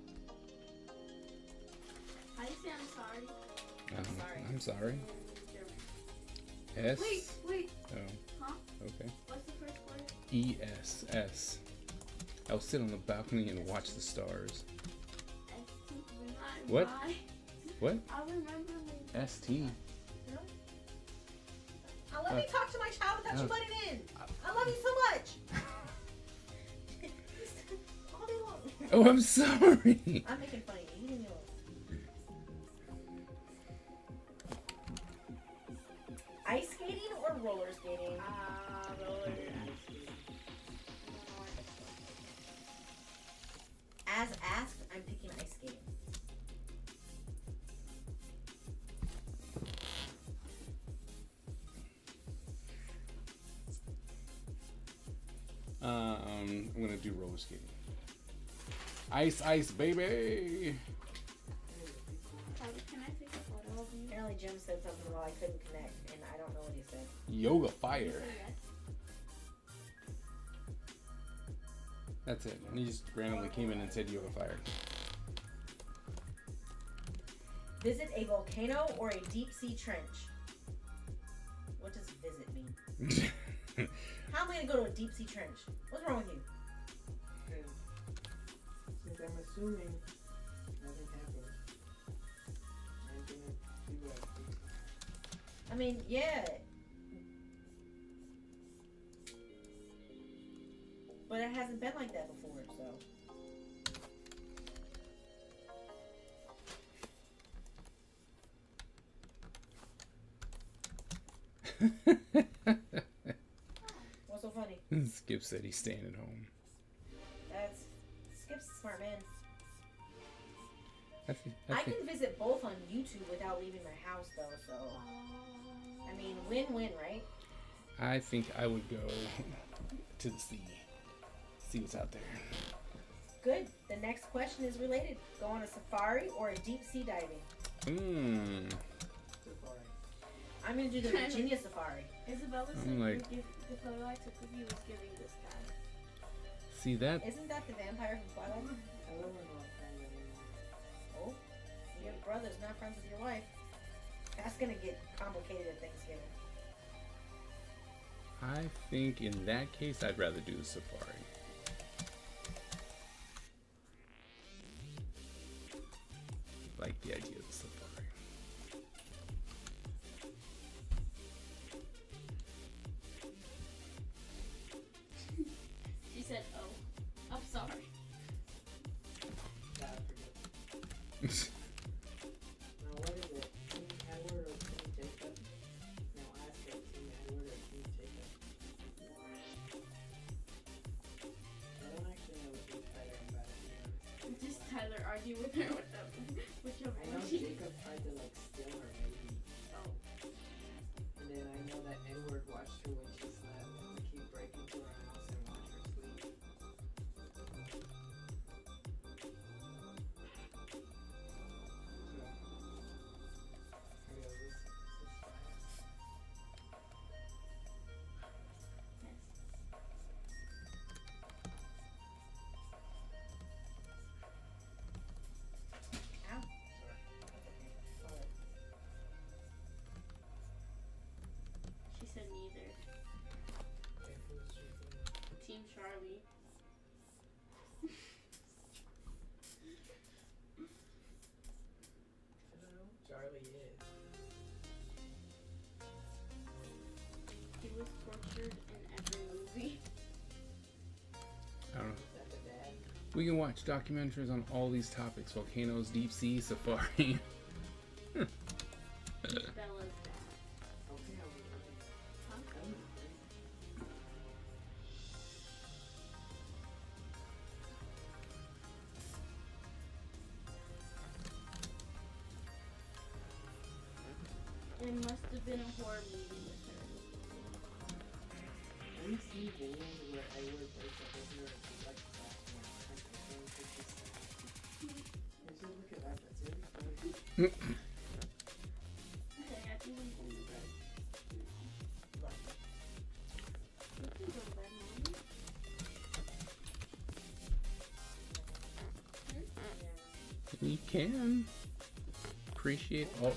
How do you say I'm sorry?
I'm sorry.
I'm sorry. S.
Wait.
Oh,
Huh?
okay.
What's the first word?
ES. S. I'll sit on the balcony and watch the stars.
S-T.
What? What?
I remember when.
ST.
Let me talk to my child without you butting in. I love you so much. All day long.
Oh, I'm sorry.
I'm making fun of you. You leave me alone. Ice skating or roller skating?
Roller.
As asked, I'm picking ice skating.
I'm gonna do roller skating. Ice, baby.
Can I take a photo of you?
Apparently Jim said something while I couldn't connect, and I don't know what he said.
Yoga
You
fire.
say yes?
That's it. And he just randomly came in and said yoga fire.
Visit a volcano or a deep sea trench? What does visit mean? How am I going to go to a deep sea trench? What's wrong with you?
Since I'm assuming nothing happened, I'm gonna do that.
I mean, yeah. But it hasn't been like that before, so. What's so funny?
Skip said he's staying at home.
That's Skip's a smart man.
I
I
think
can visit both on YouTube without leaving my house, though. So, I mean, win-win, right?
I think I would go to the sea. See what's out there.
Good. The next question is related. Go on a safari or a deep sea diving?
Safari.
I'm gonna do the Virginia safari.
Isabella said
I'm like-
the photo I took of you was giving this guy.
See that?
Isn't that the vampire from Twilight?
I don't know what kind of anymore.
Oh, your brother's not friends with your wife. That's gonna get complicated at Thanksgiving.
I think in that case I'd rather do the safari. Like the idea of the safari.
She said, "Oh, I'm sorry."
Yeah, I forget. Now what is it? King Edward or King Jacob? No, ask it. King Edward or King Jacob? I don't actually know what King Tyler about it, to be honest.
Just Tyler argue with her with them. With your
I know
emoji.
Jacob tried to like steal her baby.
Oh.
And then I know that Edward watched her when she slept and keep breaking to her house and watch her sleep.
Ow.
She said neither. Team Charlie.
Charlie is.
He was tortured in every movie.
I don't know.
Is that the dad?
We can watch documentaries on all these topics: volcanoes, deep sea, safari.
Bella's dad.
Okay, I was right.
Huh?
That was crazy.
It must have been a horror movie with her.
Have you seen videos where Edward breaks up with her and she's like laughing at her and saying that she's sad? You should look at that. That's really funny.
Okay, I think I'm going to bed. You can go to bed, Mommy.
You can appreciate all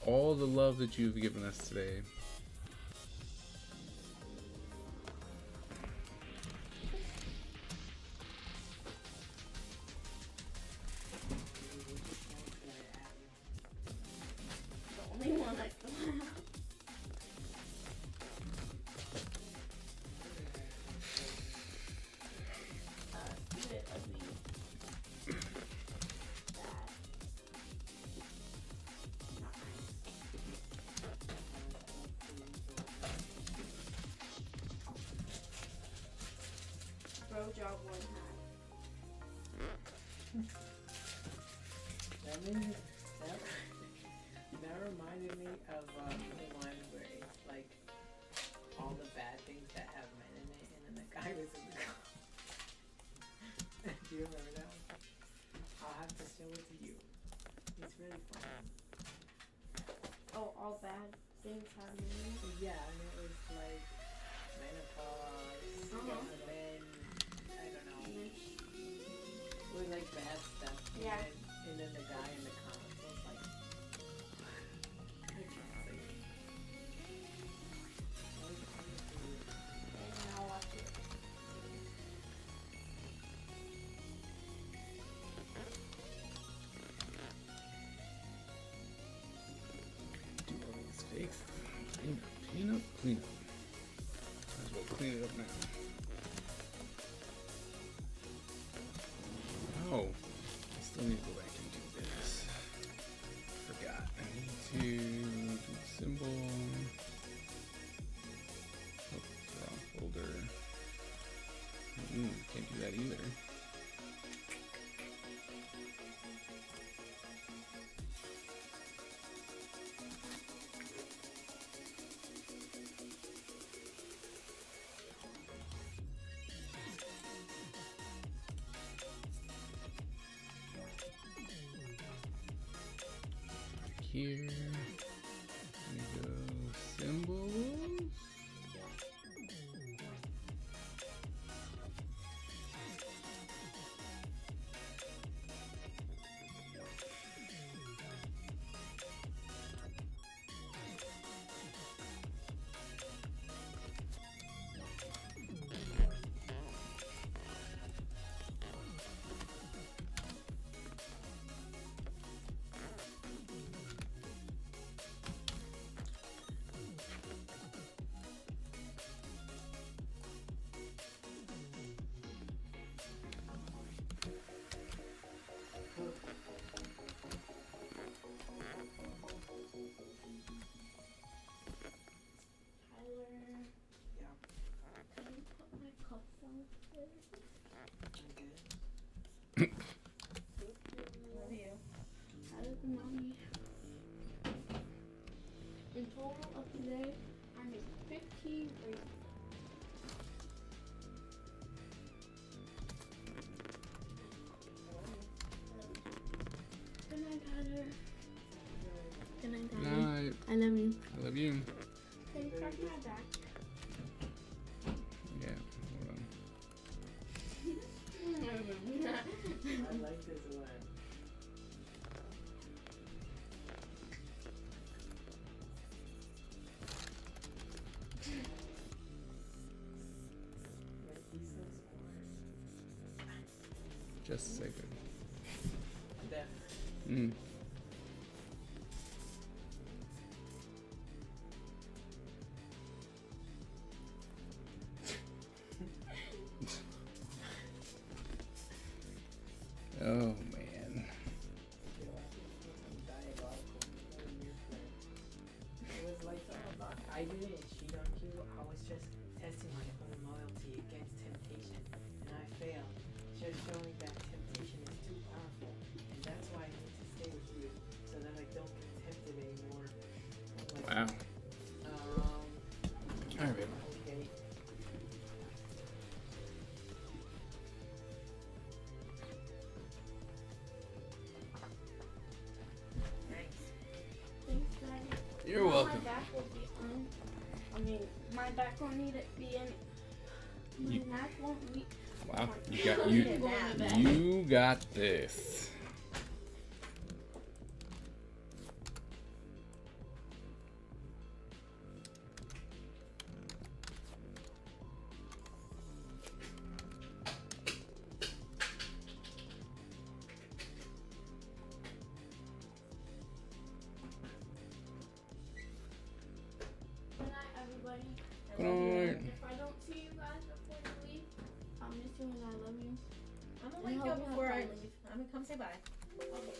all the love that you've given us today.
The only one I still have. Bit ugly. Bad. Not nice. Bro job one hat.
That made me, that reminded me of the one where it's like all the bad things that have men in it, and then the guy was in the car. Do you remember that one? I'll have to show it to you. It's really fun.
Oh, all bad things have meaning.
Yeah, and it was like menopause, and then I don't know. It was like bad stuff.
Yeah.
And then the guy in the comments was like, I can't say it.
And I'll watch it.
Do all these fakes. Clean up. Might as well clean it up now. Oh, I still need to go back and do this. Forgot. I need to do the symbol. Oh, wrong folder. Can't do that either. Here we go, symbols.
Tyler,
Yeah,
can you put my cup down there?
I'm good.
Love you. I love you, mommy. In total of today, I made 15 grapes. Good night, Tyler. Good night, Tyler.
Night.
I love you.
I love you.
Can you crack my back?
Yeah, hold on.
I like this one. Like, he's so smart.
Just a second.
Definitely.
Oh man.
It was like something about, I didn't cheat on you, I was just testing my own loyalty against temptation, and I failed, just showing that temptation is too powerful, and that's why I need to stay with you, so that I don't get tempted anymore. Like,
Wow. Alright.
okay.
Thanks, Daddy.
You're
Now
welcome.
My back will be on. I mean, my back won't need it be in. My
You-
neck won't be.
Wow. You
I
got
don't
you.
need it that bad.
You got this.
I
Good
love you.
night.
If I don't see you guys before you leave, I'll miss you and I love you.
I'm gonna
I
wake
hope
up
you have
before I
fun.
leave. I'm gonna come say bye.
Okay.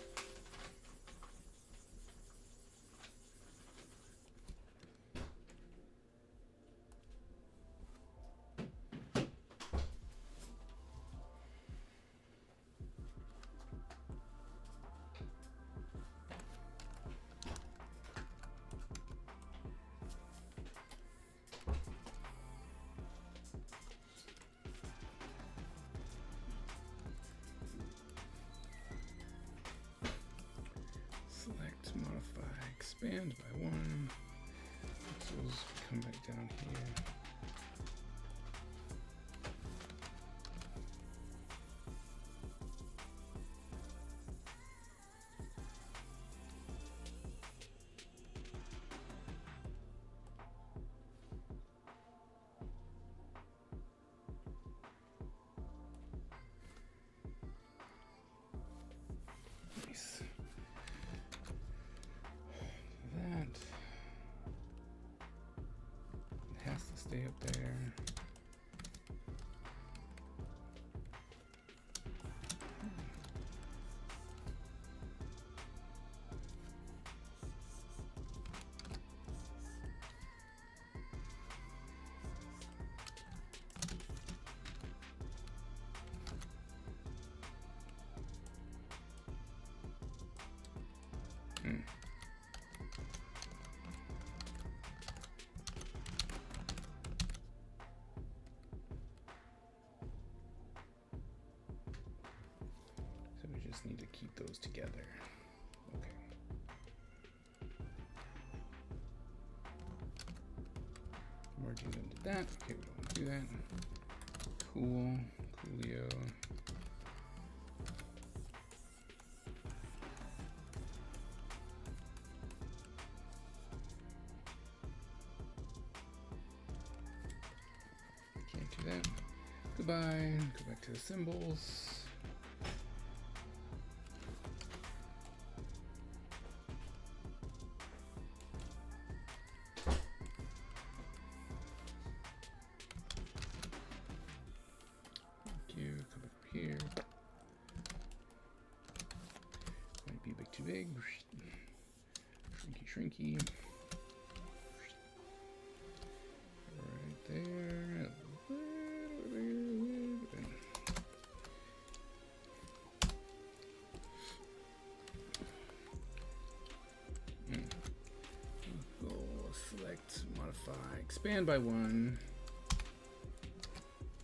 Select, modify, expand by 1. Pixels, come back down here. Nice. That it has to stay up there. So we just need to keep those together. Okay. Merging them to that. Okay, we don't want to do that. Cool. Coolio. Can't do that. Goodbye. Go back to the symbols. Thank you. Come back over here. Might be a bit too big. Shrinky, shrinky. Right there. Go select, modify, expand by 1.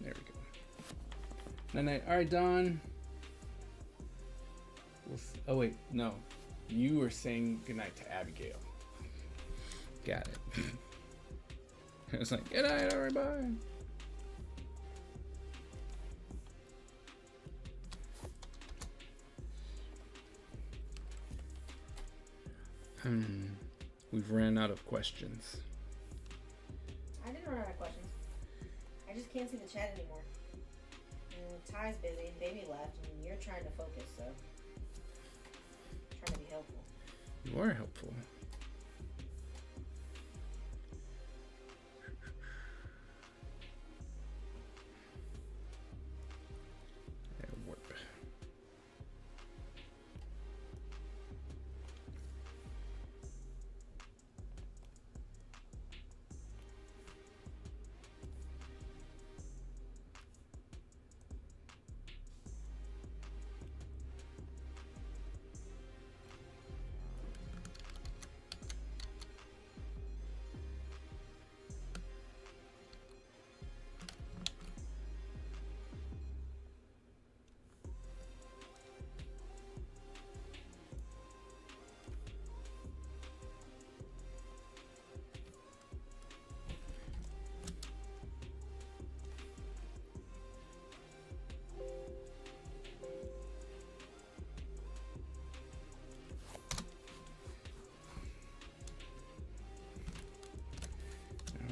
There we go. Night night. All right, Don. Oh wait, no. You were saying goodnight to Abigail. Got it. I was like, good night, everybody. We've ran out of questions.
I didn't run out of questions. I just can't see the chat anymore. And Ty's busy, baby left, and you're trying to focus, so trying to be helpful.
You are helpful. Warp.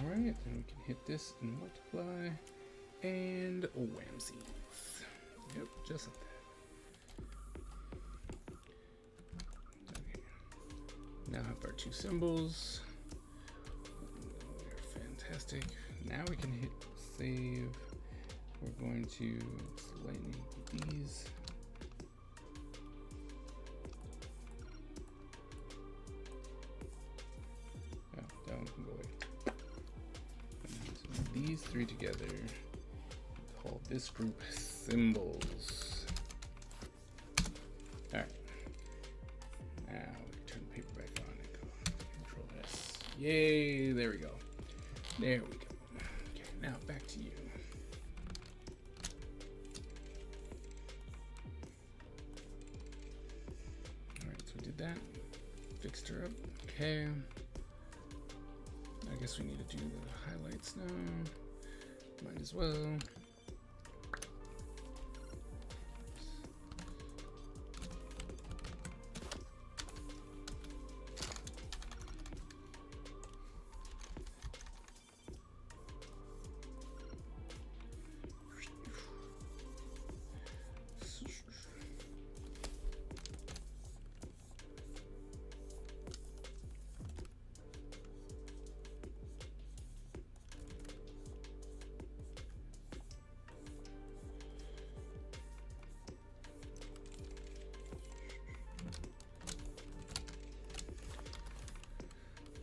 Alright, then we can hit this and multiply. And whamsies. Yep, just like that. Okay. Now have our 2 symbols. They're fantastic. now we can hit save. We're going to slightly put these. Oh, that one can go away. So these three together. Call this group symbols. All right. Now we can turn the paper back on and go Control S. Yay! There we go. There we go. Okay, now back to you. All right, so we did that. Fixed her up. Okay. I guess we need to do the highlights now. Might as well.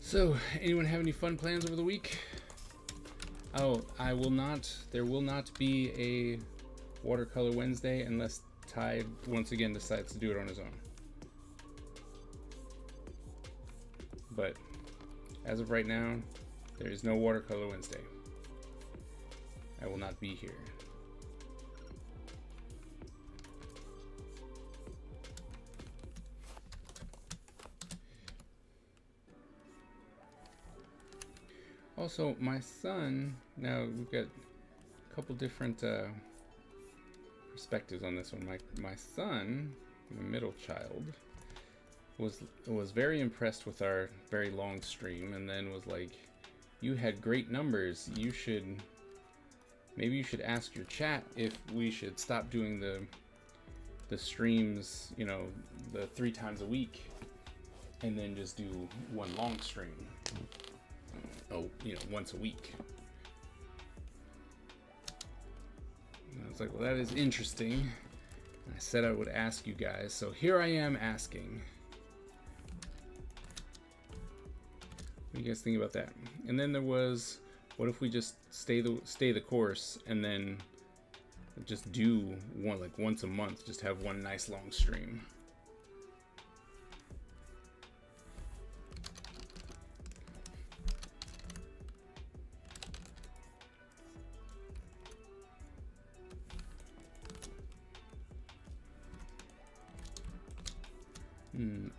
So, anyone have any fun plans over the week? Oh, there will not be a watercolor Wednesday unless Ty once again decides to do it on his own. But as of right now, there is no watercolor Wednesday. I will not be here. Also, my son, now we've got a couple different perspectives on this one. My son, my middle child, was very impressed with our very long stream, and then was like, "You had great numbers. Maybe you should ask your chat if we should stop doing the streams, you know, the 3 times a week, and then just do one long stream." Oh, you know, once a week. And I was like, well, that is interesting. And I said I would ask you guys, so here I am asking. What do you guys think about that? And then there was, what if we just stay the course and then just do one, like once a month, just have one nice long stream.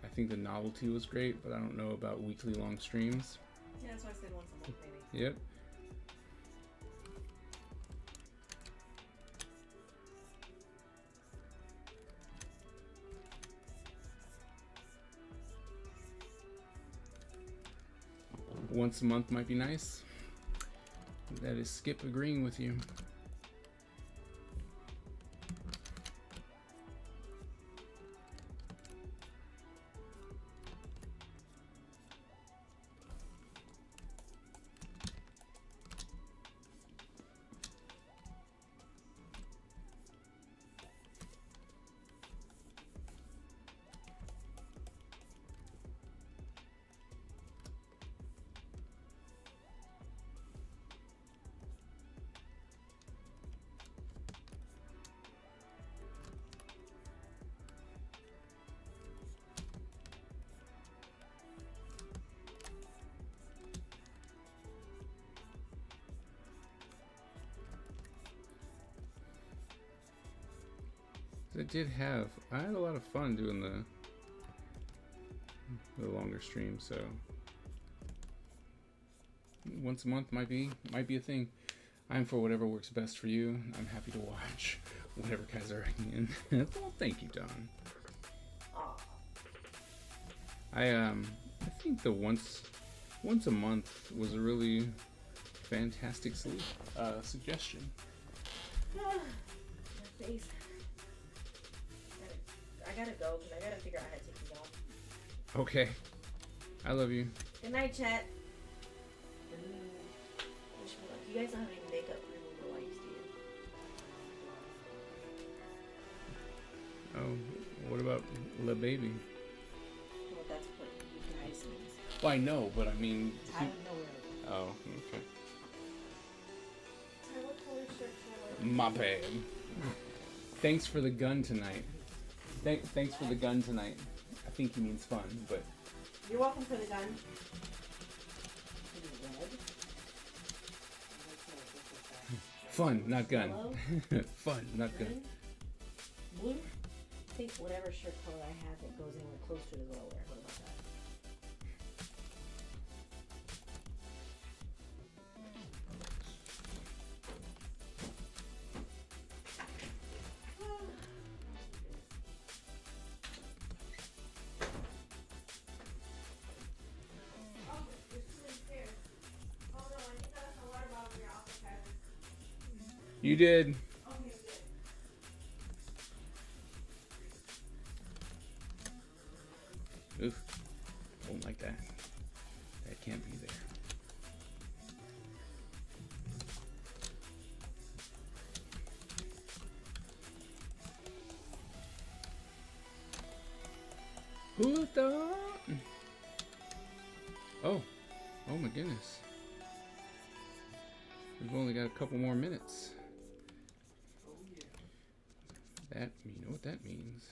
I think the novelty was great, but I don't know about weekly long streams.
Yeah, that's why I said once a month, maybe.
Yep. Once a month might be nice. That is Skip agreeing with you. I had a lot of fun doing the longer stream, so once a month might be a thing. I'm for whatever works best for you. I'm happy to watch whatever guys are writing in. Well, thank you, Don. I think the once a month was a really fantastic suggestion.
My face. I gotta go because I gotta figure out how to take these off.
Okay. I love you.
Good night, chat. Wish me luck. You guys don't have any makeup remover wipes, do you?
Oh, what about the baby?
Well, that's what you guys need.
Well, I know, but I mean.
I don't know where.
Oh, okay.
Ty, what color shirt should I wear?
My bad. Thanks for the gun tonight. Thanks for the gun tonight. I think he means fun, but.
You're welcome for the gun. Red.
Fun, not gun.
Yellow.
Fun, not gun.
Green. Blue. I think whatever shirt color I have that goes anywhere close to it is what I'll wear. What about that?
Oh, there's too many stairs. Oh no, I think that's a water bottle in your office cabinet.
You did.
Okay, good.
Oof. Don't like that. That can't be there. Who's the? Oh. Oh my goodness. We've only got a couple more minutes. That, you know what that means.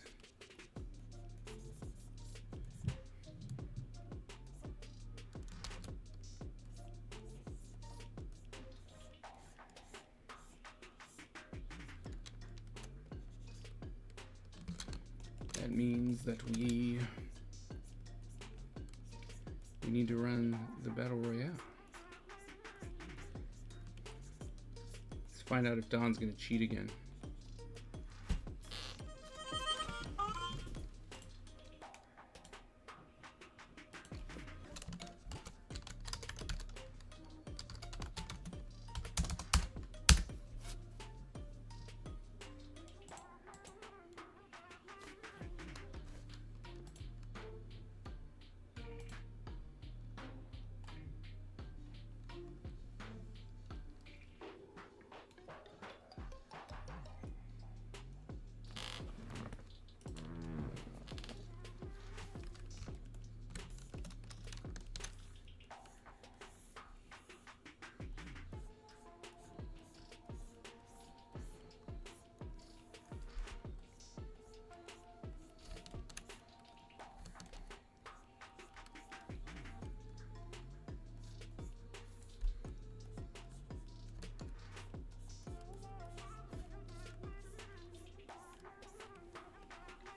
That means that we need to run the battle royale. Let's find out if Don's gonna cheat again.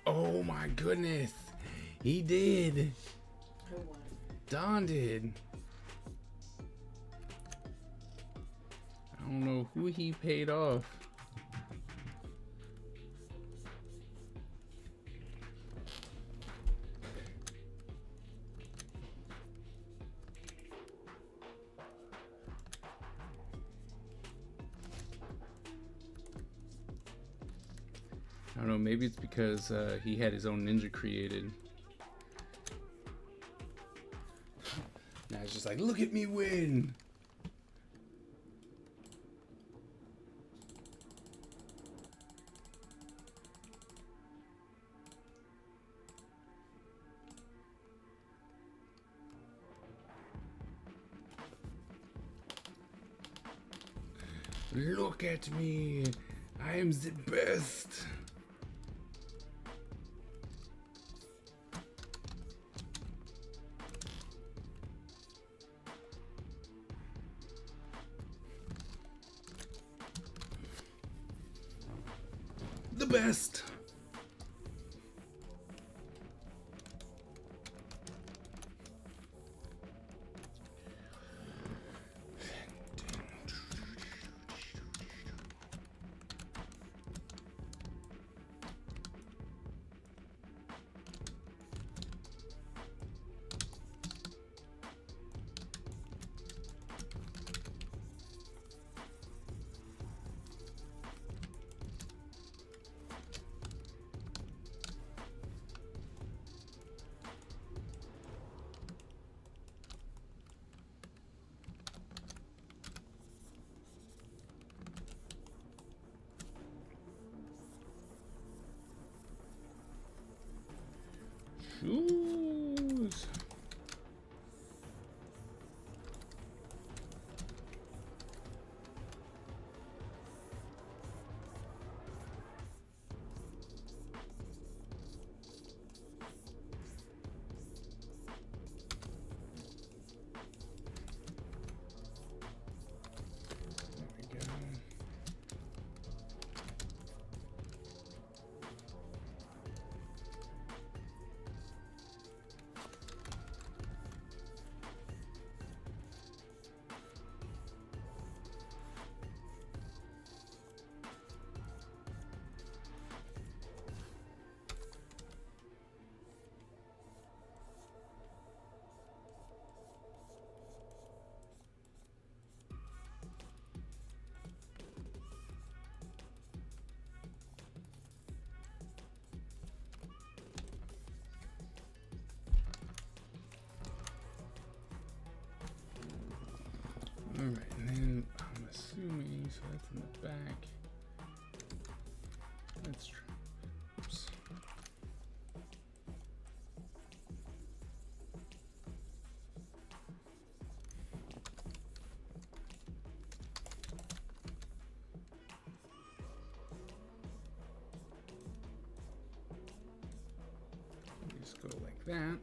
Oh my goodness. He did.
Who won?
Don did. I don't know who he paid off. I don't know, maybe it's because he had his own ninja created. Now it's just like, look at me win! Look at me! I am the best! The best. shoes. There we go. Alright, and then I'm assuming, so that's in the back. That's true. Oops. Just go like that.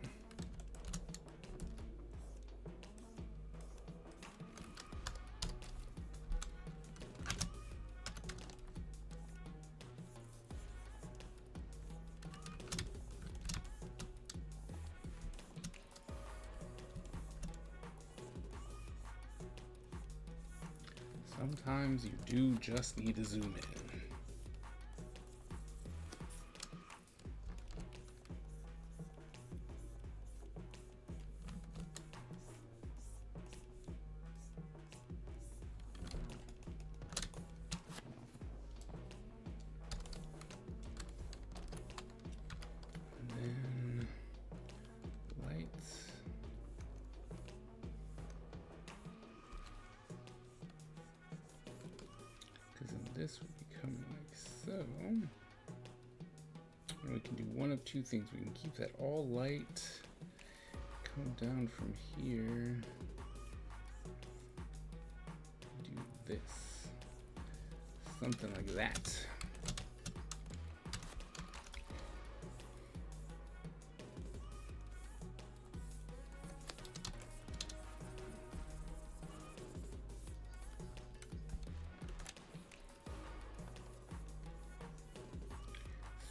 Sometimes you do just need to zoom in. And then lights. This would be coming like so. And we can do one of two things. We can keep that all light, come down from here, do this, something like that.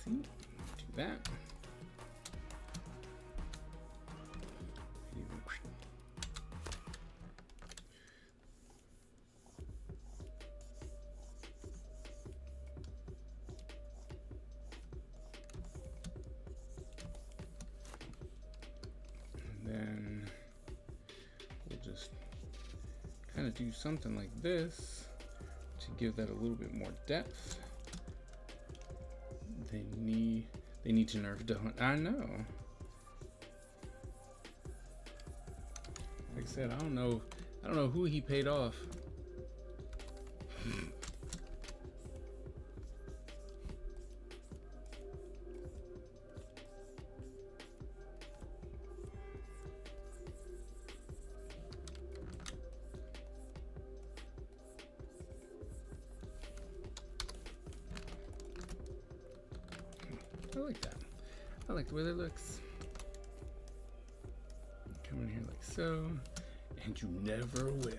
See, do that. And then we'll just kind of do something like this to give that a little bit more depth. They need to nerf Dawn. I know. Like I said, I don't know who he paid off. I like that. I like the way that looks. Come in here like so, and you never will.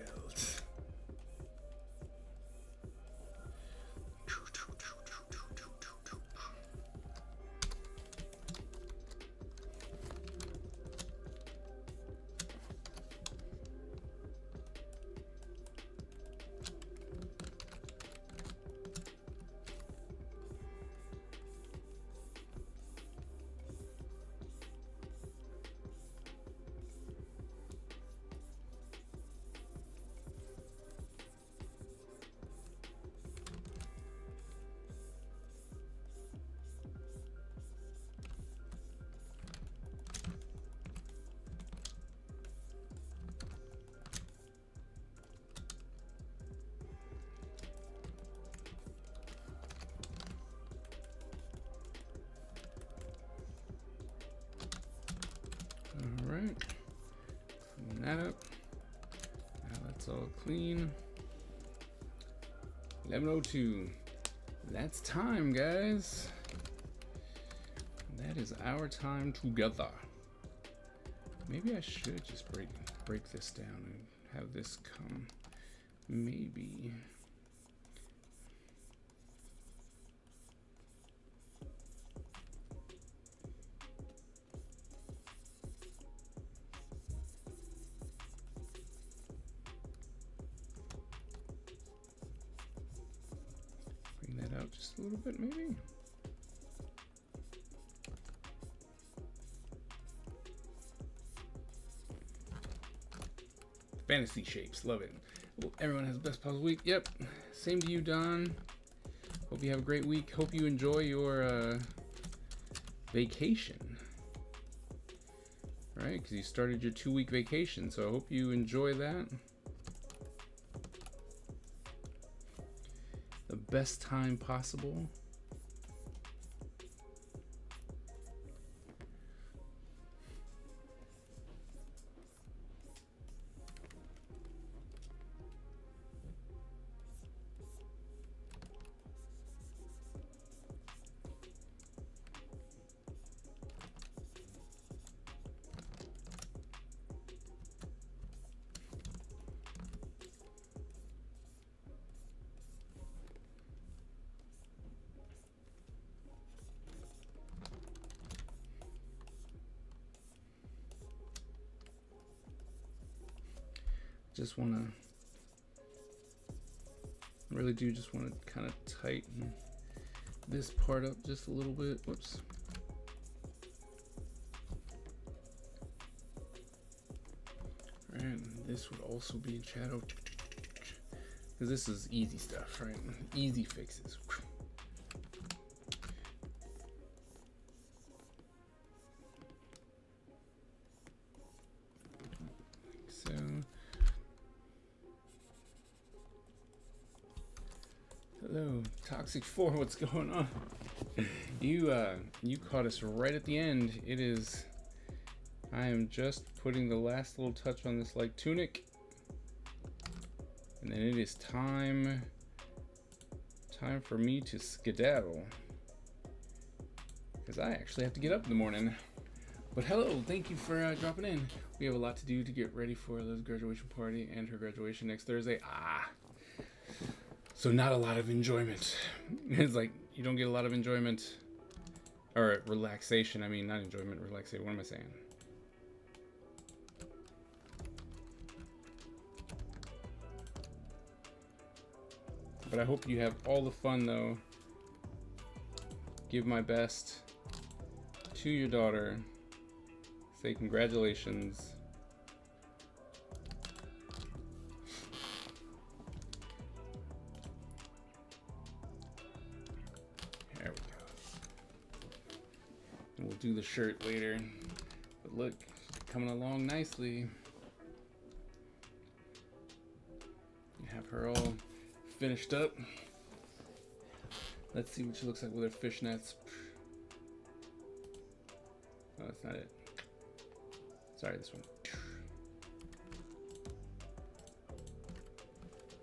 That's all clean. 11:02. That's time, guys. That is our time together. Maybe I should just break this down and have this come. Maybe. Bring that out just a little bit, maybe. Fantasy shapes, love it. Well, everyone has the best puzzle week. Yep, same to you, Don. Hope you have a great week. Hope you enjoy your vacation. Right, because you started your 2-week vacation, so I hope you enjoy that. The best time possible. Just want to, really do just want to kind of tighten this part up just a little bit. Whoops. All right, this would also be in shadow, because this is easy stuff, right? Easy fixes. So. Hello, Toxic 4, what's going on? You caught us right at the end. It is, I am just putting the last little touch on this light tunic. And then it is time for me to skedaddle. Because I actually have to get up in the morning. But hello, thank you for dropping in. We have a lot to do to get ready for Liv's graduation party and her graduation next Thursday. So not a lot of enjoyment. It's like, you don't get a lot of enjoyment, or relaxation. I mean, not enjoyment, relaxation. What am I saying? But I hope you have all the fun, though. Give my best to your daughter. Say congratulations. We'll do the shirt later, but look, coming along nicely. You have her all finished up. Let's see what she looks like with her fishnets. Oh, that's not it. Sorry, this one.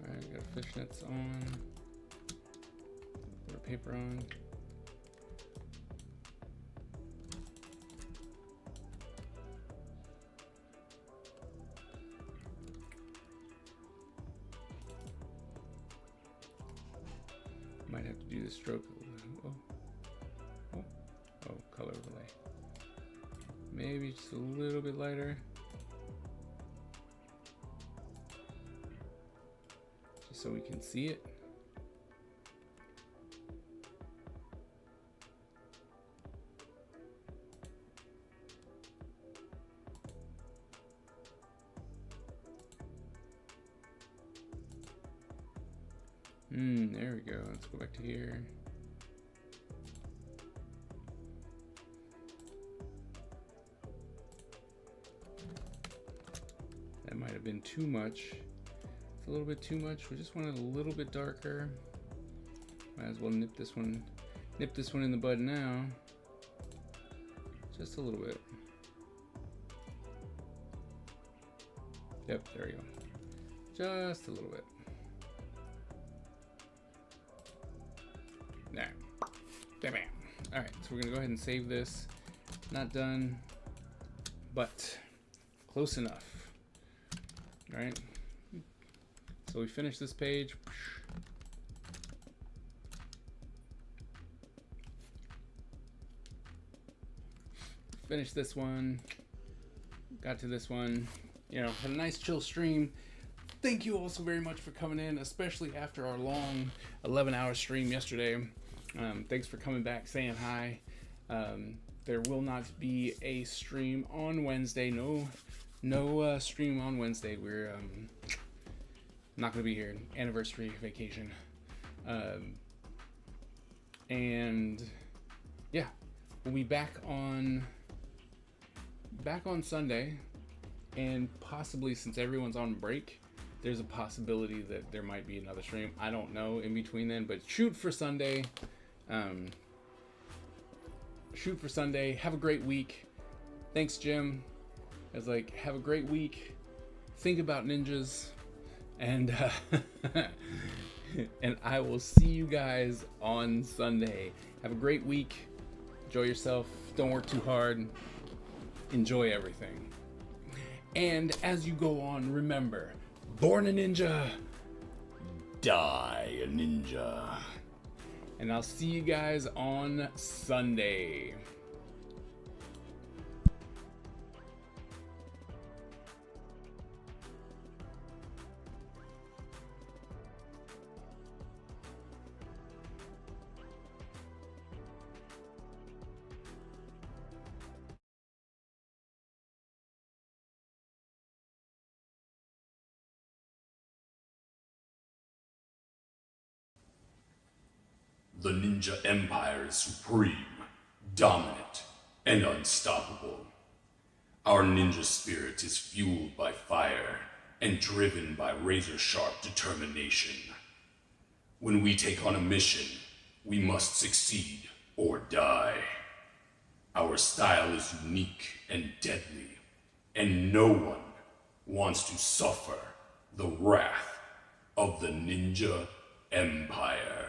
Alright, got fishnets on. Put her paper on. Might have to do the stroke. Oh, color overlay. Maybe just a little bit lighter. Just so we can see it. There we go. Let's go back to here. That might have been too much. It's a little bit too much. We just want it a little bit darker. Might as well nip this one in the bud now. Just a little bit. Yep, there we go. Just a little bit. There. Bam, bam. Alright, so we're going to go ahead and save this. Not done, but close enough. Alright. So we finish this page. Finish this one. Got to this one. You know, had a nice chill stream. Thank you all so very much for coming in, especially after our long 11-hour stream yesterday. Thanks for coming back, saying hi. There will not be a stream on Wednesday. No stream on Wednesday. We're not going to be here. Anniversary vacation. And yeah, we'll be back on Sunday, and possibly, since everyone's on break, there's a possibility that there might be another stream. I don't know in between then, but shoot for Sunday. Shoot for Sunday. Have a great week. Thanks, Jim. I was like, have a great week. Think about ninjas, and and I will see you guys on Sunday. Have a great week. Enjoy yourself. Don't work too hard. Enjoy everything. And as you go on, remember, born a ninja, die a ninja. And I'll see you guys on Sunday.
The Ninja Empire is supreme, dominant, and unstoppable. Our ninja spirit is fueled by fire and driven by razor-sharp determination. When we take on a mission, we must succeed or die. Our style is unique and deadly, and no one wants to suffer the wrath of the Ninja Empire.